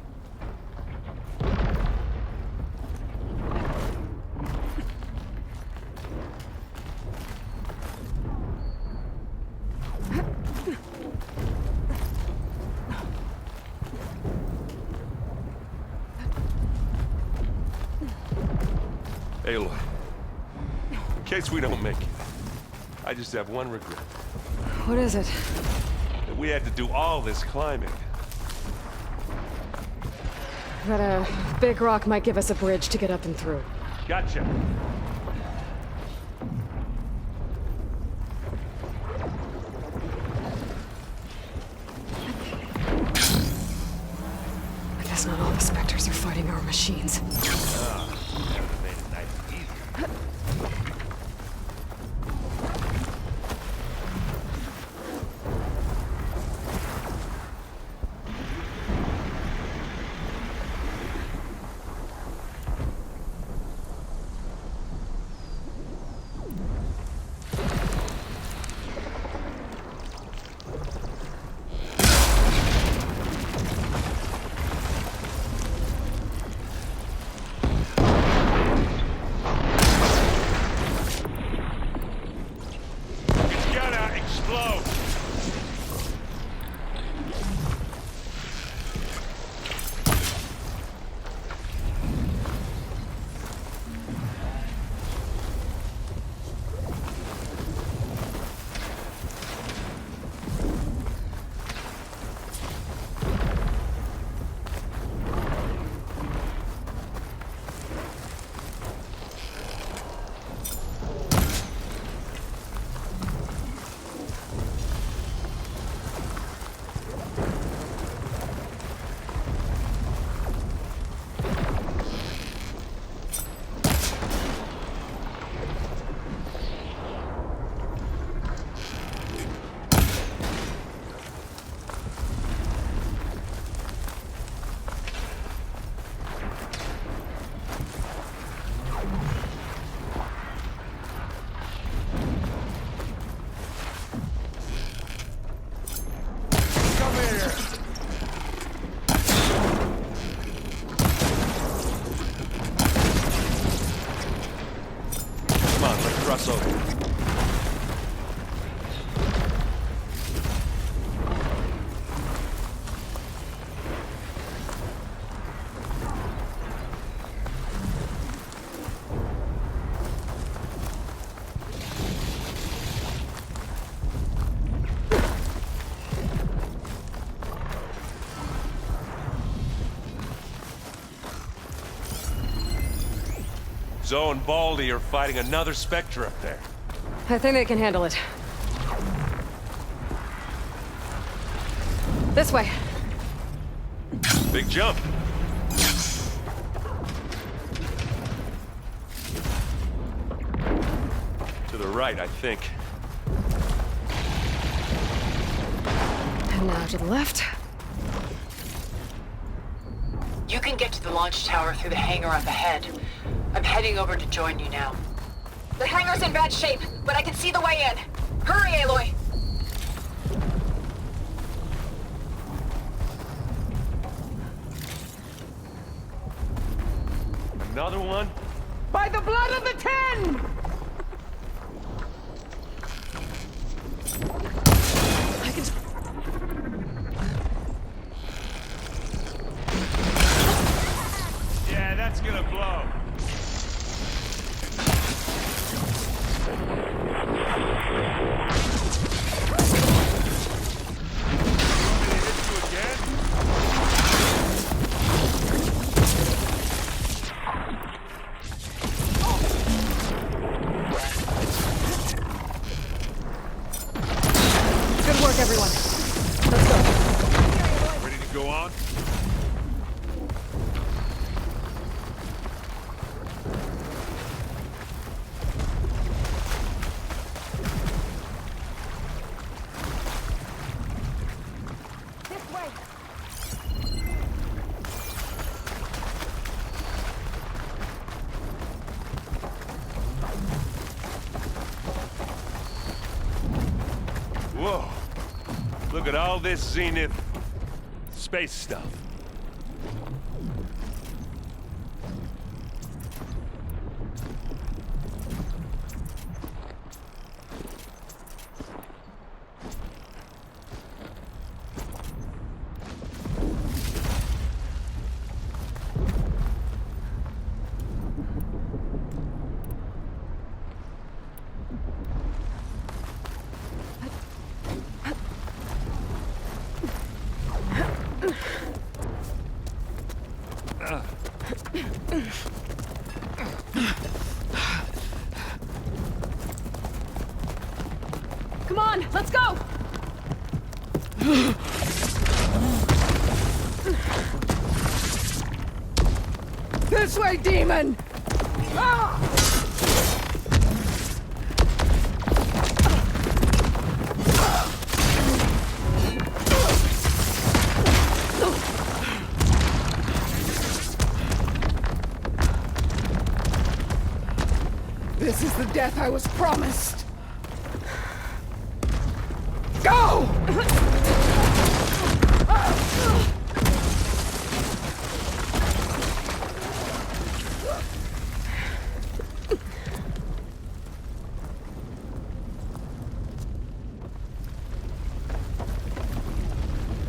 Aloy, in case we don't make it, I just have one regret. What is it? That we had to do all this climbing. That a big rock might give us a bridge to get up and through. Gotcha. I guess not all the Spectres are fighting our machines. Zoe and Baldy are fighting another Spectre up there. I think they can handle it. This way. Big jump. To the right, I think. And now to the left. You can get to the launch tower through the hangar up ahead. I'm heading over to join you now. The hangar's in bad shape, but I can see the way in. Hurry, Aloy! Another one? gonna blow. Good work, everyone. Let's go. Ready to go on? Whoa. Look at all this Zenith space stuff. Come on, let's go! This way, demon! Ah! This is the death I was promised. Go!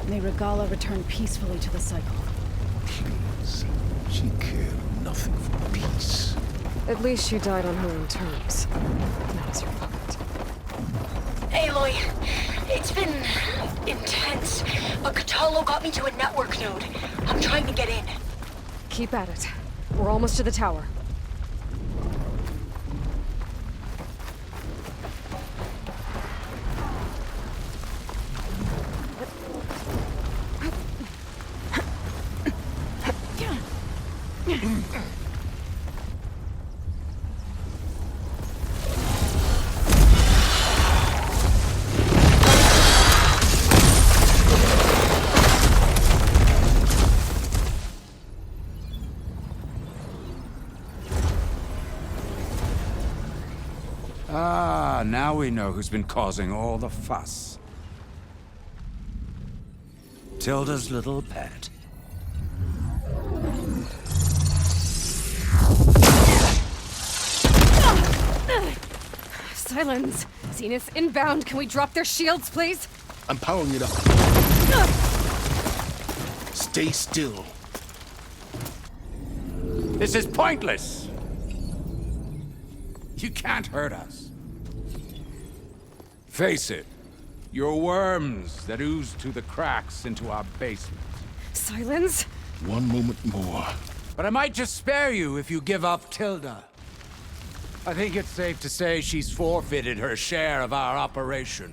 May Regala return peacefully to the cycle. Please. She cared nothing for peace. At least she died on her own terms. Not as your puppet. Aloy, it's been intense, but Katalo got me to a network node. I'm trying to get in. Keep at it. We're almost to the tower. Ah, now we know who's been causing all the fuss. Tilda's little pet. Sylens! Zenith inbound! Can we drop their shields, please? I'm powering it up. Stay still. This is pointless! You can't hurt us. Face it, you're worms that ooze through the cracks into our basement. Sylens? One moment more. But I might just spare you if you give up Tilda. I think it's safe to say she's forfeited her share of our operation.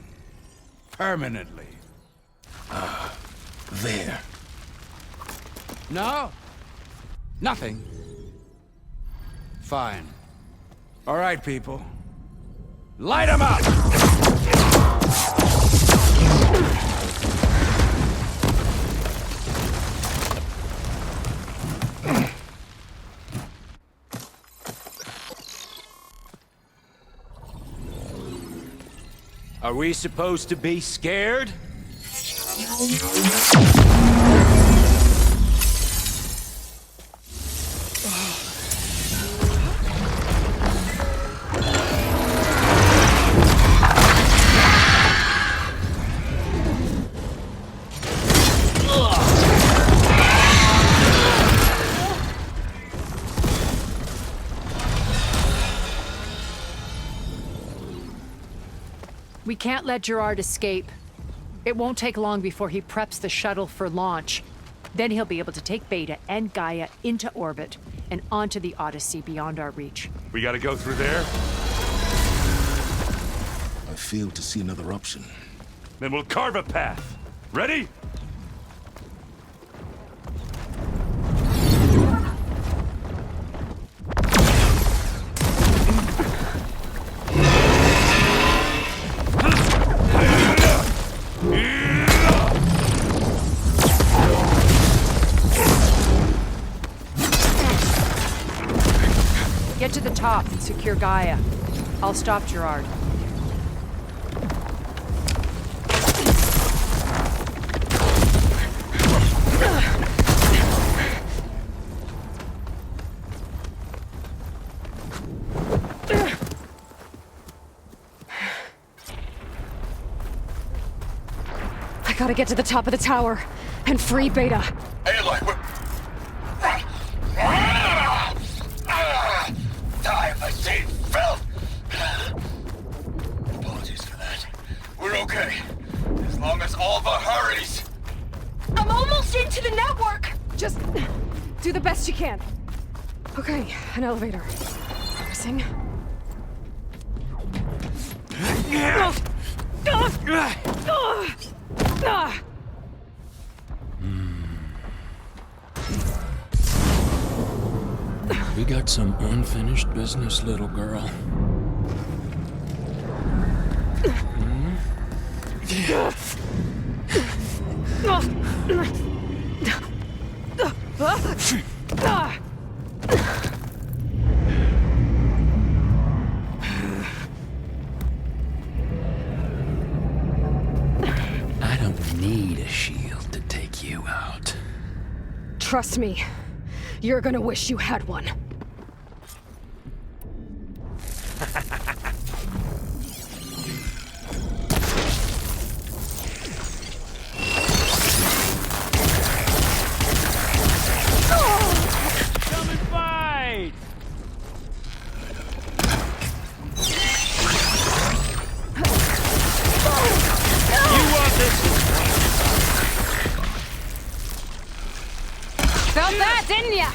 Permanently. There. No? Nothing? Fine. All right, people. Light 'em up! Are we supposed to be scared? We can't let Gerard escape. It won't take long before he preps the shuttle for launch. Then he'll be able to take Beta and Gaia into orbit and onto the Odyssey beyond our reach. We gotta go through there? I fail to see another option. Then we'll carve a path. Ready? Get to the top and secure Gaia. I'll stop Gerard. I gotta get to the top of the tower and free Beta. Aloy, we're... Die if I see filth! Apologies for that. We're okay. As long as Alva hurries. I'm almost into the network! Just do the best you can. Okay, an elevator. Pressing. We got some unfinished business, little girl. I don't need a shield to take you out. Trust me, you're gonna wish you had one. Come and fight! You want this? Felt that, didn't ya?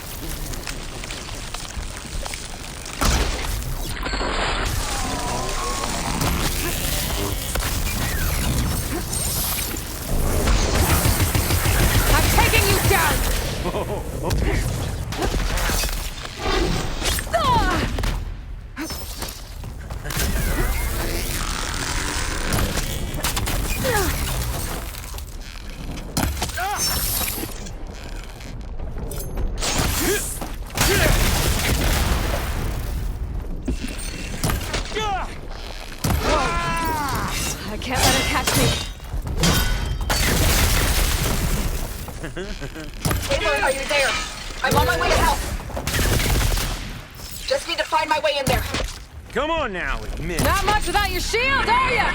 I'm taking you down! Oh, okay. I can't let her catch me. Aloy, are you there? I'm on my way to help. Just need to find my way in there. Come on now, admit. Not much without your shield, are ya?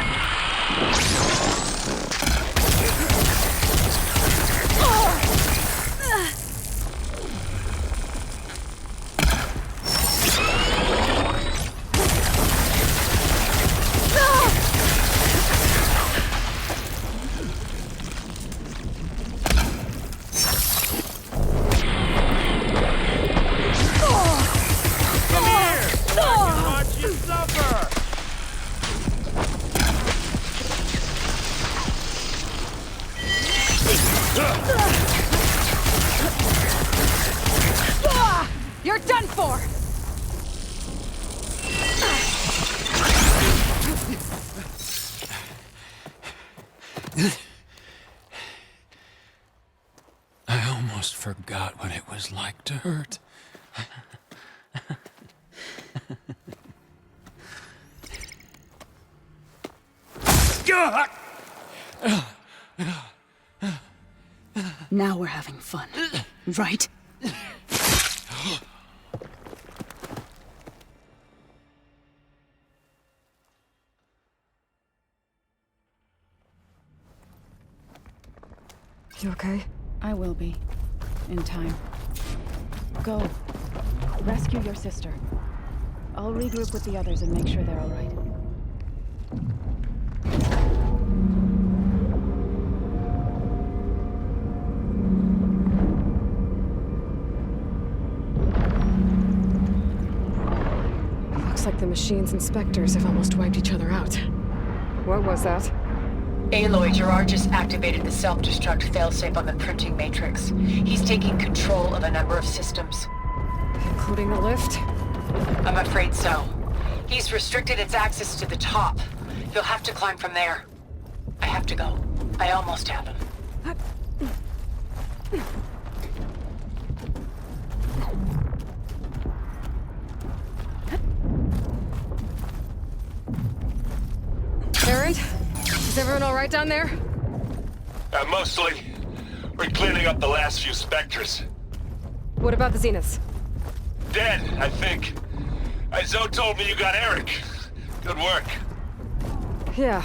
You're done for! I almost forgot what it was like to hurt. Now we're having fun, right? You okay? I will be. In time. Go. Rescue your sister. I'll regroup with the others and make sure they're all right. Looks like the machine's inspectors have almost wiped each other out. What was that? Aloy, Gerard just activated the self-destruct failsafe on the printing matrix. He's taking control of a number of systems. Including the lift? I'm afraid so. He's restricted its access to the top. You'll have to climb from there. I have to go. I almost have him. Erend? Is everyone all right down there? Mostly. We're cleaning up the last few specters. What about the Zeniths? Dead, I think. Zoe told me you got Eric. Good work. Yeah.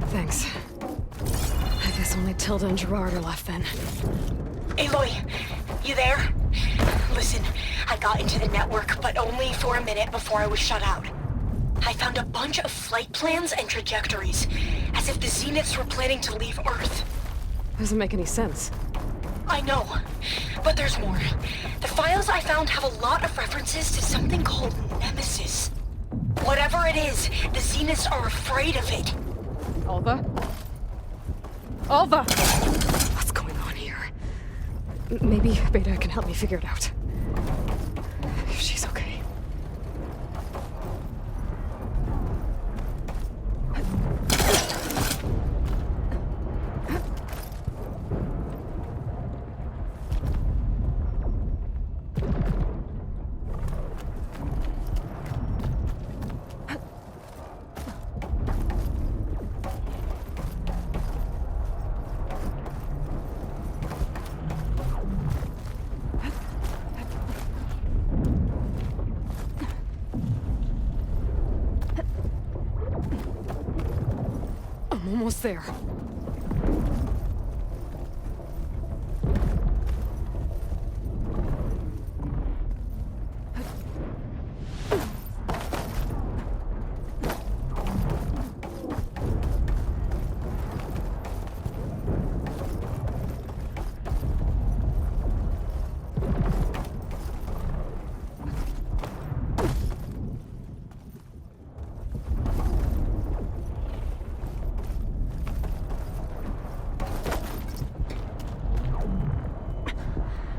Thanks. I guess only Tilda and Gerard are left then. Aloy, you there? Listen, I got into the network, but only for a minute before I was shut out. I found a bunch of flight plans and trajectories, as if the Zeniths were planning to leave Earth. Doesn't make any sense. I know, but there's more. The files I found have a lot of references to something called Nemesis. Whatever it is, the Zeniths are afraid of it. Alva? Alva! What's going on here? Maybe Beta can help me figure it out. If she's okay. Almost there.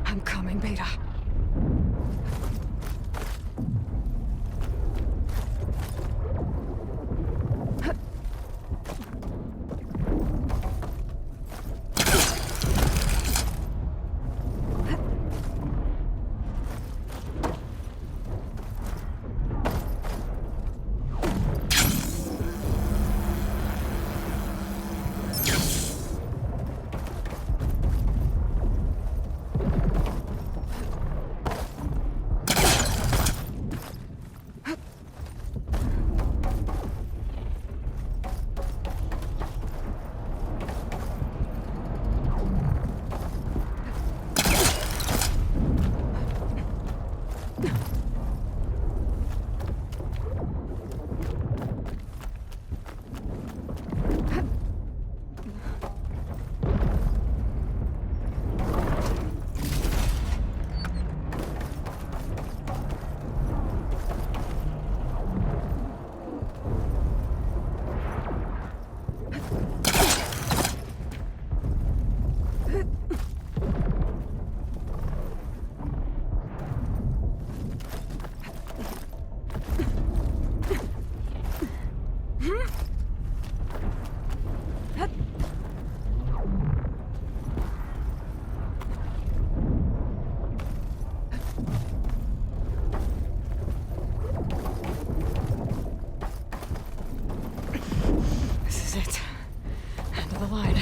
I'm coming, Beta. This is it. End of the line.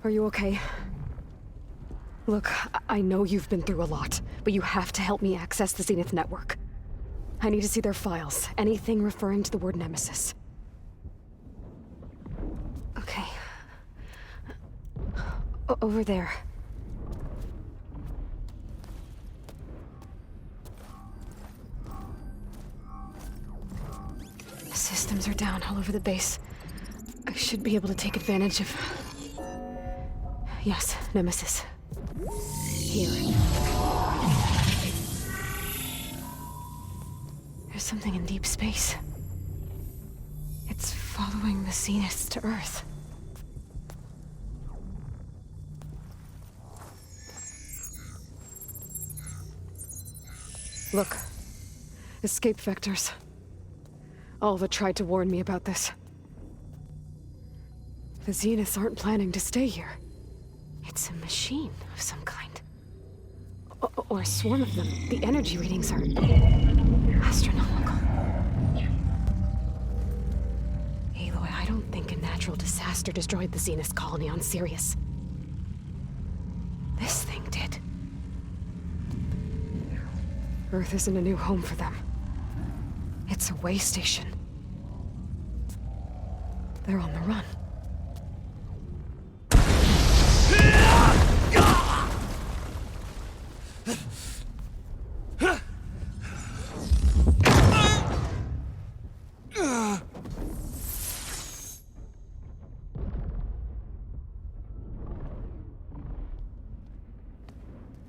Are you okay? Look, I know you've been through a lot, but you have to help me access the Zenith network. I need to see their files. Anything referring to the word Nemesis. Okay. Over there. The systems are down all over the base. I should be able to take advantage of... Yes, Nemesis. Here. There's something in deep space. It's following the Zeniths to Earth. Look. Escape vectors. Alva tried to warn me about this. The Zeniths aren't planning to stay here. It's a machine of some kind. Or a swarm of them. The energy readings are... astronomical. Aloy, I don't think a natural disaster destroyed the Zenith colony on Sirius. This thing did. Earth isn't a new home for them. It's a way station. They're on the run.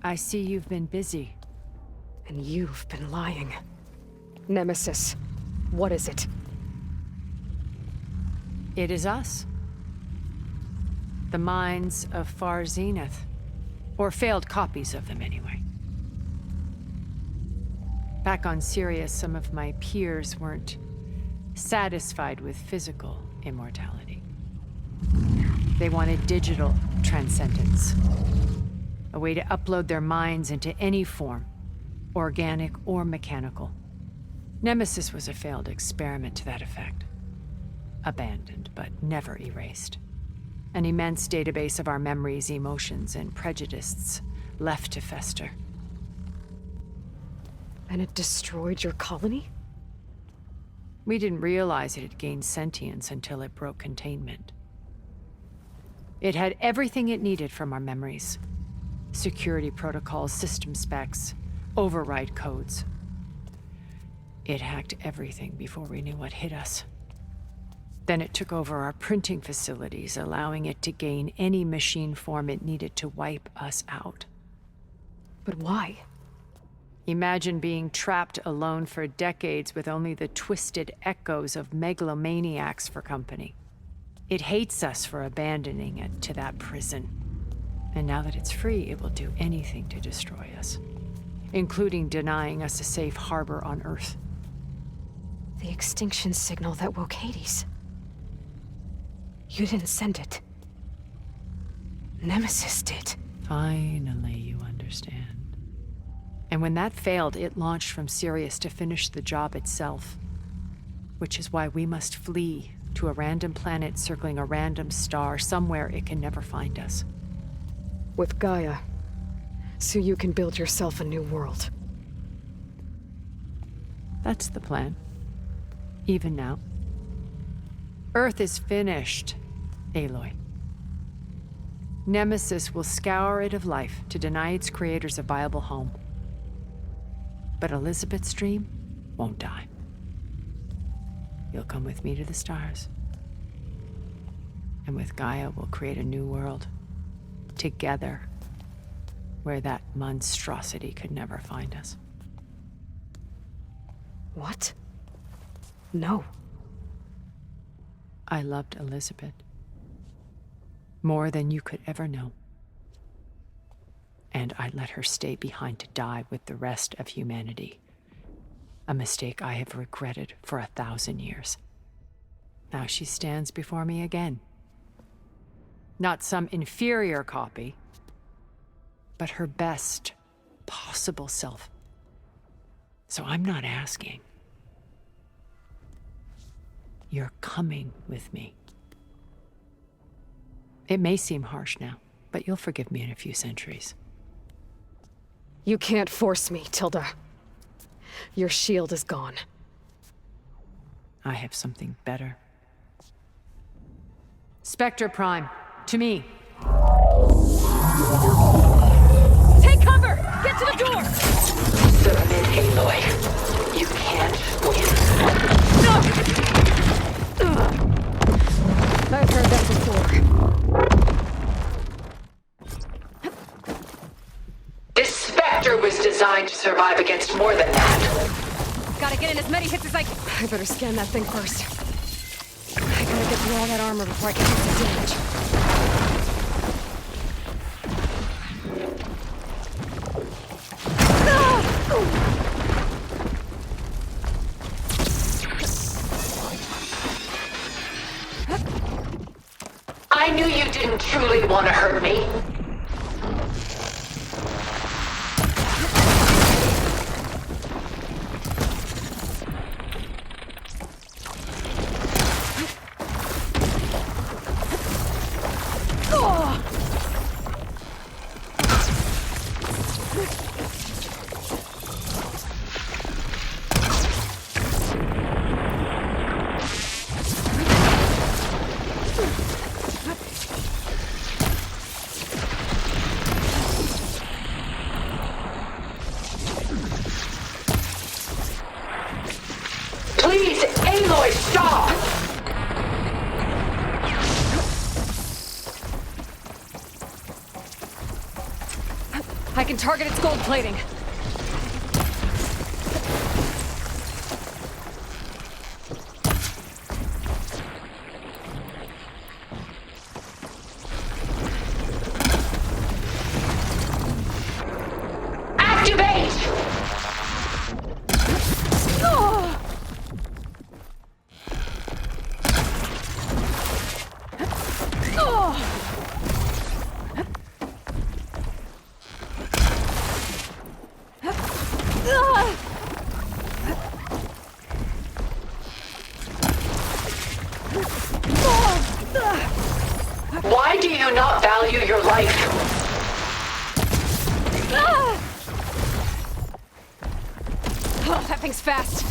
I see you've been busy. And you've been lying. Nemesis, what is it? It is us. The minds of Far Zenith. Or failed copies of them, anyway. Back on Sirius, some of my peers weren't satisfied with physical immortality. They wanted digital transcendence. A way to upload their minds into any form, organic or mechanical. Nemesis was a failed experiment to that effect. Abandoned, but never erased. An immense database of our memories, emotions, and prejudices left to fester. And it destroyed your colony? We didn't realize it had gained sentience until it broke containment. It had everything it needed from our memories. Security protocols, system specs, override codes. It hacked everything before we knew what hit us. Then it took over our printing facilities, allowing it to gain any machine form it needed to wipe us out. But why? Imagine being trapped alone for decades with only the twisted echoes of megalomaniacs for company. It hates us for abandoning it to that prison. And now that it's free, it will do anything to destroy us, including denying us a safe harbor on Earth. The extinction signal that woke Hades. You didn't send it. Nemesis did. Finally, you understand. And when that failed, it launched from Sirius to finish the job itself. Which is why we must flee to a random planet circling a random star somewhere it can never find us. With Gaia, so you can build yourself a new world. That's the plan. Even now. Earth is finished, Aloy. Nemesis will scour it of life to deny its creators a viable home. But Elizabeth's dream won't die. You'll come with me to the stars. And with Gaia, we'll create a new world. Together, where that monstrosity could never find us. What? No. I loved Elizabeth. More than you could ever know. And I let her stay behind to die with the rest of humanity. A mistake I have regretted for 1,000 years. Now she stands before me again. Not some inferior copy, but her best possible self. So I'm not asking. You're coming with me. It may seem harsh now, but you'll forgive me in a few centuries. You can't force me, Tilda. Your shield is gone. I have something better. Spectre Prime, to me. Take cover! Get to the door! Submit, Aloy. You can't win. I've heard that before. This Spectre was designed to survive against more than that. Gotta get in as many hits as I can. I better scan that thing first. I gotta get through all that armor before I can take some damage. I knew you didn't truly want to hurt me. Please, Aloy, stop! I can target its gold plating. Activate! Why do you not value your life? Oh, that thing's fast.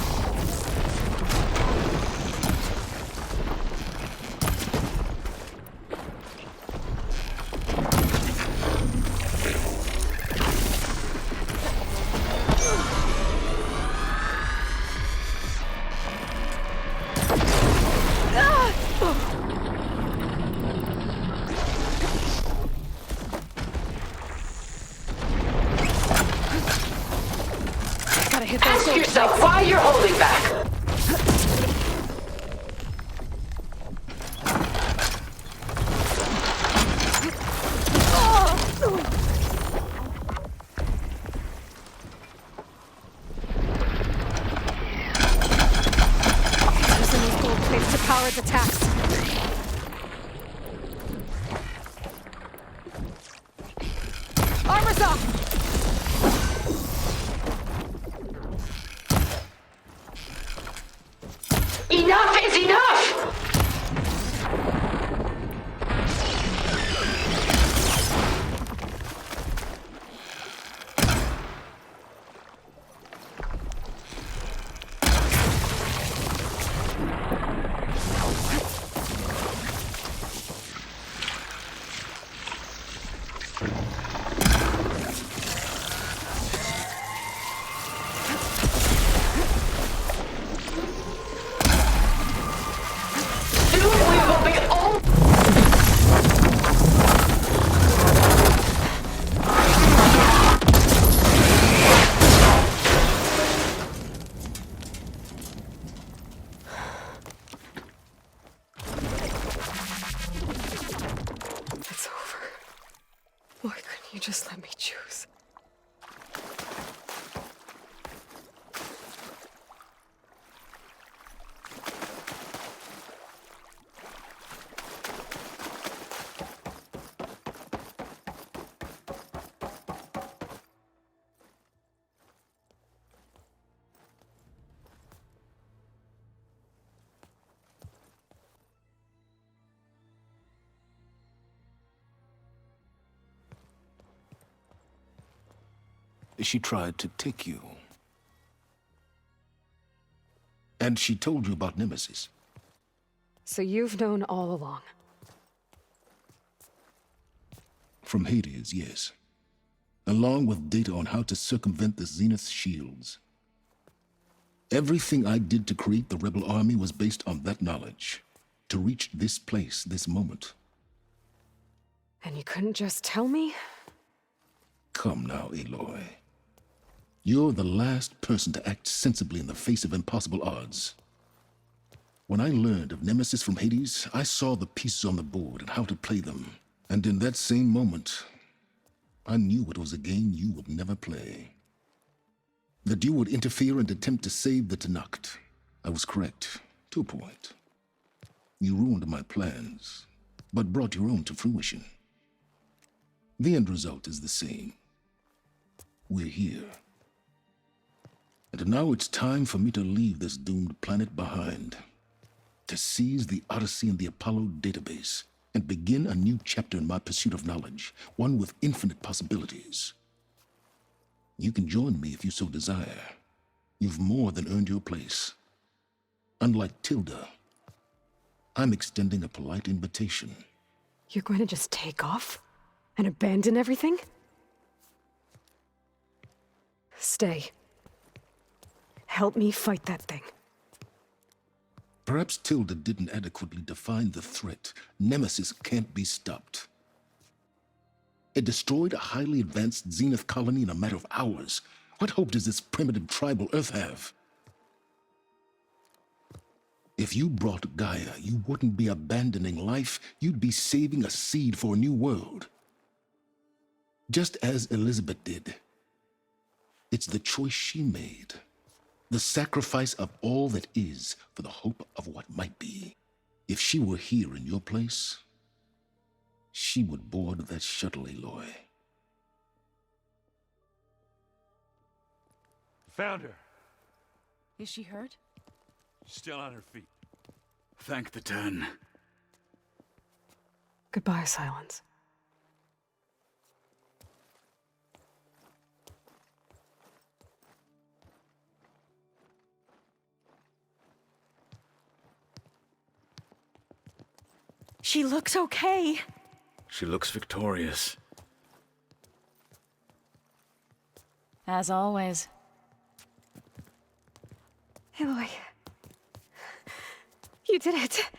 Gotta hit those Ask gold yourself plates. why you're holding back. Using those gold plates to power its attacks. Armor's up! Enough is enough! It's over. Why couldn't you just let me choose? She tried to take you. And she told you about Nemesis. So you've known all along. From Hades, yes. Along with data on how to circumvent the Zenith's shields. Everything I did to create the Rebel Army was based on that knowledge. To reach this place, this moment. And you couldn't just tell me? Come now, Aloy. You're the last person to act sensibly in the face of impossible odds. When I learned of Nemesis from Hades, I saw the pieces on the board and how to play them. And in that same moment, I knew it was a game you would never play. That you would interfere and attempt to save the Tenakth. I was correct, to a point. You ruined my plans, but brought your own to fruition. The end result is the same. We're here. And now it's time for me to leave this doomed planet behind. To seize the Odyssey and the Apollo database, and begin a new chapter in my pursuit of knowledge, one with infinite possibilities. You can join me if you so desire. You've more than earned your place. Unlike Tilda, I'm extending a polite invitation. You're going to just take off? And abandon everything? Stay. Help me fight that thing. Perhaps Tilda didn't adequately define the threat. Nemesis can't be stopped. It destroyed a highly advanced Zenith colony in a matter of hours. What hope does this primitive tribal Earth have? If you brought Gaia, you wouldn't be abandoning life, you'd be saving a seed for a new world. Just as Elizabeth did. It's the choice she made. The sacrifice of all that is for the hope of what might be. If she were here in your place, she would board that shuttle, Aloy. Found her. Is she hurt? Still on her feet. Thank the Ten. Goodbye, Sylens. She looks okay. She looks victorious. As always. Aloy. You did it.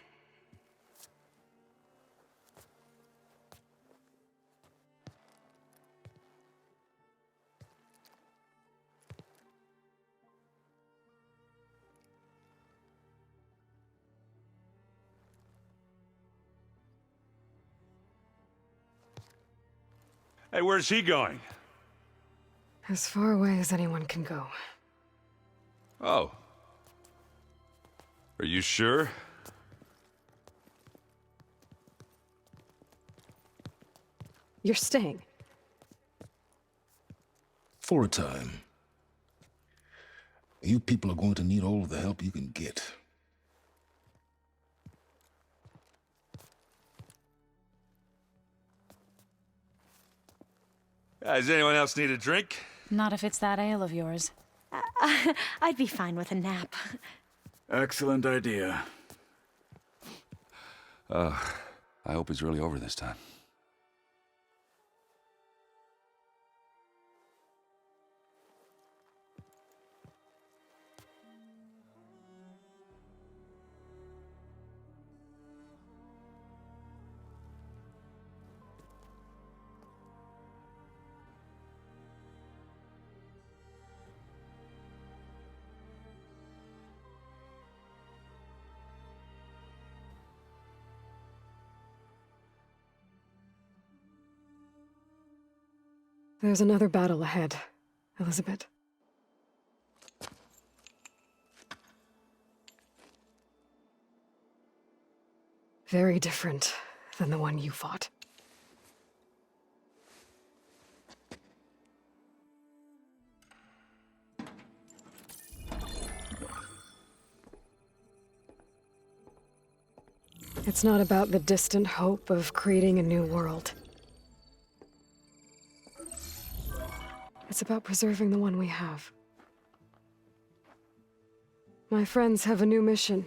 Hey, where's he going? As far away as anyone can go. Oh. Are you sure? You're staying. For a time. You people are going to need all of the help you can get. Does anyone else need a drink? Not if it's that ale of yours. I'd be fine with a nap. Excellent idea. I hope it's really over this time. There's another battle ahead, Elizabeth. Very different than the one you fought. It's not about the distant hope of creating a new world. It's about preserving the one we have. My friends have a new mission.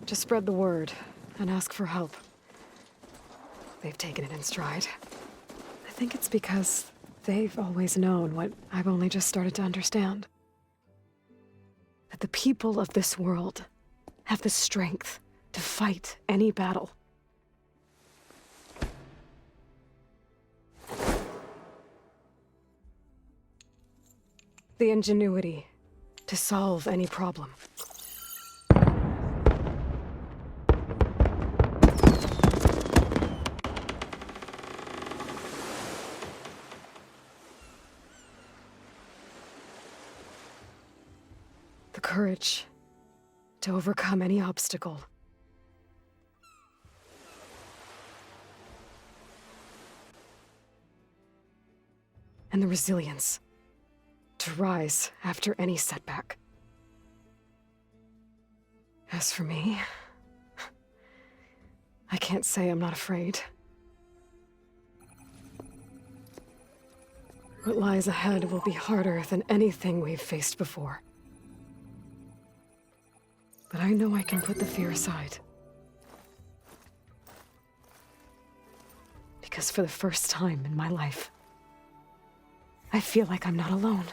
To spread the word and ask for help. They've taken it in stride. I think it's because they've always known what I've only just started to understand. That the people of this world have the strength to fight any battle. The ingenuity to solve any problem. The courage to overcome any obstacle. And the resilience to rise after any setback. As for me, I can't say I'm not afraid. What lies ahead will be harder than anything we've faced before. But I know I can put the fear aside. Because for the first time in my life, I feel like I'm not alone.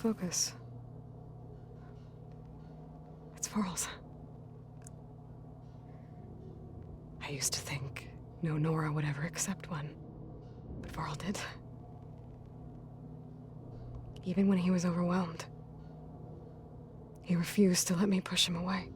focus. It's Varl's. I used to think no Nora would ever accept one, but Varl did. Even when he was overwhelmed, he refused to let me push him away.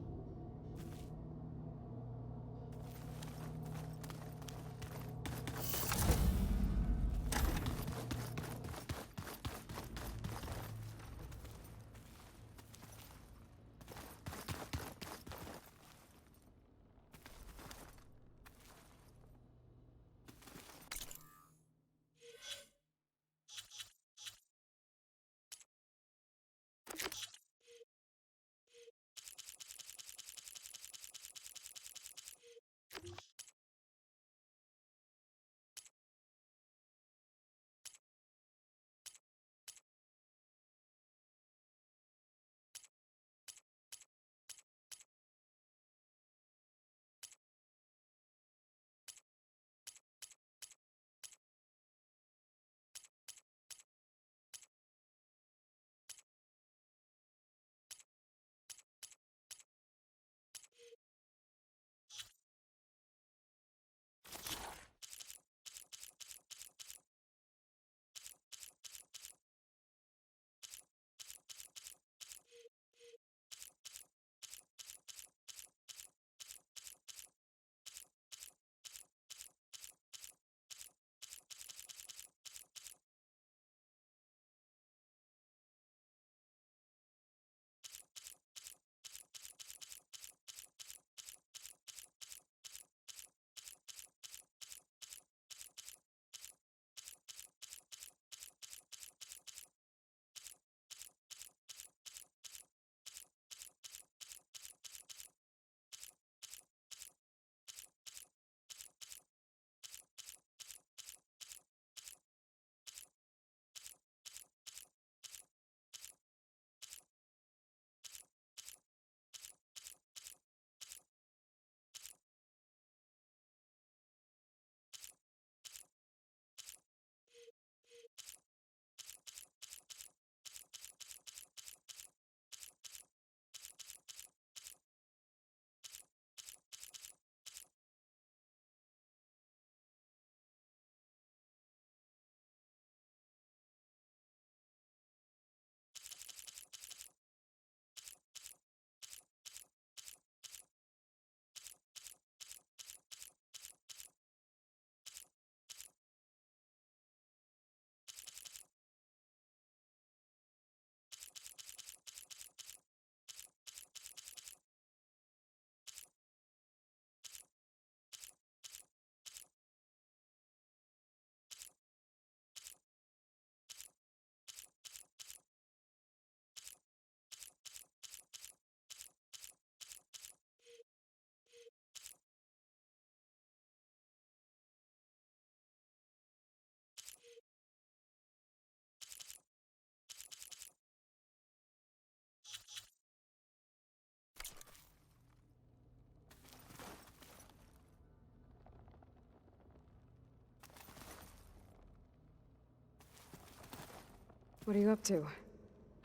What are you up to?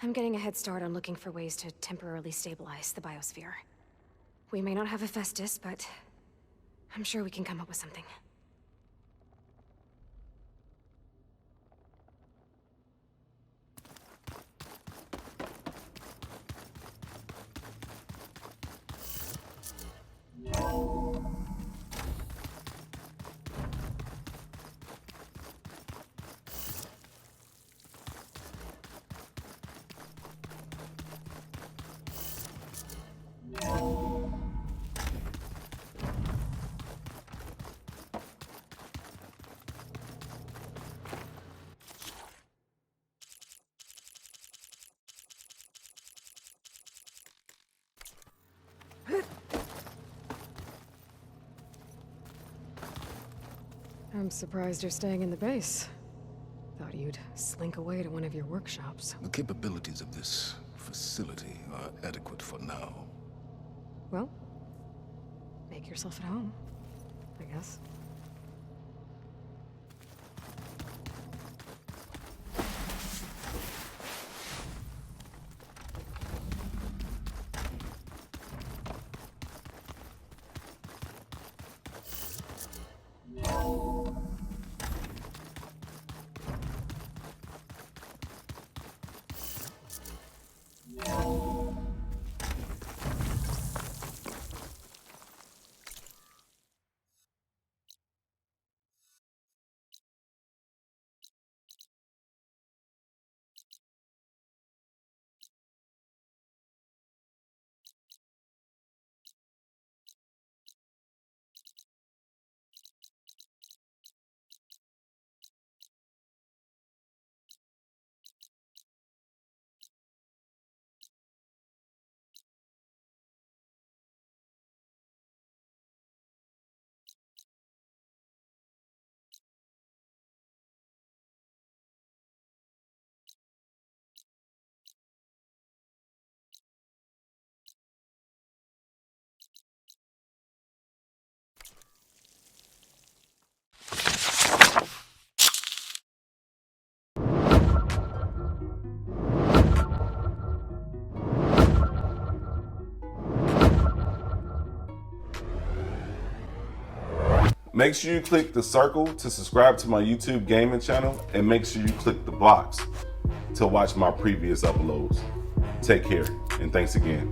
I'm getting a head start on looking for ways to temporarily stabilize the biosphere. We may not have Hephaestus, but I'm sure we can come up with something. I'm surprised you're staying in the base. Thought you'd slink away to one of your workshops. The capabilities of this facility are adequate for now. Well, make yourself at home, I guess. Make sure you click the circle to subscribe to my YouTube gaming channel, and make sure you click the box to watch my previous uploads. Take care, and thanks again.